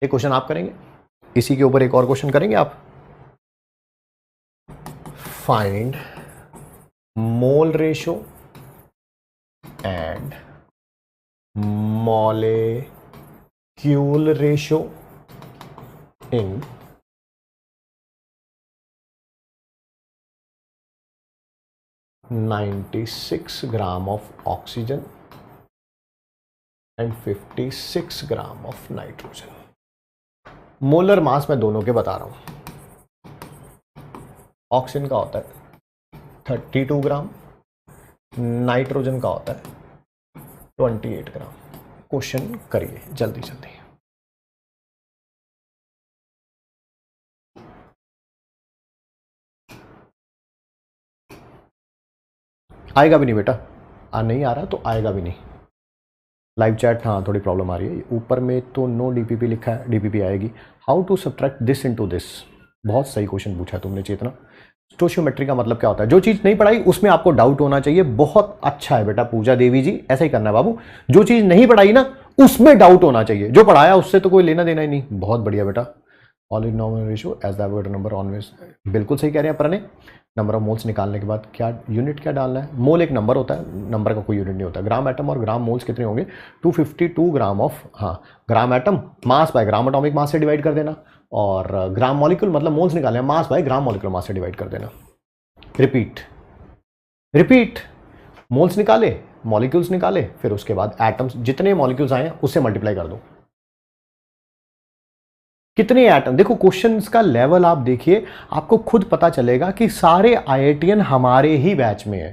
एक क्वेश्चन आप करेंगे, इसी के ऊपर एक और क्वेश्चन करेंगे आप। Find mole ratio and molecule ratio in 96 gram of oxygen and 56 gram of nitrogen. Molar mass मैं दोनों के बता रहा हूं। ऑक्सीजन का होता है 32 ग्राम, नाइट्रोजन का होता है 28 ग्राम। क्वेश्चन करिए जल्दी जल्दी। आएगा भी नहीं बेटा, नहीं आ रहा तो आएगा भी नहीं। लाइव चैट, हाँ थोड़ी प्रॉब्लम आ रही है। ऊपर में तो नो डीपीपी लिखा है, डीपीपी आएगी। How to subtract this into this. बहुत सही क्वेश्चन पूछा तुमने चेतना। स्टोशियोमेट्री का मतलब क्या होता है? जो चीज नहीं पढ़ाई उसमें आपको डाउट होना चाहिए। बहुत अच्छा है बेटा पूजा देवी जी, ऐसा ही करना है बाबू। जो चीज नहीं पढ़ाई ना उसमें डाउट होना चाहिए, जो पढ़ाया उससे तो कोई लेना देना ही नहीं। बहुत बढ़िया बेटा। All in normal ratio as the Avogadro number always. बिल्कुल सही कह रहे हैं प्रणय। नंबर ऑफ मोल्स निकालने के बाद क्या यूनिट क्या डालना है? मोल एक नंबर होता है, नंबर का कोई यूनिट नहीं होता। ग्राम एटम और ग्राम मोल्स कितने होंगे? 252 ग्राम ऑफ, हाँ gram atom mass by gram atomic मास से डिवाइड कर देना, और ग्राम मॉलिक्यूल मतलब मोल्स निकालने mass by gram molecular mass से डिवाइड कर देना। रिपीट मोल्स निकाले, मॉलिक्यूल्स निकाले, फिर उसके बाद एटम्स जितने मॉलिक्यूल्स आए उससे मल्टीप्लाई कर दो। कितने एटम? देखो क्वेश्चन का लेवल आप देखिए, आपको खुद पता चलेगा कि सारे आईआईटीएन हमारे ही बैच में है।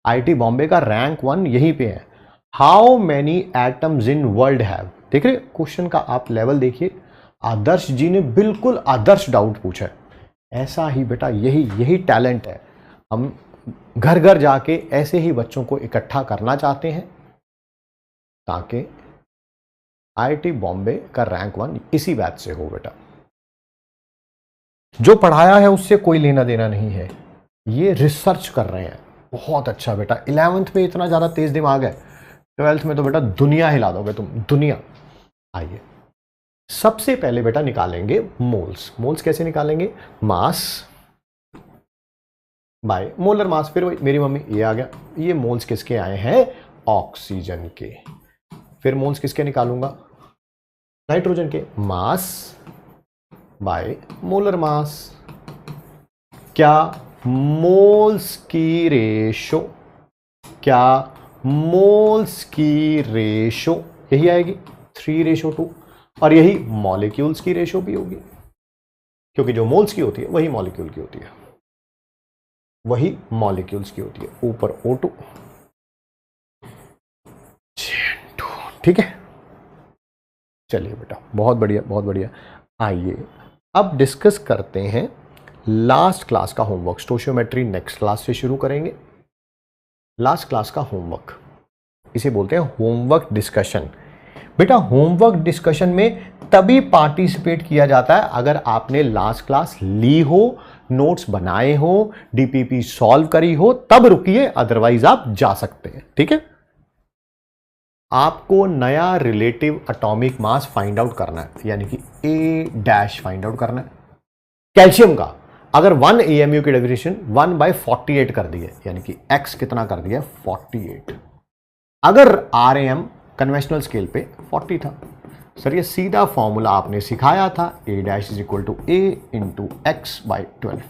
आईआईटी बॉम्बे का रैंक 1 यहीं पे है। How many atoms in world have. देख रहे क्वेश्चन का आप लेवल देखिए। आदर्श जी ने बिल्कुल आदर्श डाउट पूछा है। ऐसा ही बेटा, यही टैलेंट है। हम घर घर जाके ऐसे ही बच्चों को इकट्ठा करना चाहते हैं ताकि आईआईटी बॉम्बे का रैंक 1 इसी बैच से हो बेटा। जो पढ़ाया है उससे कोई लेना देना नहीं है, ये रिसर्च कर रहे हैं। बहुत अच्छा बेटा। 11th में इतना ज्यादा तेज दिमाग है, 12th में तो बेटा दुनिया हिला दोगे तुम, दुनिया। आइए सबसे पहले बेटा निकालेंगे मोल्स। मोल्स कैसे निकालेंगे? मास बाय मोलर मास। फिर मेरी मम्मी ये आ गया, ये मोल्स किसके आए हैं? ऑक्सीजन के। फिर मोल्स किसके निकालूंगा? नाइट्रोजन के। मास बाय मोलर मास। क्या मोल्स की रेशो, यही आएगी 3:2, और यही मॉलिक्यूल्स की रेशो भी होगी, क्योंकि जो मोल्स की होती है वही मॉलिक्यूल की होती है, वही मॉलिक्यूल्स की होती है। ऊपर O2, ठीक है। चलिए बेटा, बहुत बढ़िया बहुत बढ़िया। आइए अब डिस्कस करते हैं लास्ट क्लास का होमवर्क। स्टोशियोमेट्री नेक्स्ट क्लास से शुरू करेंगे। लास्ट क्लास का होमवर्क, इसे बोलते हैं होमवर्क डिस्कशन। बेटा होमवर्क डिस्कशन में तभी पार्टिसिपेट किया जाता है अगर आपने लास्ट क्लास ली हो, नोट्स बनाए हो, डीपीपी सॉल्व करी हो, तब रुकिए, अदरवाइज आप जा सकते हैं। ठीक है। आपको नया relative atomic mass find out करना है, यानी कि A' फाइंड आउट करना है कैल्शियम का। अगर 1 AMU की डेफिनेशन 1/48 कर दी है, यानी कि x कितना कर दिया? 48। अगर RAM कन्वेंशनल स्केल पे 40 था। सर ये सीधा फॉर्मूला आपने सिखाया था, A' = A × x/12।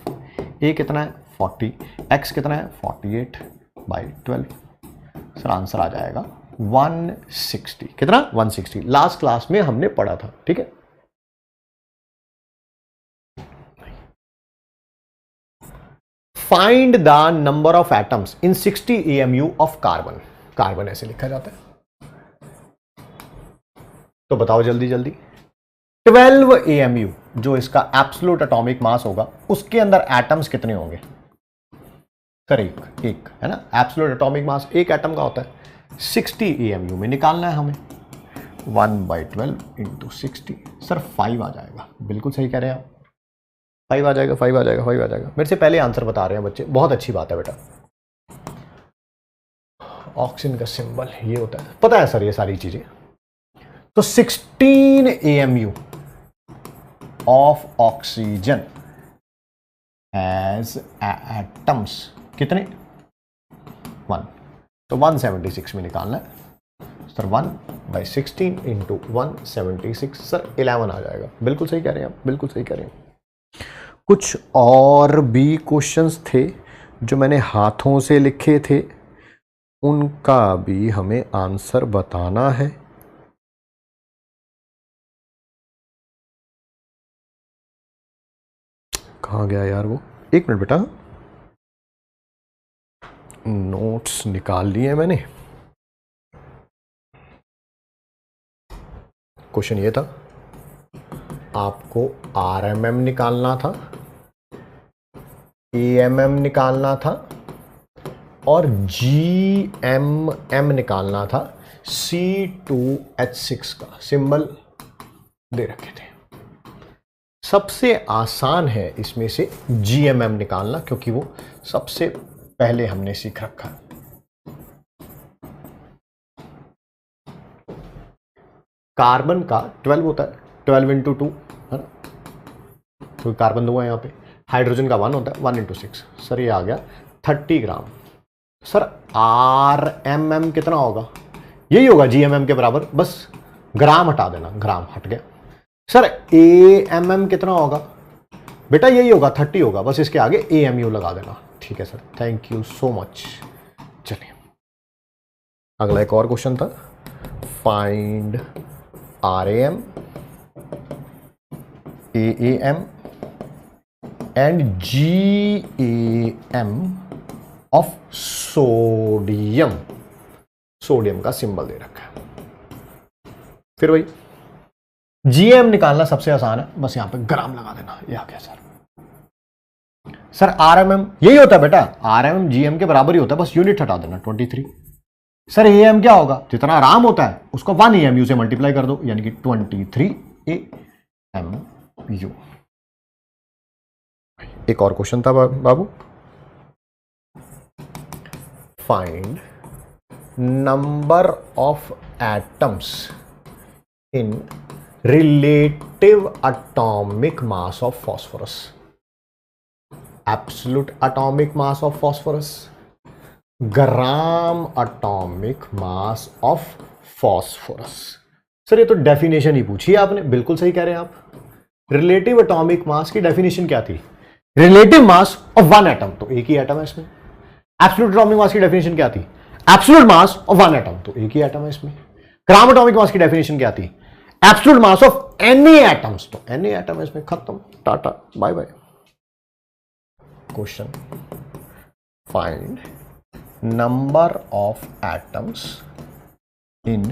A कितना है? 40, x कितना है? 48/12। सर आंसर आ जाएगा 160, कितना 160 लास्ट क्लास में हमने पढ़ा था, ठीक है। Find the number of atoms in 60 AMU of carbon. Carbon ऐसे लिखा जाता है, तो बताओ जल्दी जल्दी। 12 AMU जो इसका एब्सोल्यूट एटॉमिक मास होगा, उसके अंदर एटम्स कितने होंगे सर? एक है ना, एब्सोल्यूट एटॉमिक मास एक एटम का होता है। 60 AMU में निकालना है हमें। 1/12 इंटू 60 सर 5 आ जाएगा। बिल्कुल सही कह रहे हैं आप, 5 आ जाएगा, 5 आ जाएगा, 5 आ जाएगा। मेरे से पहले आंसर बता रहे हैं बच्चे, बहुत अच्छी बात है बेटा। ऑक्सीजन का सिंबल ये होता है, पता है सर ये सारी चीजें। तो 16 AMU of oxygen as atoms कितने? 1, तो 176 में निकालना है सर। 1/16 इंटू 176 सर 11 आ जाएगा। बिल्कुल सही कह रहे हैं आप, बिल्कुल सही कह रहे हैं। कुछ और भी क्वेश्चंस थे जो मैंने हाथों से लिखे थे, उनका भी हमें आंसर बताना है। कहाँ गया यार वो? एक मिनट बेटा, नोट्स निकाल लिए मैंने। क्वेश्चन ये था, आपको RMM निकालना था, AMM निकालना था और GMM निकालना था। C2H6 का सिंबल दे रखे थे। सबसे आसान है इसमें से GMM निकालना, क्योंकि वो सबसे पहले हमने सीख रखा है। कार्बन का 12 होता है, 12 इंटू 2 है ना, तो कार्बन 2 है यहाँ पे। हाइड्रोजन का 1 होता है, 1 इंटू 6 सर ये आ गया 30 ग्राम। सर RMM कितना होगा? यही होगा GMM के बराबर, बस ग्राम हटा देना, ग्राम हट गया। सर AMM कितना होगा? बेटा यही होगा, 30 होगा, बस इसके आगे AMU लगा देना। ठीक है sir, thank you so much. चलिए अगला एक और क्वेश्चन था, find RAM, AAM and GAM of sodium. Sodium का सिंबल दे रखा है। फिर वही GM निकालना सबसे आसान है, बस यहां पे ग्राम लगा देना, ये आ गया सर। सर RMM यही होता है बेटा, RMM GM के बराबर ही होता है, बस यूनिट हटा देना 23। सर AM क्या होगा? जितना राम होता है उसको 1 AMU से मल्टीप्लाई कर दो, यानी कि 23 AMU। एक और क्वेश्चन था बाबू, find number of atoms in relative atomic mass of phosphorus. Absolute atomic mass of phosphorus, gram atomic mass of phosphorus. Sir ये तो डेफिनेशन ही पूछी है आपने, बिल्कुल सही कह रहे हैं आप। रिलेटिव एटॉमिक मास की डेफिनेशन क्या थी? Relative mass of one atom, तो एक ही एटम है इसमें। एब्सोल्यूट एटॉमिक मास की डेफिनेशन क्या थी? Absolute mass of one atom, तो एक ही एटम है इसमें। ग्राम एटॉमिक मास की डेफिनेशन क्या थी? Absolute mass of any atoms, तो एनी एटम है इसमें। खत्म, tata bye bye. Question, find number of atoms in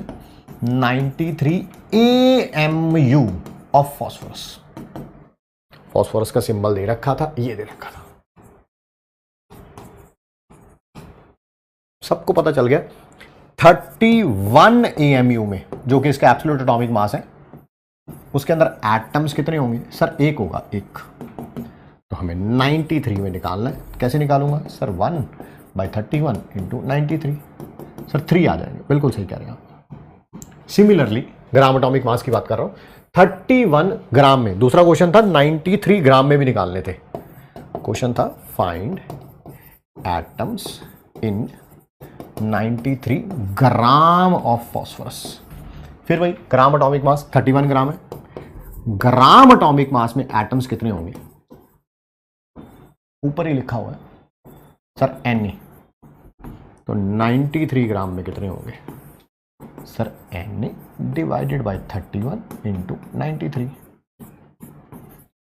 93 AMU of phosphorus. Phosphorus का सिंबल दे रखा था, ये दे रखा था, सबको पता चल गया। 31 AMU में, जो कि इसका एब्सोल्यूट एटॉमिक मास है, उसके अंदर एटम्स कितने होंगे? सर एक होगा, एक। तो हमें 93 में निकालना है। कैसे निकालूंगा सर? 1/31 इंटू 93 सर 3 आ जाएंगे। बिल्कुल सही कह रहे हैं आप। सिमिलरली ग्राम एटॉमिक मास की बात कर रहा हूं, 31 ग्राम में। दूसरा क्वेश्चन था 93 ग्राम में भी निकालने थे। क्वेश्चन था find atoms in 93 gram of phosphorus. फिर वही ग्राम एटॉमिक मास 31 ग्राम है। ग्राम एटॉमिक मास में एटम्स कितने होंगे? ऊपर ही लिखा हुआ है सर Na, तो 93 ग्राम में कितने होंगे? Sir n divided by 31 into 93,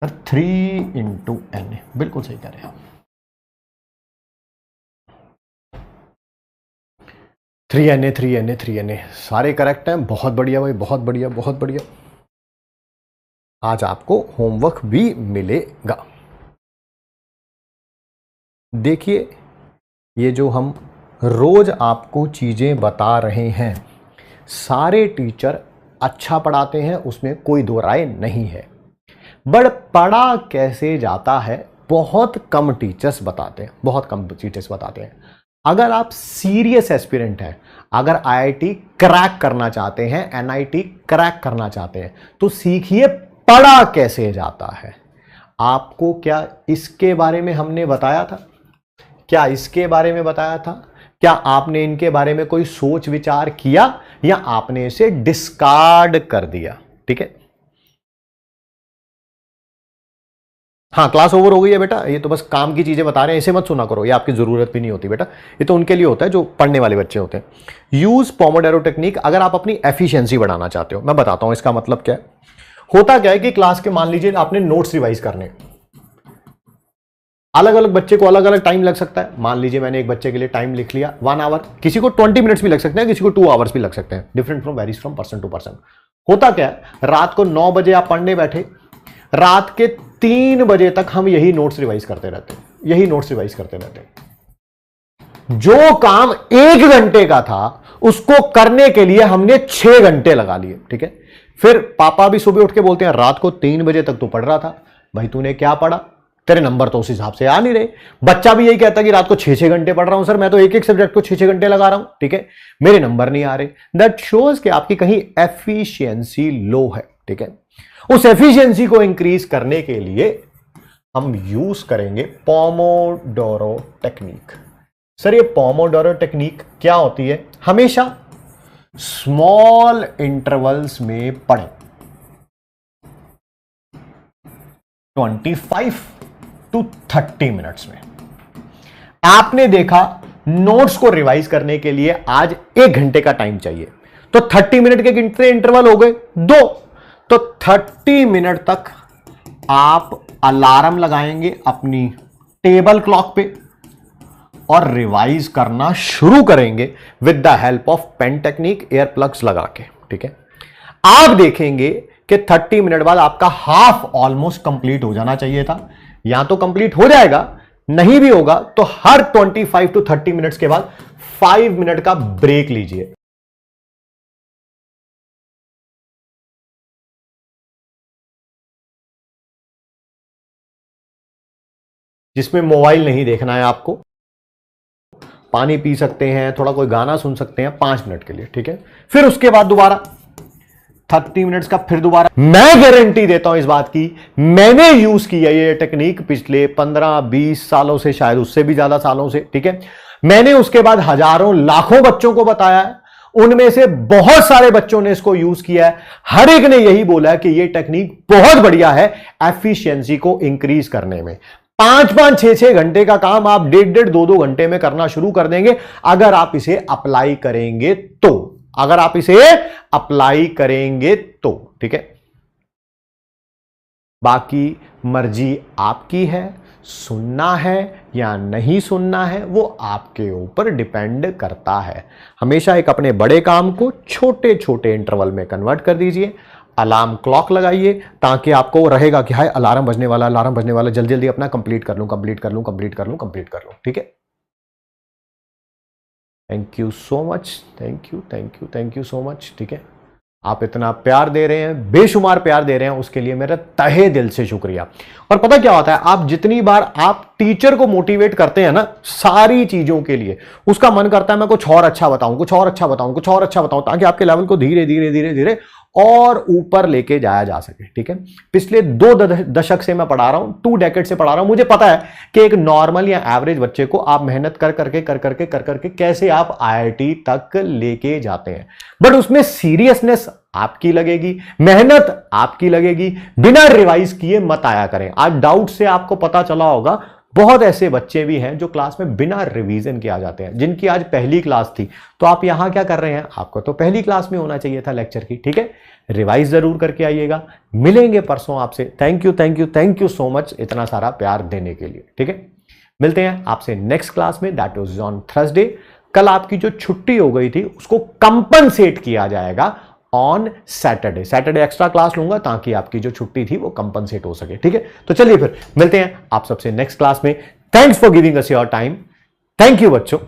sir 3 into n, बिल्कुल सही कह रहे हैं आप। 3na सारे करेक्ट हैं, बहुत बढ़िया भाई, बहुत बढ़िया बहुत बढ़िया। आज आपको होमवर्क भी मिलेगा। देखिए ये जो हम रोज आपको चीजें बता रहे हैं, सारे टीचर अच्छा पढ़ाते हैं, उसमें कोई दो राय नहीं है, बट पढ़ा कैसे जाता है बहुत कम टीचर्स बताते हैं, बहुत कम टीचर्स बताते हैं। अगर आप सीरियस एस्पिरेंट हैं, अगर आईआईटी क्रैक करना चाहते हैं, एनआईटी क्रैक करना चाहते हैं, तो सीखिए पढ़ा कैसे जाता है। आपको क्या इसके बारे में हमने बताया था? क्या इसके बारे में बताया था? क्या आपने इनके बारे में कोई सोच विचार किया या आपने इसे डिस्कार्ड कर दिया? ठीक है, हाँ क्लास ओवर हो गई है बेटा, ये तो बस काम की चीजें बता रहे हैं, इसे मत सुना करो, ये आपकी जरूरत भी नहीं होती बेटा, ये तो उनके लिए होता है जो पढ़ने वाले बच्चे होते हैं। यूज पोमोडोरो टेक्निक अगर आप अपनी एफिशिएंसी बढ़ाना चाहते हो। मैं बताता हूं इसका मतलब क्या है। होता क्या है कि क्लास के मान लीजिए आपने नोट्स रिवाइज करने, अलग अलग बच्चे को अलग अलग टाइम लग सकता है। मान लीजिए मैंने एक बच्चे के लिए टाइम लिख लिया 1 आवर, किसी को 20 मिनट्स भी लग सकते हैं, किसी को 2 आवर्स भी लग सकते हैं, different from varies from person to person. होता क्या है, रात को 9 बजे आप पढ़ने बैठे, रात के 3 बजे तक हम यही नोट्स रिवाइज करते रहते हैं, यही नोट्स रिवाइज करते रहते हैं। जो काम 1 घंटे का था उसको करने के लिए हमने 6 घंटे लगा लिए। ठीक है, फिर पापा भी सुबह उठ के बोलते हैं रात को 3 बजे तक तो पढ़ रहा था, भाई तूने क्या पढ़ा, तेरे नंबर तो उस हिसाब से आ नहीं रहे। बच्चा भी यही कहता कि रात को 6-6 घंटे पढ़ रहा हूं सर, मैं तो एक एक सब्जेक्ट को 6-6 घंटे लगा रहा हूं, ठीक है, मेरे नंबर नहीं आ रहे। दैट शोज कि आपकी कहीं एफिशिएंसी लो है। ठीक है, उस एफिशिएंसी को इंक्रीज करने के लिए हम यूज करेंगे पोमोडोरो टेक्निक। सर ये पोमोडोरो टेक्निक क्या होती है? हमेशा स्मॉल इंटरवल्स में पढ़ें, 25 to 30 मिनट्स में। आपने देखा नोट्स को रिवाइज करने के लिए आज 1 घंटे का टाइम चाहिए, तो 30 मिनट के कितने इंटरवल हो गए? 2। तो 30 मिनट तक आप अलार्म लगाएंगे अपनी टेबल क्लॉक पे और रिवाइज करना शुरू करेंगे with the help of pen technique, air plugs लगा के। ठीक है, आप देखेंगे कि 30 मिनट बाद आपका हाफ ऑलमोस्ट कंप्लीट हो जाना चाहिए था, या तो कंप्लीट हो जाएगा, नहीं भी होगा तो हर 25 to 30 मिनट्स के बाद 5 मिनट का ब्रेक लीजिए। जिसमें मोबाइल नहीं देखना है आपको, पानी पी सकते हैं, थोड़ा कोई गाना सुन सकते हैं 5 मिनट के लिए। ठीक है, फिर उसके बाद दोबारा 30 मिनट्स का फिर दोबारा। मैं गारंटी देता हूं इस बात की, मैंने यूज किया ये टेक्निक पिछले 15-20 सालों से, शायद उससे भी ज्यादा सालों से। ठीक है, मैंने उसके बाद हजारों लाखों बच्चों को बताया है, उनमें से बहुत सारे बच्चों ने इसको यूज किया है, हर एक ने यही बोला है कि ये टेक्निक बहुत बढ़िया है एफिशिएंसी को इंक्रीज करने में। 5-5, 6-6 घंटे का काम आप 1.5-1.5, 2-2 घंटे में करना शुरू कर देंगे अगर आप इसे अप्लाई करेंगे तो, अगर आप इसे अप्लाई करेंगे तो। ठीक है, बाकी मर्जी आपकी है, सुनना है या नहीं सुनना है वो आपके ऊपर डिपेंड करता है। हमेशा एक अपने बड़े काम को छोटे छोटे इंटरवल में कन्वर्ट कर दीजिए, अलार्म क्लॉक लगाइए ताकि आपको रहेगा कि हाय अलार्म बजने वाला, अलार्म बजने वाला, जल्दी जल्दी अपना कंप्लीट कर लूं, कंप्लीट कर लूं, कंप्लीट कर लूं, कंप्लीट कर लूं। ठीक है, thank you so much, thank you thank you thank you so much. ठीक है, आप इतना प्यार दे रहे हैं, बेशुमार प्यार दे रहे हैं, उसके लिए मेरा तहे दिल से शुक्रिया। और पता क्या होता है, आप जितनी बार आप टीचर को मोटिवेट करते हैं ना सारी चीजों के लिए, उसका मन करता है मैं कुछ और अच्छा बताऊं, कुछ और अच्छा बताऊं, कुछ और अच्छा बताऊं, ताकि आपके लेवल को धीरे धीरे धीरे धीरे और ऊपर लेके जाया जा सके। ठीक है, पिछले 2 दशक से मैं पढ़ा रहा हूं, 2 डेकेड से पढ़ा रहा हूं, मुझे पता है कि एक नॉर्मल या एवरेज बच्चे को आप मेहनत कर करके कैसे आप आईआईटी तक लेके जाते हैं। बट उसमें सीरियसनेस आपकी लगेगी, मेहनत आपकी लगेगी, बिना रिवाइज किए मत आया करें। आज डाउट से आपको पता चला होगा बहुत ऐसे बच्चे भी हैं जो क्लास में बिना रिवीजन के आ जाते हैं, जिनकी आज पहली क्लास थी। तो आप यहां क्या कर रहे हैं, आपको तो पहली क्लास में होना चाहिए था लेक्चर की, ठीक है। रिवाइज जरूर करके आइएगा। मिलेंगे परसों आपसे। Thank you thank you thank you so much इतना सारा प्यार देने के लिए, ठीक है। मिलते हैं आपसे नेक्स्ट क्लास में, दैट वाज ऑन थर्सडे। कल आपकी जो छुट्टी हो गई थी उसको कंपनसेट किया जाएगा on Saturday. Saturday extra class लूंगा ताकि आपकी जो छुट्टी थी वो कंपनसेट हो सके, ठीक है। तो चलिए फिर मिलते हैं आप सबसे नेक्स्ट क्लास में। Thanks for giving us your time. Thank you बच्चों।